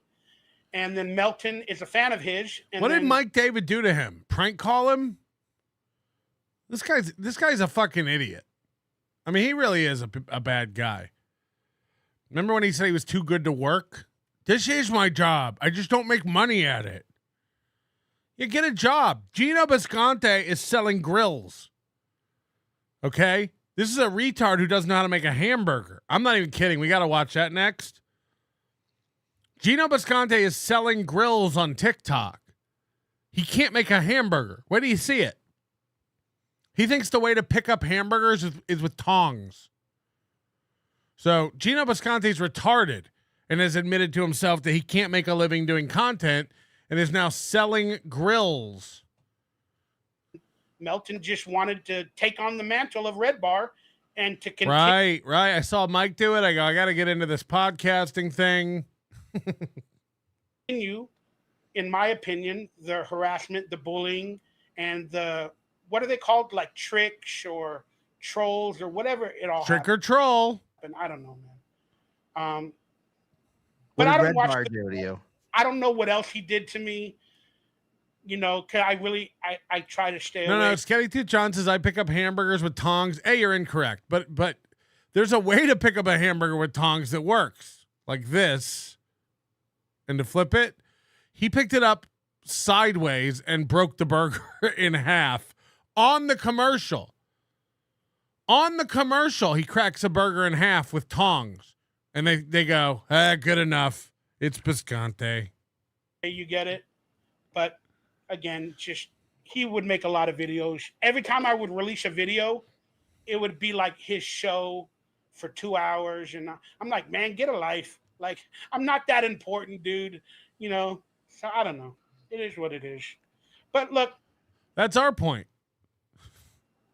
[SPEAKER 12] And then Melton is a fan of his. And
[SPEAKER 11] what did Mike David do to him? Prank call him? This guy's a fucking idiot. I mean, he really is a bad guy. Remember when he said he was too good to work? This is my job. I just don't make money at it. You get a job. Gino Bisconte is selling grills. Okay? This is a retard who doesn't know how to make a hamburger. I'm not even kidding. We got to watch that next. Gino Bisconte is selling grills on TikTok. He can't make a hamburger. Where do you see it? He thinks the way to pick up hamburgers is with tongs. So Gino Bisconte's retarded and has admitted to himself that he can't make a living doing content and is now selling grills.
[SPEAKER 12] Melton just wanted to take on the mantle of Red Bar and to continue.
[SPEAKER 11] Right. I saw Mike do it. I go, I got to get into this podcasting thing.
[SPEAKER 12] Continue, in my opinion, the harassment, the bullying, and the, what are they called? Like tricks or trolls or whatever it all
[SPEAKER 11] Trick or troll.
[SPEAKER 12] And I don't know, man. But I don't watch I don't know what else he did to me. You know, cause I try to stay away.
[SPEAKER 11] No, Skelly Tooth John says I pick up hamburgers with tongs. Hey, you're incorrect. But there's a way to pick up a hamburger with tongs that works. Like this. and to flip it, he picked it up sideways and broke the burger in half on the commercial. On the commercial, he cracks a burger in half with tongs, and they go, good enough. It's Bisconte.
[SPEAKER 12] You get it? But again, just he would make a lot of videos. Every time I would release a video, it would be like his show for 2 hours. And I'm like, man, get a life. Like, I'm not that important, dude. You know, so I don't know. It is what it is. But look,
[SPEAKER 11] that's our point.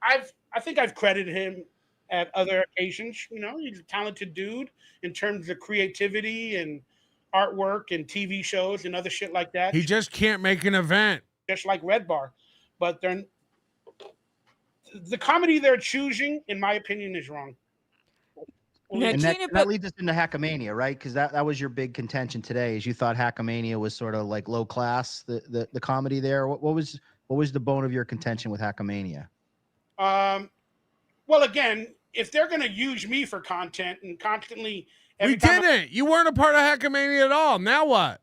[SPEAKER 12] I think I've credited him at other occasions. You know, he's a talented dude in terms of creativity and artwork and TV shows and other shit like that.
[SPEAKER 11] He just can't make an event.
[SPEAKER 12] Just like Red Bar. But the comedy they're choosing, in my opinion, is wrong.
[SPEAKER 5] And that leads us into Hackamania, right? Because that was your big contention today, is you thought Hackamania was sort of like low class, the comedy there. What was the bone of your contention with Hackamania?
[SPEAKER 12] Well, again, if they're going to use me for content and constantly,
[SPEAKER 11] You weren't a part of Hackamania at all. Now what?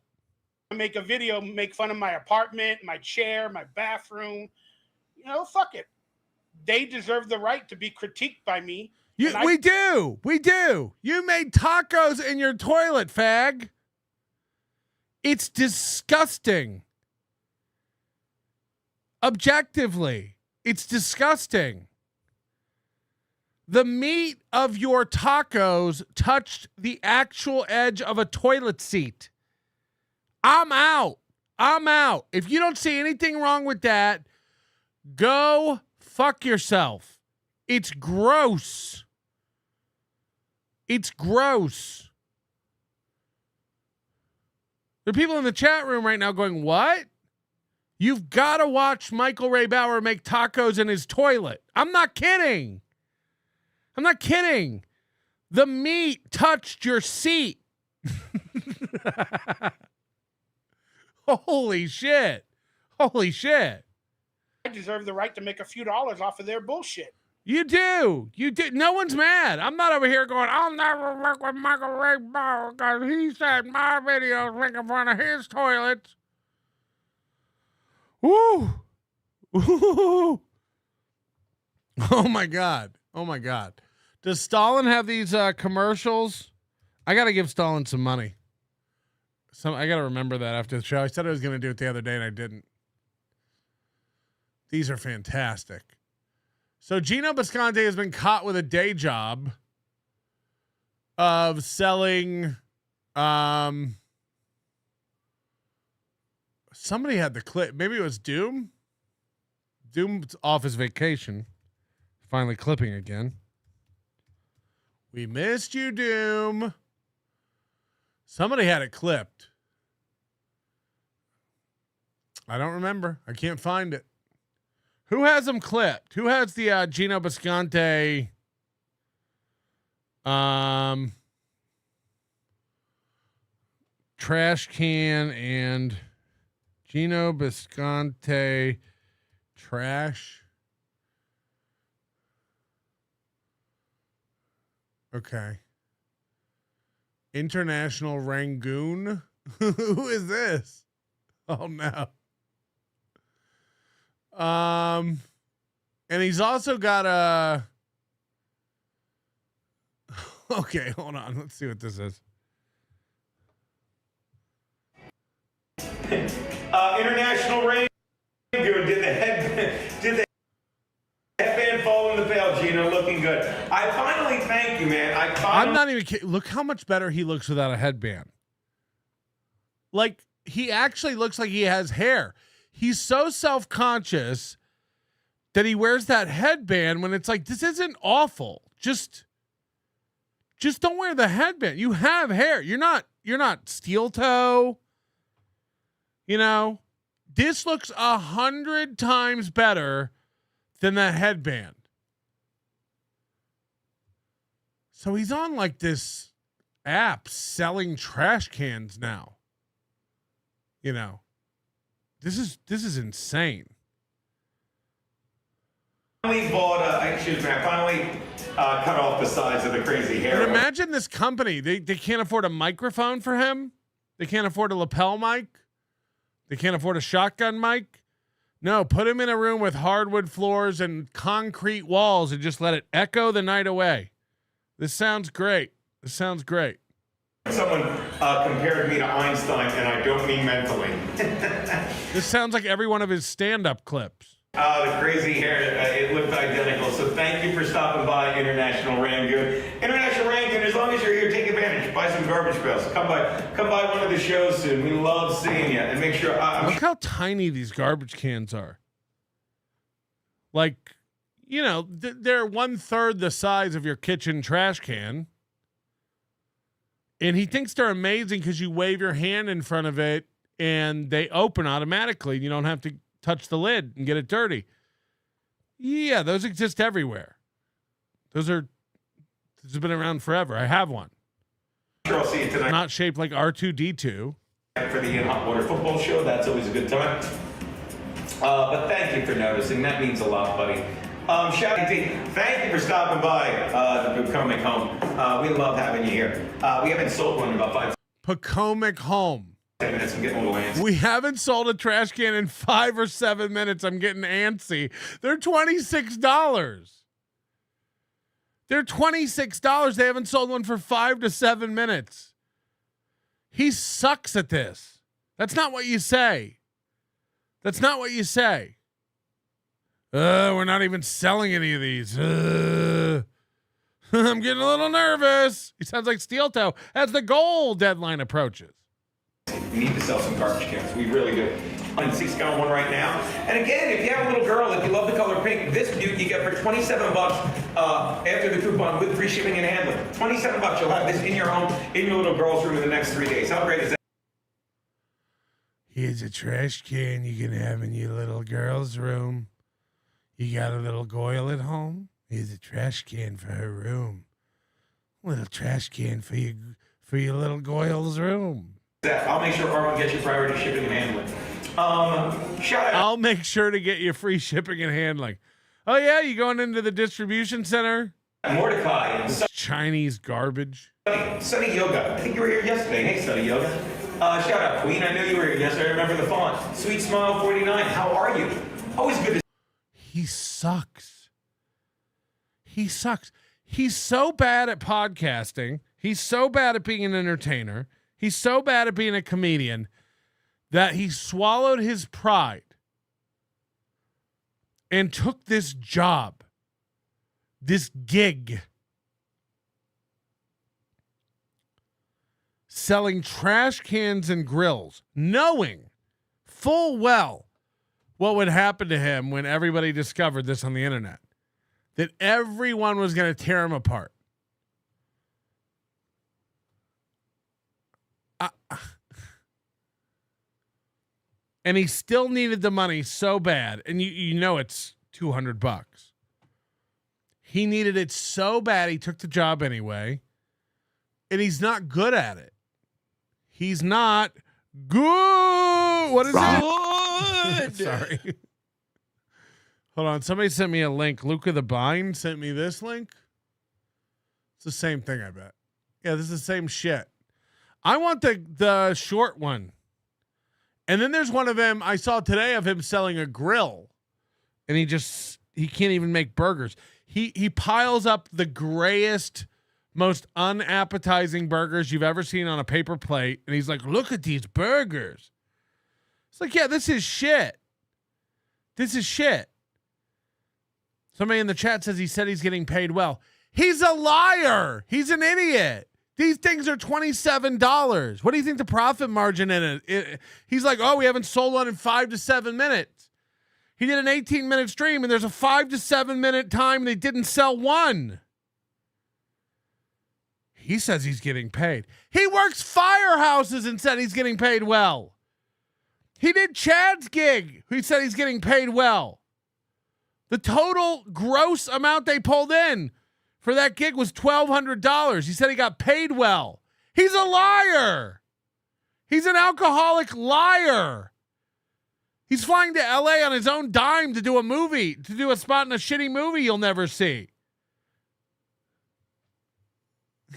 [SPEAKER 12] I make a video, make fun of my apartment, my chair, my bathroom. You know, fuck it. They deserve the right to be critiqued by me.
[SPEAKER 11] We do. You made tacos in your toilet, fag. It's disgusting. Objectively, it's disgusting. The meat of your tacos touched the actual edge of a toilet seat. I'm out. If you don't see anything wrong with that, go fuck yourself. It's gross. There are people in the chat room right now going, what? You've got to watch Michael Ray Bauer make tacos in his toilet. I'm not kidding. The meat touched your seat. Holy shit.
[SPEAKER 12] I deserve the right to make a few dollars off of their bullshit.
[SPEAKER 11] You do. No one's mad. I'm not over here going, I'll never work with Michael Ray Bauer because he said my videos making fun of his toilets. Woo. Oh my God. Does Stalin have these commercials? I got to give Stalin some money. I got to remember that after the show. I said I was going to do it the other day and I didn't. These are fantastic. So Gino Bisconte has been caught with a day job of selling. Somebody had the clip. Maybe it was Doom. Doom's off his vacation. Finally clipping again. We missed you, Doom. Somebody had it clipped. I don't remember. I can't find it. Who has them clipped? Who has the Gino Bisconte trash can and Gino Bisconte trash? Okay. International Rangoon? Who is this? Oh no. And he's also got a. Okay, hold on. Let's see what this is.
[SPEAKER 4] International Rangoon. Did the headband fall in the pail, Gino? Looking good. I finally thank you, man.
[SPEAKER 11] I'm not even kidding. Look how much better he looks without a headband. Like, he actually looks like he has hair. He's so self-conscious that he wears that headband when it's like, this isn't awful. Just don't wear the headband. You have hair. You're not steel toe. You know, this looks 100 times better than that headband. So he's on like this app selling trash cans now. You know, this is insane.
[SPEAKER 4] I finally cut off the sides of the crazy hair.
[SPEAKER 11] But imagine this company. They can't afford a microphone for him. They can't afford a lapel mic. They can't afford a shotgun mic. No, put them in a room with hardwood floors and concrete walls and just let it echo the night away. This sounds great. This sounds great.
[SPEAKER 4] Someone compared me to Einstein, and I don't mean mentally.
[SPEAKER 11] This sounds like every one of his stand-up clips.
[SPEAKER 4] The crazy hair, it looked identical. So thank you for stopping by, International Rangoon. International Rangoon, as long as you're here, take advantage. Buy some garbage pails. Come by one of the shows soon. We love seeing you. And make sure...
[SPEAKER 11] Look how tiny these garbage cans are. Like, you know, they're 1/3 the size of your kitchen trash can. And he thinks they're amazing because you wave your hand in front of it and they open automatically. You don't have to touch the lid and get it dirty. Yeah, those exist everywhere. This has been around forever. I have one.
[SPEAKER 4] Sure, I'll see you tonight.
[SPEAKER 11] Not shaped like R2-D2.
[SPEAKER 4] For the Hot Water Football Show, that's always a good time. But thank you for noticing. That means a lot, buddy. Shouty, thank you for stopping by the Pocomic Home. We love having you here. We haven't sold one in about 5
[SPEAKER 11] Pocomic Home.
[SPEAKER 4] 10 minutes. I'm getting a little antsy.
[SPEAKER 11] We haven't sold a trash can in 5 or 7 minutes. I'm getting antsy. They're $26. They're $26. They haven't sold one for 5 to 7 minutes. He sucks at this. That's not what you say. That's not what you say. We're not even selling any of these. I'm getting a little nervous. He sounds like Steel Toe as the goal deadline approaches.
[SPEAKER 4] We need to sell some garbage cans. We really do. On 6-gallon one right now. And again, if you have a little girl, if you love the color pink, this dude you get for $27 after the coupon with free shipping and handling. $27. You'll have this in your home, in your little girl's room in the next 3 days. How great is that?
[SPEAKER 11] Here's a trash can you can have in your little girl's room. You got a little Goyle at home? Here's a trash can for her room. A little trash can for your little Goyle's room.
[SPEAKER 4] I'll make sure Arvin gets you priority shipping and handling. Shout out.
[SPEAKER 11] I'll make sure to get you free shipping and handling. Oh yeah, you going into the distribution center?
[SPEAKER 4] Mordecai and
[SPEAKER 11] Chinese garbage.
[SPEAKER 4] Sunny Yoga. I think you were here yesterday. Hey, Sunny Yoga. Shout out, Queen. I know you were here yesterday. I remember the font. Sweet Smile 49. How are you? Always good to.
[SPEAKER 11] He sucks. He sucks. He's so bad at podcasting. He's so bad at being an entertainer. He's so bad at being a comedian that he swallowed his pride and took this job, this gig, selling trash cans and grills, knowing full well what would happen to him when everybody discovered this on the internet, that everyone was going to tear him apart. And he still needed the money so bad. And you know it's $200. He needed it so bad he took the job anyway. And he's not good at it. He's not good. What is it? Sorry. Hold on. Somebody sent me a link. Luca the Bind sent me this link. It's the same thing, I bet. Yeah, this is the same shit. I want the short one. And then there's one of them I saw today of him selling a grill. And he can't even make burgers. He piles up the grayest, most unappetizing burgers you've ever seen on a paper plate. And he's like, look at these burgers. It's like, yeah, this is shit. This is shit. Somebody in the chat says he said he's getting paid well. He's a liar. He's an idiot. These things are $27. What do you think the profit margin in it? He's like, oh, we haven't sold one in 5 to 7 minutes. He did an 18-minute stream, and there's a 5 to 7 minute time, and they didn't sell one. He says he's getting paid. He works firehouses and said he's getting paid well. He did Chad's gig. He said he's getting paid well. The total gross amount they pulled in for that gig was $1,200. He said he got paid well. He's a liar. He's an alcoholic liar. He's flying to LA on his own dime to do a movie, to do a spot in a shitty movie you'll never see.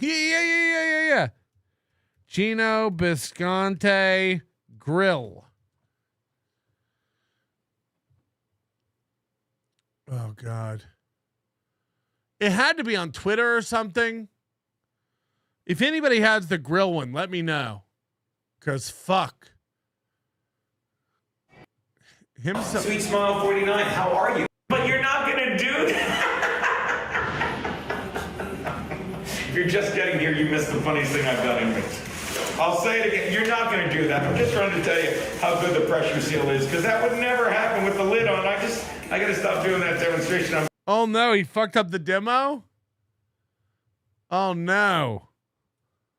[SPEAKER 11] Yeah. Gino Bisconte Grill. Oh, God. It had to be on Twitter or something. If anybody has the grill one, let me know. Because fuck.
[SPEAKER 4] Sweet Smile 49, how are you? But you're not going to do that. If you're just getting here, you missed the funniest thing I've done in weeks. I'll say it again. You're not going to do that. I'm just trying to tell you how good the pressure seal is, because that would never happen with the lid on. I got to stop doing that demonstration.
[SPEAKER 11] Oh, no. He fucked up the demo? Oh, no.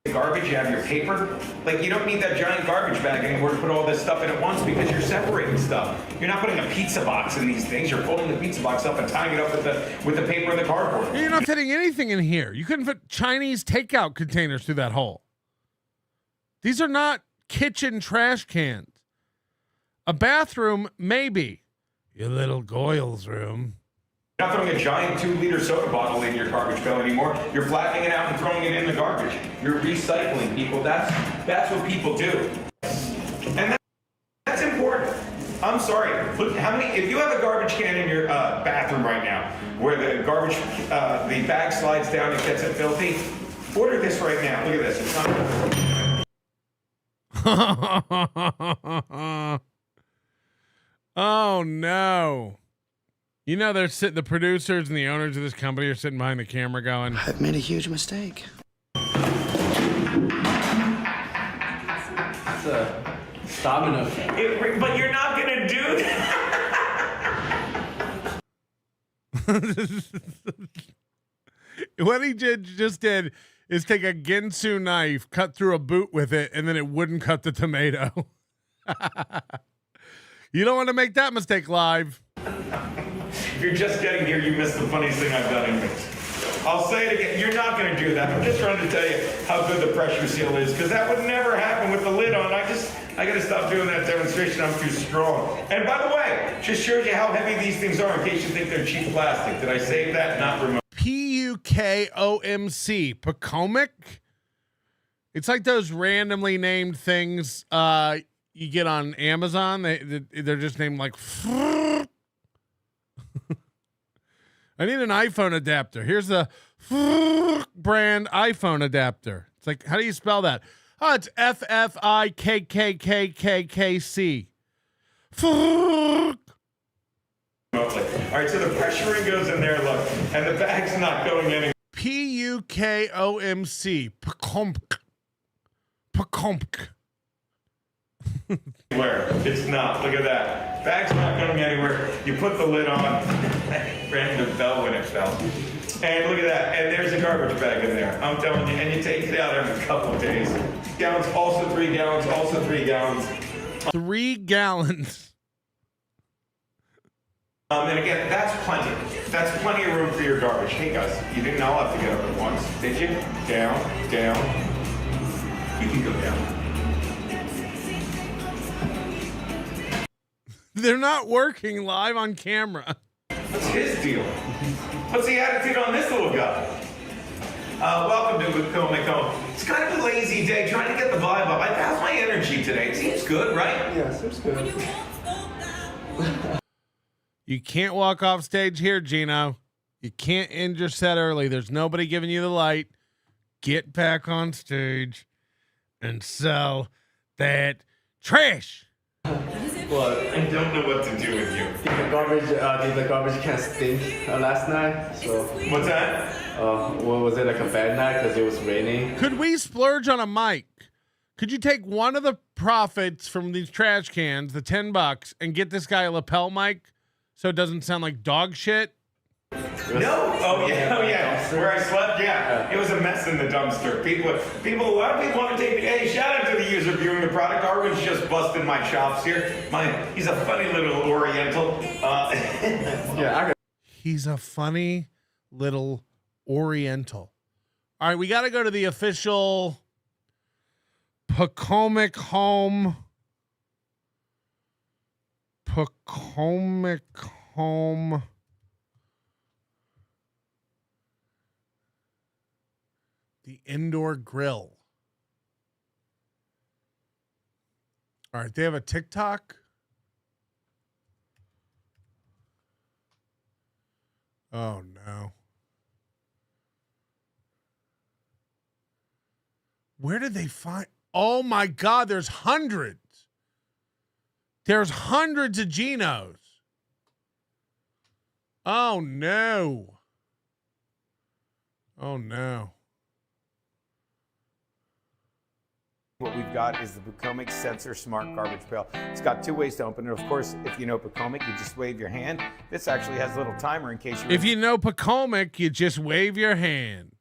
[SPEAKER 4] Garbage, you have your paper. Like, you don't need that giant garbage bag anymore to put all this stuff in at once because you're separating stuff. You're not putting a pizza box in these things. You're folding the pizza box up and tying it up with the paper and the cardboard.
[SPEAKER 11] You're not fitting anything in here. You couldn't fit Chinese takeout containers through that hole. These are not kitchen trash cans. A bathroom, maybe. Your little Goyle's room.
[SPEAKER 4] You're not throwing a giant 2-liter soda bottle in your garbage pail anymore. You're flattening it out and throwing it in the garbage. You're recycling, people. That's what people do. And that's important. I'm sorry. Look, if you have a garbage can in your bathroom right now, where the garbage, the bag slides down and gets it filthy, order this right now. Look at this. It's not.
[SPEAKER 11] Oh, no. You know, the producers and the owners of this company are sitting behind the camera going,
[SPEAKER 8] I've made a huge mistake.
[SPEAKER 22] It's a domino effect.
[SPEAKER 4] But you're not going to do that.
[SPEAKER 11] What he just did is take a Ginsu knife, cut through a boot with it, and then it wouldn't cut the tomato. You don't want to make that mistake live.
[SPEAKER 4] If you're just getting here, you missed the funniest thing I've done in weeks. I'll say it again. You're not going to do that. I'm just trying to tell you how good the pressure seal is, because that would never happen with the lid on. I got to stop doing that demonstration. I'm too strong. And by the way, just shows you how heavy these things are in case you think they're cheap plastic. Did I save that? Not remote.
[SPEAKER 11] PUKOMC. Pocomic? It's like those randomly named things you get on Amazon. They're just named like... I need an iPhone adapter. Here's the brand iPhone adapter. It's like, how do you spell that? Oh, it's FFIKKKKKKC.
[SPEAKER 4] All right, so the pressure ring goes in there, look, and the bag's not going anywhere.
[SPEAKER 11] PUKOMC. Pocomic.
[SPEAKER 4] Where it's not. Look at that. Bag's not going anywhere. You put the lid on. Rang the bell when it fell. And look at that. And there's a garbage bag in there. I'm telling you. And you take it out every couple of days. Gallons, also 3 gallons, also 3 gallons.
[SPEAKER 11] 3 gallons.
[SPEAKER 4] And again, that's plenty. That's plenty of room for your garbage. Hey guys, you didn't all have to get up at once, did you? Down, down. You can go down.
[SPEAKER 11] They're not working live on camera.
[SPEAKER 4] What's his deal? What's the attitude on this little guy? Welcome to Pocomic Home. It's kind of a lazy day, trying to get the vibe up. How's my energy today? It seems good, right?
[SPEAKER 22] Yeah, seems good.
[SPEAKER 11] You can't walk off stage here, Gino. You can't end your set early. There's nobody giving you the light. Get back on stage and sell that trash.
[SPEAKER 22] What?
[SPEAKER 4] I don't know what to do with you.
[SPEAKER 22] Did the garbage can stink last night? So
[SPEAKER 4] what's that?
[SPEAKER 22] Was it like a bad night because it was raining?
[SPEAKER 11] Could we splurge on a mic? Could you take one of the profits from these trash cans, the $10, and get this guy a lapel mic so it doesn't sound like dog shit?
[SPEAKER 4] No. Oh yeah. Where I slept, yeah. It was a mess in the dumpster. A lot of people want to take the, hey, shout out to the user viewing the product. Arvin's just busting my chops here. He's a funny little Oriental.
[SPEAKER 11] He's a funny little Oriental. All right, we got to go to the official Pocomic Home. Pocomic Home. The indoor grill. All right, they have a TikTok. Oh no. Where did they find? Oh my God, there's hundreds. There's hundreds of Genos. Oh no. Oh no.
[SPEAKER 4] What we've got is the Pocomic Sensor Smart Garbage Pail. It's got 2 ways to open it. Of course, if you know Pocomic, you just wave your hand. This actually has a little timer in case you...
[SPEAKER 11] If you know Pocomic, you just wave your hand.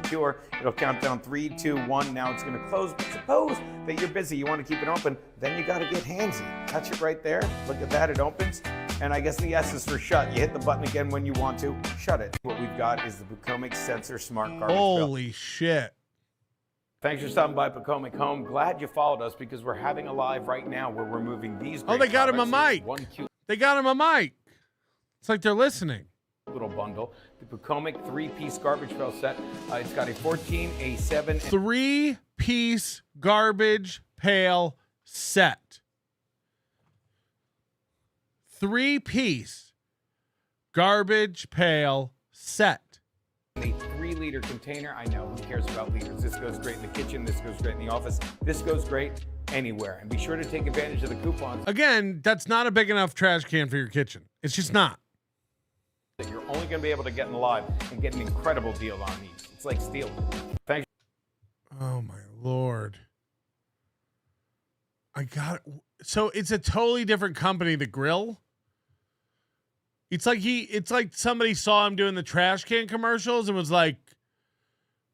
[SPEAKER 4] Secure. It'll count down 3, 2, 1. Now it's going to close. But suppose that you're busy, you want to keep it open, then you got to get handsy. Touch it right there. Look at that. It opens. And I guess the S is for shut. You hit the button again when you want to. Shut it. What we've got is the Pocomic Sensor Smart Garbage Pail.
[SPEAKER 11] Holy shit.
[SPEAKER 4] Thanks for stopping by Pocomic Home. Glad you followed us because we're having a live right now where we're moving these.
[SPEAKER 11] Oh, they got him a mic. They got him a mic. It's like they're listening.
[SPEAKER 4] Little bundle. The Pocomic 3-piece garbage pail set. It's got a 14, a 7.
[SPEAKER 11] 3-piece garbage pail set. 3-piece garbage pail set.
[SPEAKER 4] A 3-liter container. I know, who cares about liters? This goes great in the kitchen. This goes great in the office. This goes great anywhere. And be sure to take advantage of the coupons.
[SPEAKER 11] Again, that's not a big enough trash can for your kitchen. It's just not.
[SPEAKER 4] That you're only going to be able to get in live and get an incredible deal on these. It's like stealing. Thanks.
[SPEAKER 11] Oh my Lord. I got it. So it's a totally different company, the grill. It's like somebody saw him doing the trash can commercials and was like,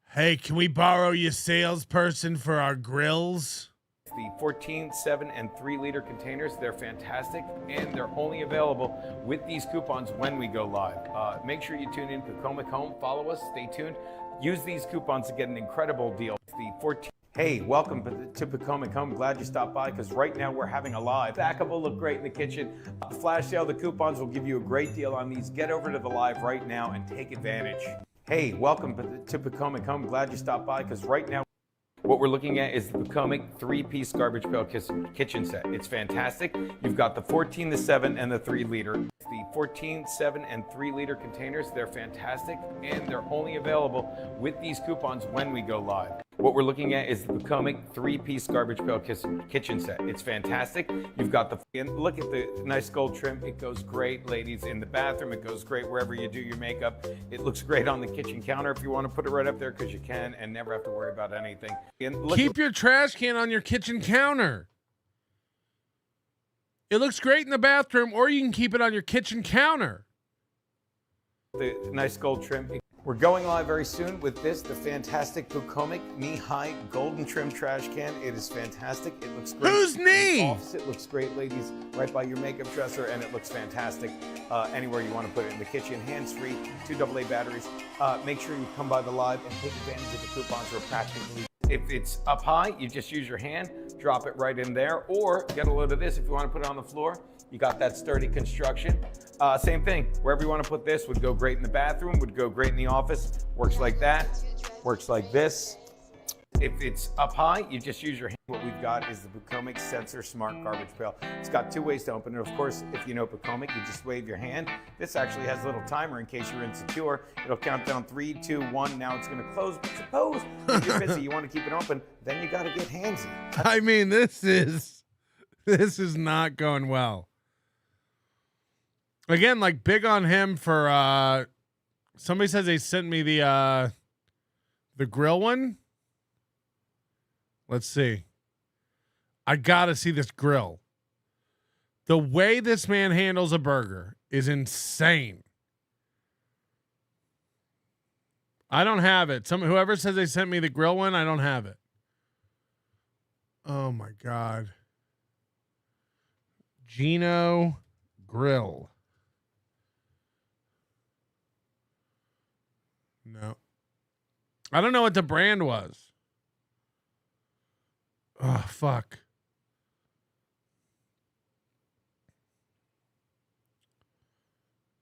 [SPEAKER 11] hey, can we borrow your salesperson for our grills?
[SPEAKER 4] The 14, 7, and 3-liter containers. They're fantastic, and they're only available with these coupons when we go live. Make sure you tune in to Pocomic Home. Follow us. Stay tuned. Use these coupons to get an incredible deal. The 14. Hey, welcome to Pocomic Home. Glad you stopped by because right now we're having a live. Backup will look great in the kitchen. Flash sale, the coupons will give you a great deal on these. Get over to the live right now and take advantage. Hey, welcome to Pocomic Home. Glad you stopped by because right now what we're looking at is the Pocomic 3-piece garbage pail kitchen set. It's fantastic. You've got the 14, the 7, and the 3-liter. The 14, 7, and 3-liter containers. They're fantastic, and they're only available with these coupons when we go live. What we're looking at is the Pocomic 3-piece garbage pail kitchen set. It's fantastic. You've got the, and look at the nice gold trim. It goes great, ladies, in the bathroom. It goes great wherever you do your makeup. It looks great on the kitchen counter if you want to put it right up there because you can and never have to worry about anything. And
[SPEAKER 11] keep your trash can on your kitchen counter. It looks great in the bathroom, or you can keep it on your kitchen counter.
[SPEAKER 4] The nice gold trim. We're going live very soon with this, the fantastic Pocomic knee-high golden trim trash can. It is fantastic. It looks great.
[SPEAKER 11] Whose knee?
[SPEAKER 4] It looks great, ladies, right by your makeup dresser, and it looks fantastic anywhere you want to put it in the kitchen. Hands-free, 2 AA batteries. Make sure you come by the live and take advantage of the coupons. We're practically. If it's up high, you just use your hand, drop it right in there, or get a load of this if you want to put it on the floor. You got that sturdy construction. Same thing, wherever you want to put this would go great in the bathroom, would go great in the office. Works like that, works like this. If it's up high, you just use your hand. What we've got is the Pocomic Sensor Smart Garbage Pail. It's got 2 ways to open it. Of course, if you know Pocomic, you just wave your hand. This actually has a little timer in case you're insecure. It'll count down 3, 2, 1. Now it's going to close. But suppose if you're busy, you want to keep it open, then you got to get handsy.
[SPEAKER 11] I mean, this is not going well. Again, like big on him for somebody says they sent me the grill one. Let's see. I gotta see this grill. The way this man handles a burger is insane. I don't have it. Whoever says they sent me the grill one, I don't have it. Oh my God. Gino Grill. No. I don't know what the brand was. Oh, fuck.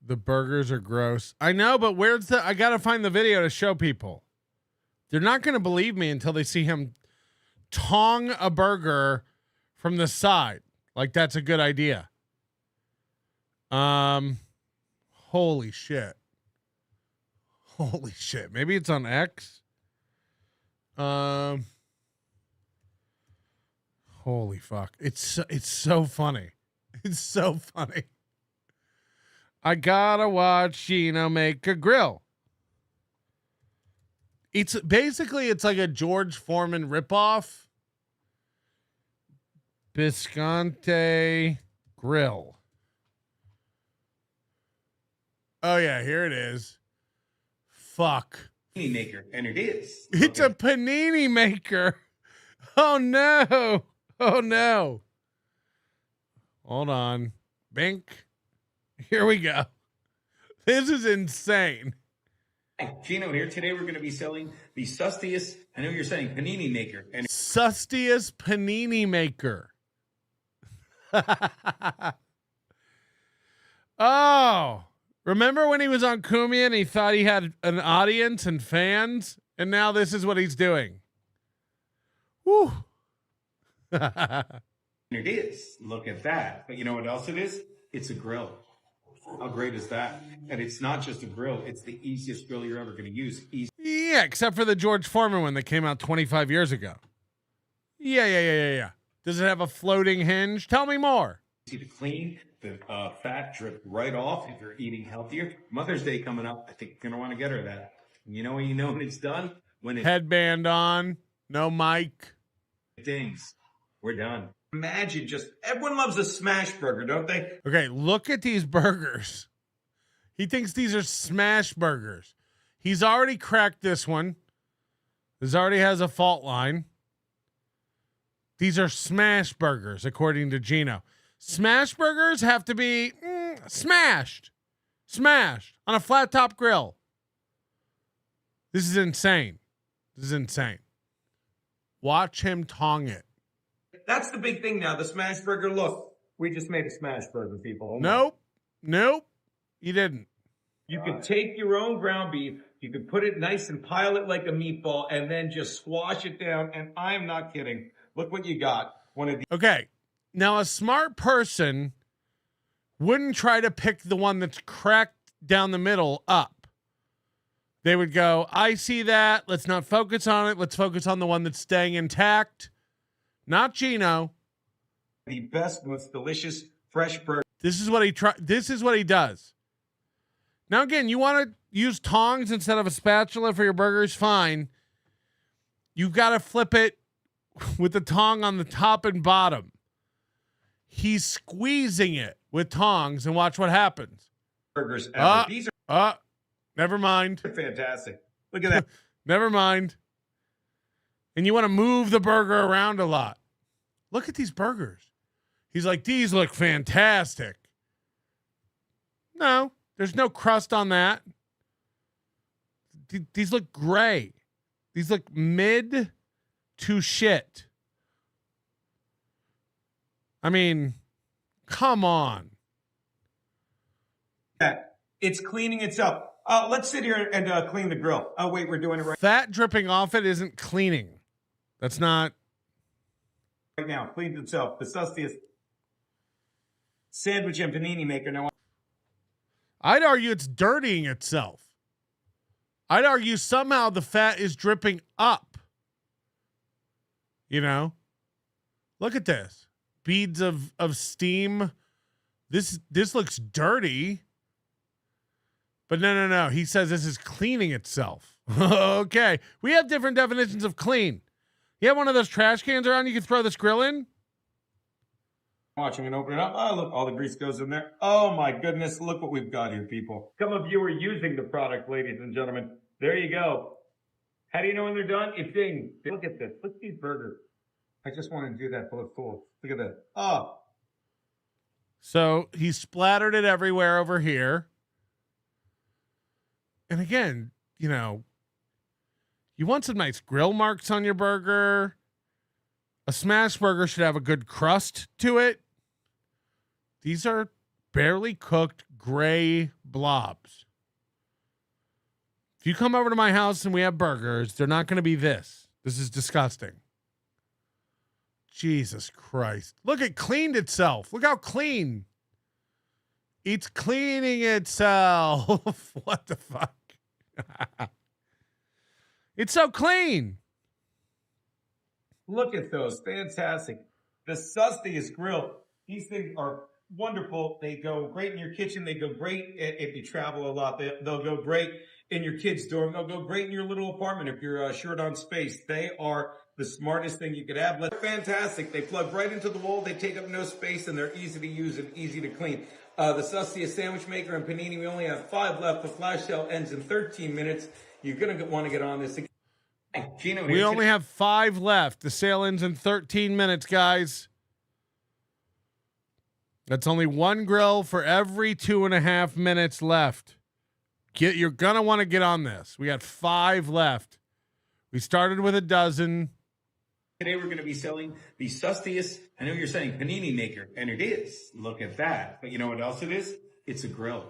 [SPEAKER 11] The burgers are gross. I know, but I gotta find the video to show people. They're not gonna believe me until they see him tong a burger from the side. Like that's a good idea. Holy shit. Holy shit. Maybe it's on X. Holy fuck. It's so funny. It's so funny. I gotta watch Gino make a grill. It's basically, it's like a George Foreman ripoff. Bisconte grill. Oh yeah, here it is. Fuck.
[SPEAKER 4] Panini maker, and it is.
[SPEAKER 11] It's a panini maker. Oh no. Oh no. Hold on. Bink. Here we go. This is insane.
[SPEAKER 4] Hi, Gino here. Today we're going to be selling the sustiest, I know you're saying panini maker. And
[SPEAKER 11] Sustiest panini maker. Oh, remember when he was on Kumia and he thought he had an audience and fans? And now this is what he's doing. Woo.
[SPEAKER 4] it is. Look at that. But you know what else it is? It's a grill. How great is that? And it's not just a grill. It's the easiest grill you're ever going to use.
[SPEAKER 11] Yeah, except for the George Foreman one that came out 25 years ago. Yeah. Does it have a floating hinge? Tell me more.
[SPEAKER 4] Easy to clean. The fat drip right off if you're eating healthier. Mother's Day coming up. I think you're going to want to get her that. You know when it's done? When it
[SPEAKER 11] headband on, no mic.
[SPEAKER 4] Dings. We're done. Imagine just, everyone loves a smash burger, don't they?
[SPEAKER 11] Okay, look at these burgers. He thinks these are smash burgers. He's already cracked this one. This already has a fault line. These are smash burgers, according to Gino. Smash burgers have to be smashed on a flat top grill. This is insane. Watch him tong it.
[SPEAKER 4] That's the big thing now, the smash burger. Look, we just made a smash burger, people.
[SPEAKER 11] Nope, you didn't.
[SPEAKER 4] You could take your own ground beef, you could put it nice and pile it like a meatball, and then just squash it down, and I'm not kidding. Look what you got.
[SPEAKER 11] Okay, now a smart person wouldn't try to pick the one that's cracked down the middle up. They would go, I see that, let's not focus on it, let's focus on the one that's staying intact. Not Gino.
[SPEAKER 4] The best, most delicious, fresh burger.
[SPEAKER 11] This is what he does. Now again, you want to use tongs instead of a spatula for your burgers, fine. You got to flip it with the tong on the top and bottom. He's squeezing it with tongs, and watch what happens.
[SPEAKER 4] Burgers ever. These are
[SPEAKER 11] never mind.
[SPEAKER 4] Fantastic. Look at that.
[SPEAKER 11] Never mind. And you want to move the burger around a lot. Look at these burgers. He's like, these look fantastic. No, there's no crust on that. These look gray. These look mid to shit. I mean, come on.
[SPEAKER 4] It's cleaning itself. Let's sit here and clean the grill. Oh, wait, we're doing it right.
[SPEAKER 11] Fat dripping off it isn't cleaning. That's not.
[SPEAKER 4] Right now, cleans itself. The sustiest sandwich and panini maker. Now,
[SPEAKER 11] I'd argue it's dirtying itself. I'd argue somehow the fat is dripping up. You know? Look at this. Beads of steam. This looks dirty. But no. He says this is cleaning itself. Okay. We have different definitions of clean. You have one of those trash cans around you can throw this grill in?
[SPEAKER 4] Watching and open it up. Oh, look, all the grease goes in there. Oh, my goodness. Look what we've got here, people. Some of you are using the product, ladies and gentlemen. There you go. How do you know when they're done? It's in. Look at this. Look at these burgers. I just want to do that for the full. Look at that. Oh.
[SPEAKER 11] So he splattered it everywhere over here. And again, you know, you want some nice grill marks on your burger. A smash burger should have a good crust to it. These are barely cooked gray blobs. If you come over to my house and we have burgers, they're not going to be this. This is disgusting. Jesus Christ. Look, it cleaned itself. Look how clean. It's cleaning itself. What the fuck? It's so clean.
[SPEAKER 4] Look at those. Fantastic. The sustiest grill. These things are wonderful. They go great in your kitchen. They go great if you travel a lot. They'll go great in your kid's dorm. They'll go great in your little apartment if you're short on space. They are the smartest thing you could have. They're fantastic. They plug right into the wall. They take up no space, and they're easy to use and easy to clean. The sustiest sandwich maker and panini. We only have 5 left. The flash sale ends in 13 minutes. You're going to want to get on this. Gino,
[SPEAKER 11] We only have 5 left. The sale ends in 13 minutes, guys. That's only 1 grill for every 2.5 minutes left. You're going to want to get on this. We got 5 left. We started with a dozen.
[SPEAKER 4] Today we're going to be selling the sustiest, I know you're saying panini maker, and it is. Look at that. But you know what else it is? It's a grill.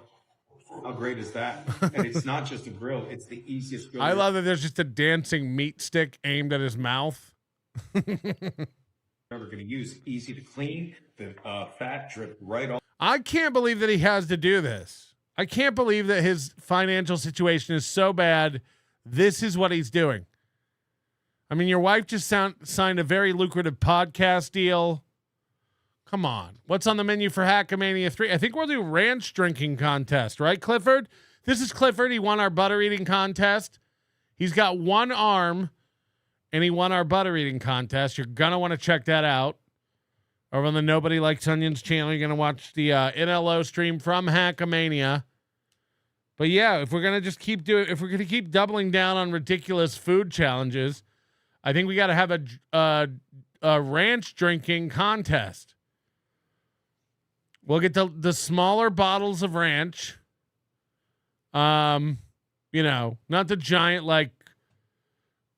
[SPEAKER 4] How great is that? And it's not just a grill. It's the easiest grill.
[SPEAKER 11] I love that there's just a dancing meat stick aimed at his mouth.
[SPEAKER 4] We're going to use. Easy to clean. The fat drip right off.
[SPEAKER 11] I can't believe that he has to do this. I can't believe that his financial situation is so bad. This is what he's doing. I mean, your wife just signed a very lucrative podcast deal. Come on. What's on the menu for Hackamania 3? I think we'll do ranch drinking contest, right, Clifford? This is Clifford. He won our butter eating contest. He's got 1 arm, and he won our butter eating contest. You're going to want to check that out. Over on the Nobody Likes Onions channel, you're going to watch the NLO stream from Hackamania. But yeah, if we're going to keep doubling down on ridiculous food challenges, I think we got to have a ranch drinking contest. We'll get the smaller bottles of ranch. Not the giant like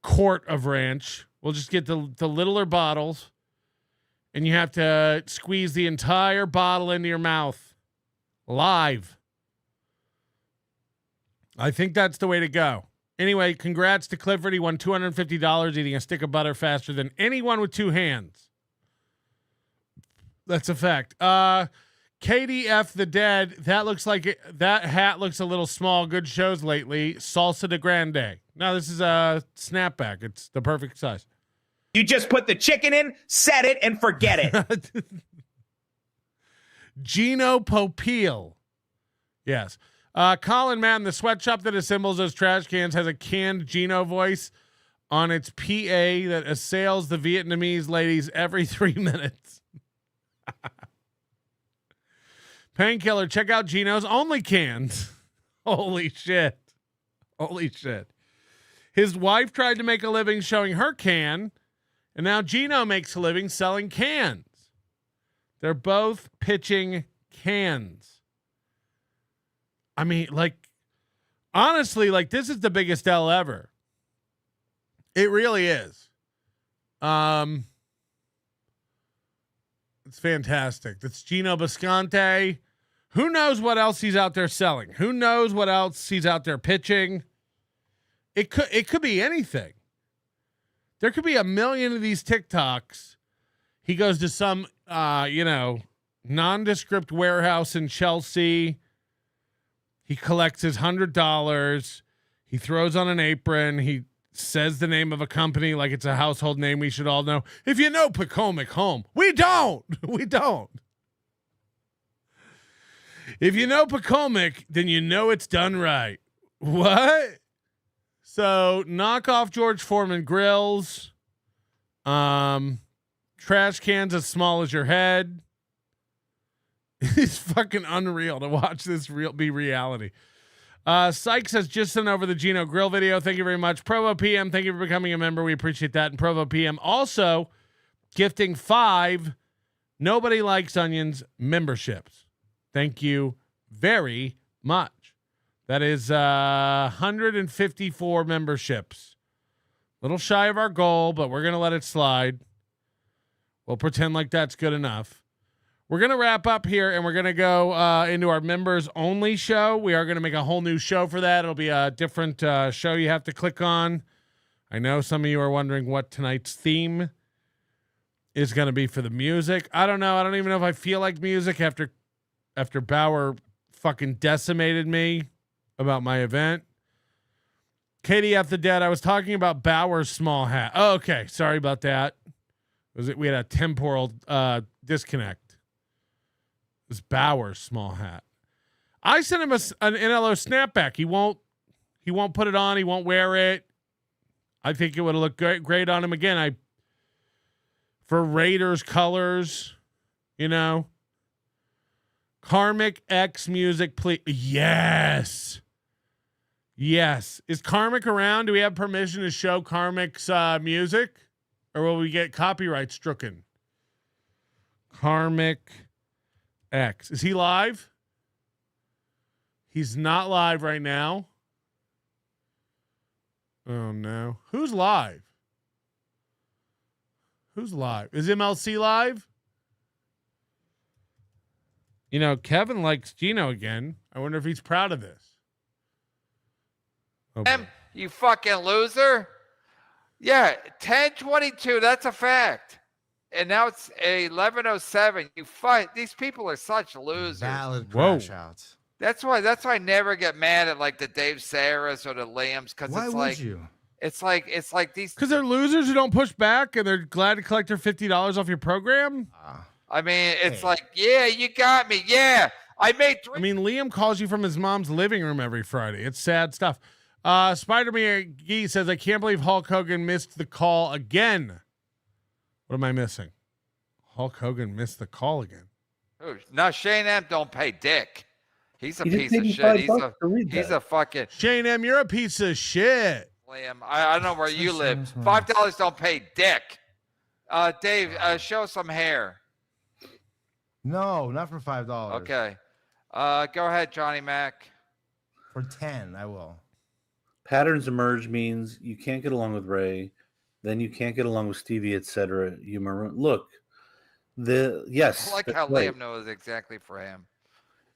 [SPEAKER 11] quart of ranch. We'll just get the littler bottles, and you have to squeeze the entire bottle into your mouth live. I think that's the way to go. Anyway, congrats to Clifford. He won $250 eating a stick of butter faster than anyone with 2 hands. That's a fact. KDF the Dead. That hat looks a little small. Good shows lately. Salsa de Grande. No, this is a snapback. It's the perfect size.
[SPEAKER 8] You just put the chicken in, set it, and forget it.
[SPEAKER 11] Gino Popeil. Yes. Colin Madden, the sweatshop that assembles those trash cans has a canned Gino voice on its PA that assails the Vietnamese ladies every 3 minutes. Painkiller, check out Gino's only cans. Holy shit. Holy shit. His wife tried to make a living showing her can, and now Gino makes a living selling cans. They're both pitching cans. I mean, honestly, this is the biggest L ever. It really is. It's fantastic. That's Gino Bisconte. Who knows what else he's out there selling? Who knows what else he's out there pitching? It could be anything. There could be a million of these TikToks. He goes to some nondescript warehouse in Chelsea. He collects his $100. He throws on an apron. He says the name of a company like it's a household name we should all know. If you know Pocomic Home, we don't. We don't. If you know Pocomic, then you know it's done right. What? So knock off George Foreman grills. Trash cans as small as your head. It's fucking unreal to watch this be reality. Sykes has just sent over the Gino Grill video. Thank you very much. Provo PM, thank you for becoming a member. We appreciate that. And Provo PM also gifting 5 Nobody Likes Onions memberships. Thank you very much. That is 154 memberships. A little shy of our goal, but we're going to let it slide. We'll pretend like that's good enough. We're going to wrap up here, and we're going to go into our members-only show. We are going to make a whole new show for that. It'll be a different show you have to click on. I know some of you are wondering what tonight's theme is going to be for the music. I don't know. I don't even know if I feel like music after Bauer fucking decimated me about my event. Katie F. the Dead, I was talking about Bauer's small hat. Oh, okay. Sorry about that. We had a temporal disconnect. It was Bauer's small hat. I sent him an NLO snapback. He won't put it on. He won't wear it. I think it would have looked great on him again. For Raiders colors, you know. Karmic X music, please. Yes. Yes. Is Karmic around? Do we have permission to show Karmic's music? Or will we get copyright stricken? Karmic X. Is he live? He's not live right now. Oh, no. Who's live? Who's live? Is MLC live? You know, Kevin likes Gino again. I wonder if he's proud of this. Oh,
[SPEAKER 9] you fucking loser. Yeah, 10:22. That's a fact. And now it's 11:07. You fight. These people are such losers.
[SPEAKER 10] Valid crash outs.
[SPEAKER 9] That's why I never get mad at like the Dave Saras or the Liams because
[SPEAKER 10] Why
[SPEAKER 9] it's
[SPEAKER 10] would
[SPEAKER 9] like
[SPEAKER 10] you?
[SPEAKER 9] It's like these
[SPEAKER 11] because they're losers who don't push back and they're glad to collect their $50 off your program.
[SPEAKER 9] I mean, it's like, yeah, you got me. Yeah, I made 3.
[SPEAKER 11] I mean, Liam calls you from his mom's living room every Friday. It's sad stuff. Spider-Man Gee says, I can't believe Hulk Hogan missed the call again. What am I missing? Hulk Hogan missed the call again.
[SPEAKER 9] No, Shane M don't pay dick. He's a piece of shit. He's a fucking
[SPEAKER 11] Shane M. You're a piece of shit.
[SPEAKER 9] Liam, I don't know where you live. $5 don't pay dick. Dave, show some hair.
[SPEAKER 10] No, not for $5.
[SPEAKER 9] Okay. Go ahead, Johnny Mac.
[SPEAKER 10] For 10, I will.
[SPEAKER 23] Patterns emerge means you can't get along with Ray, then you can't get along with Stevie, etc. You maroon. Look, yes.
[SPEAKER 9] I like how
[SPEAKER 23] right.
[SPEAKER 9] Liam knows exactly for him.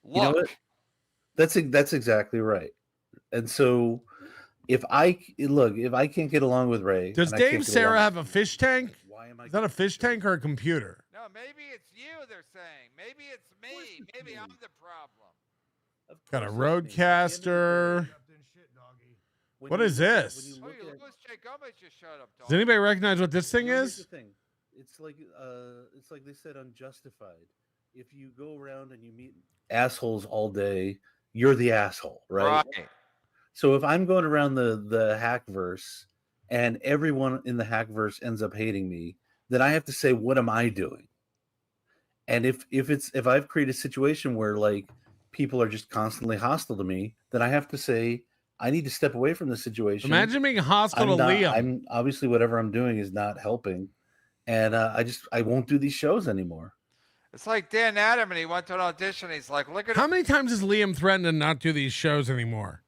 [SPEAKER 9] Look.
[SPEAKER 23] You know what? That's exactly right. And so if I can't get along with Ray,
[SPEAKER 11] does Dave Sarah have a fish tank? Is that a fish tank or a computer?
[SPEAKER 9] No, maybe it's you. They're saying maybe it's me. Maybe I'm the problem.
[SPEAKER 11] Got a roadcaster. What is this? Does anybody recognize what this thing is?
[SPEAKER 23] It's like they said Unjustified. If you go around and you meet assholes all day, you're the asshole, right? So if I'm going around the Hackverse and everyone in the Hackverse ends up hating me, then I have to say, what am I doing? And if I've created a situation where like people are just constantly hostile to me, then I have to say I need to step away from the situation.
[SPEAKER 11] Imagine being hostile to Liam.
[SPEAKER 23] I'm obviously whatever I'm doing is not helping, and I won't do these shows anymore.
[SPEAKER 9] It's like Dan Adam, and he went to an audition. He's like, look at
[SPEAKER 11] how many times has Liam threatened to not do these shows anymore?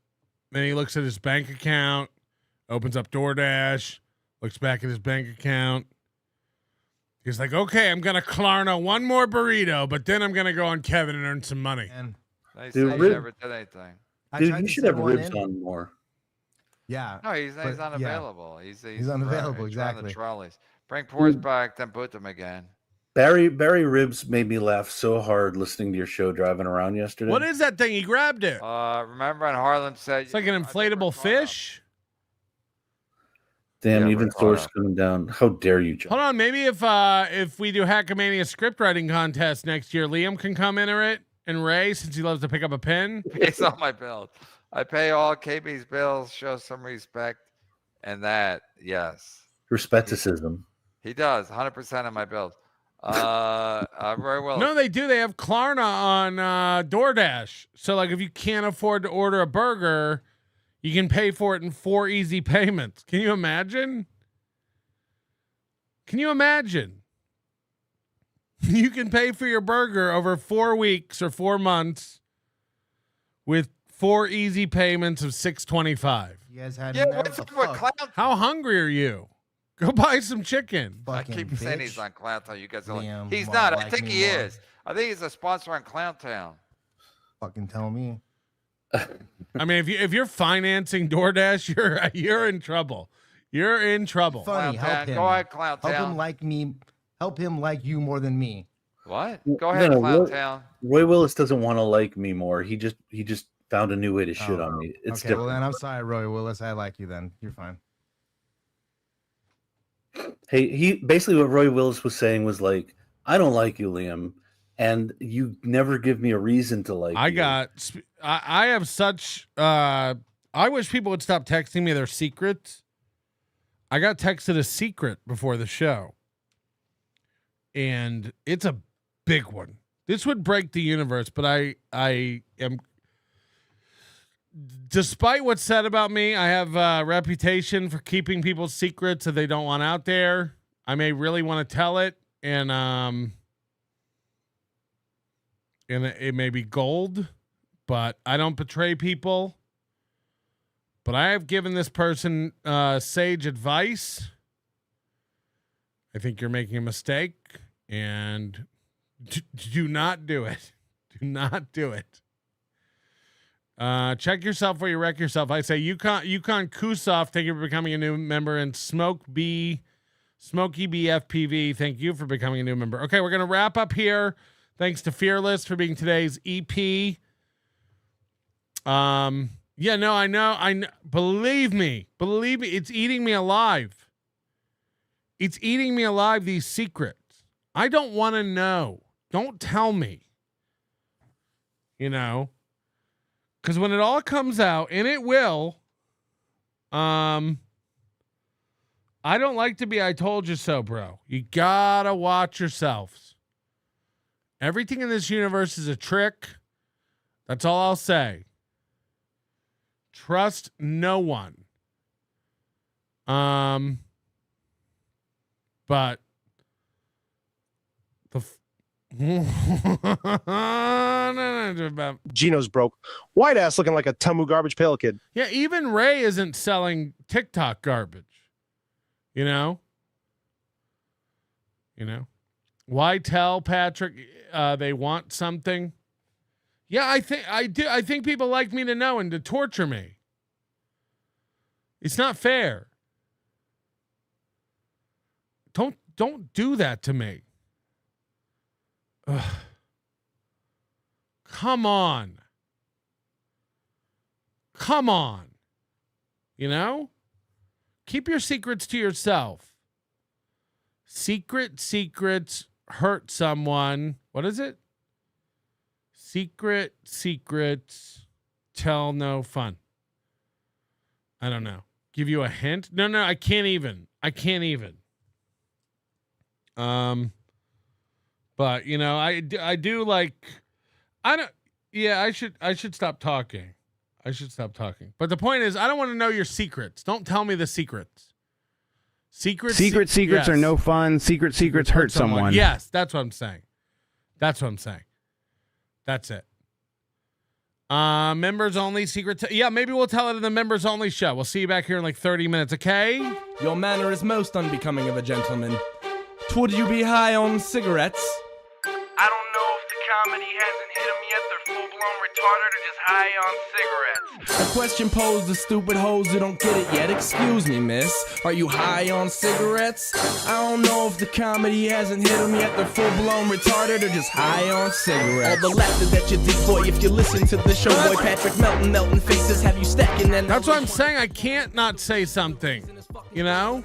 [SPEAKER 11] Then he looks at his bank account, opens up DoorDash, looks back at his bank account. He's like, okay, I'm going to Klarna one more burrito, but then I'm going to go on Kevin and earn some money.
[SPEAKER 23] Dude,
[SPEAKER 9] never did anything.
[SPEAKER 23] Dude, you should have ribs on more.
[SPEAKER 10] Yeah.
[SPEAKER 9] No, he's unavailable.
[SPEAKER 10] Yeah. He's unavailable,
[SPEAKER 23] exactly.
[SPEAKER 9] The trolleys. Bring Pores back, then boot them again.
[SPEAKER 23] Barry Ribs made me laugh so hard listening to your show driving around yesterday.
[SPEAKER 11] What is that thing? He grabbed it.
[SPEAKER 9] Remember when Harlan said
[SPEAKER 11] it's like an inflatable fish?
[SPEAKER 23] Damn, even Thor's coming down. How dare you, John?
[SPEAKER 11] Hold on, maybe if we do Hackamania script writing contest next year, Liam can come enter it, and Ray, since he loves to pick up a pen.
[SPEAKER 9] Pays all my bills. I pay all KB's bills, show some respect, and that, yes.
[SPEAKER 23] Respecticism.
[SPEAKER 9] He does, 100% of my bills. Very well.
[SPEAKER 11] No, they do. They have Klarna on DoorDash. So, like, if you can't afford to order a burger, you can pay for it in 4 easy payments. Can you imagine? Can you imagine? You can pay for your burger over 4 weeks or 4 months with 4 easy payments of $6.25.
[SPEAKER 10] You guys had
[SPEAKER 9] what's up with Clown?
[SPEAKER 11] How hungry are you? Go buy some chicken.
[SPEAKER 9] I keep saying he's on Clowntown. You guys are
[SPEAKER 10] Liam,
[SPEAKER 9] he's
[SPEAKER 10] more
[SPEAKER 9] not. I
[SPEAKER 10] like
[SPEAKER 9] think
[SPEAKER 10] me
[SPEAKER 9] he
[SPEAKER 10] more.
[SPEAKER 9] is. I think he's a sponsor on Clowntown.
[SPEAKER 10] Fucking tell me.
[SPEAKER 11] I mean, if you're financing DoorDash, you're in trouble. You're in trouble.
[SPEAKER 10] Funny, help him.
[SPEAKER 9] Go ahead, Clowntown.
[SPEAKER 10] Help him like me help him like you more than me.
[SPEAKER 9] What? Go ahead, Clowntown.
[SPEAKER 23] Roy Willis doesn't want to like me more. He just found a new way to shit on me. It's
[SPEAKER 10] okay,
[SPEAKER 23] different.
[SPEAKER 10] well then I'm sorry, Roy Willis. I like you then. You're fine.
[SPEAKER 23] Hey, he basically what Roy Willis was saying was like, I don't like you, Liam, and you never give me a reason to like you.
[SPEAKER 11] I have such I wish people would stop texting me their secrets. I got texted a secret before the show. And it's a big one. This would break the universe, but I am, despite what's said about me, I have a reputation for keeping people's secrets that they don't want out there. I may really want to tell it, and it may be gold, but I don't betray people. But I have given this person sage advice. I think you're making a mistake, and do not do it. Do not do it. Check yourself before you wreck yourself. I say Yukon Kusov, thank you for becoming a new member, and Smokey BFPV, thank you for becoming a new member. Okay, we're gonna wrap up here. Thanks to Fearless for being today's EP. Yeah, no, I know. Believe me, it's eating me alive. It's eating me alive, these secrets. I don't want to know. Don't tell me. You know? Because when it all comes out, and it will, I don't like to be I told you so, bro. You gotta watch yourselves. Everything in this universe is a trick. That's all I'll say. Trust no one. But
[SPEAKER 2] Gino's broke. White ass looking like a Tumu garbage pail kid.
[SPEAKER 11] Yeah, even Ray isn't selling TikTok garbage. You know? Why tell Patrick they want something? Yeah, I think people like me to know and to torture me. It's not fair. Don't do that to me. Ugh. Come on. You know? Keep your secrets to yourself. Secrets hurt someone. What is it? Secrets tell no fun. I don't know. Give you a hint? No, I can't even. But you know, I do like, I should stop talking. But the point is, I don't want to know your secrets. Don't tell me the secrets. Secrets
[SPEAKER 14] yes. Are no fun. Secrets hurt someone.
[SPEAKER 11] Yes, that's what I'm saying. That's it. Members only secret. Yeah, maybe we'll tell it in the members only show. We'll see you back here in like 30 minutes, okay?
[SPEAKER 3] Your manner is most unbecoming of a gentleman. Would you be high on cigarettes?
[SPEAKER 16] I don't know if the comedy hasn't hit them yet. They're full-blown retarded or just high on cigarettes.
[SPEAKER 3] A question posed to stupid hoes who don't get it yet. Excuse me, miss. Are you high on cigarettes? I don't know if the comedy hasn't hit them yet. They're full-blown retarded or just high on cigarettes. All the laughter that you dig, boy, if you listen to the show, boy, Patrick Melton faces have you stacking. And
[SPEAKER 11] that's what I'm saying. I can't not say something, you know?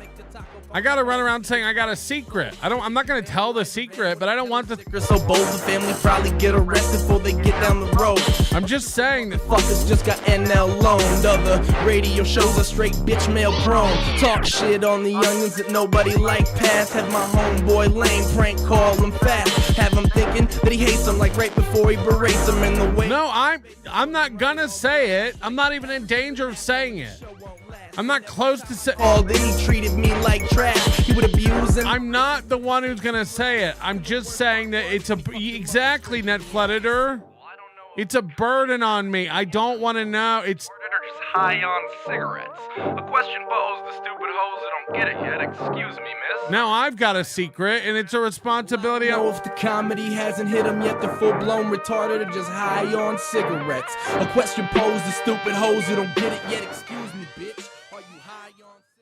[SPEAKER 11] I gotta run around saying I got a secret. I'm not gonna tell the secret, but I don't want the secret
[SPEAKER 3] so bold the family probably get arrested before they get down the road.
[SPEAKER 11] I'm just saying that
[SPEAKER 3] fuckers just got NL loaned. Other radio shows are straight bitch mail prone. Talk shit on the youngins that nobody like past. Have my homeboy lame prank call him fast. Have him thinking that he hates them like right before he berates them in the way.
[SPEAKER 11] No, I'm not gonna say it. I'm not even in danger of saying it. I'm not close to say.
[SPEAKER 3] Oh, then he treated me like trash. He would abuse and.
[SPEAKER 11] I'm not the one who's gonna say it. I'm just saying that it's exactly net floodeder. It's a burden on me. I don't want to know. It's.
[SPEAKER 16] Or just high on cigarettes. A question posed to stupid hoes who don't get it yet. Excuse me, miss.
[SPEAKER 11] Now I've got a secret, and it's a responsibility.
[SPEAKER 3] Know if the comedy hasn't hit them yet, they're full-blown retarded or just high on cigarettes. A question posed to stupid hoes who don't get it yet. Excuse me, bitch. Are you high on cigarettes?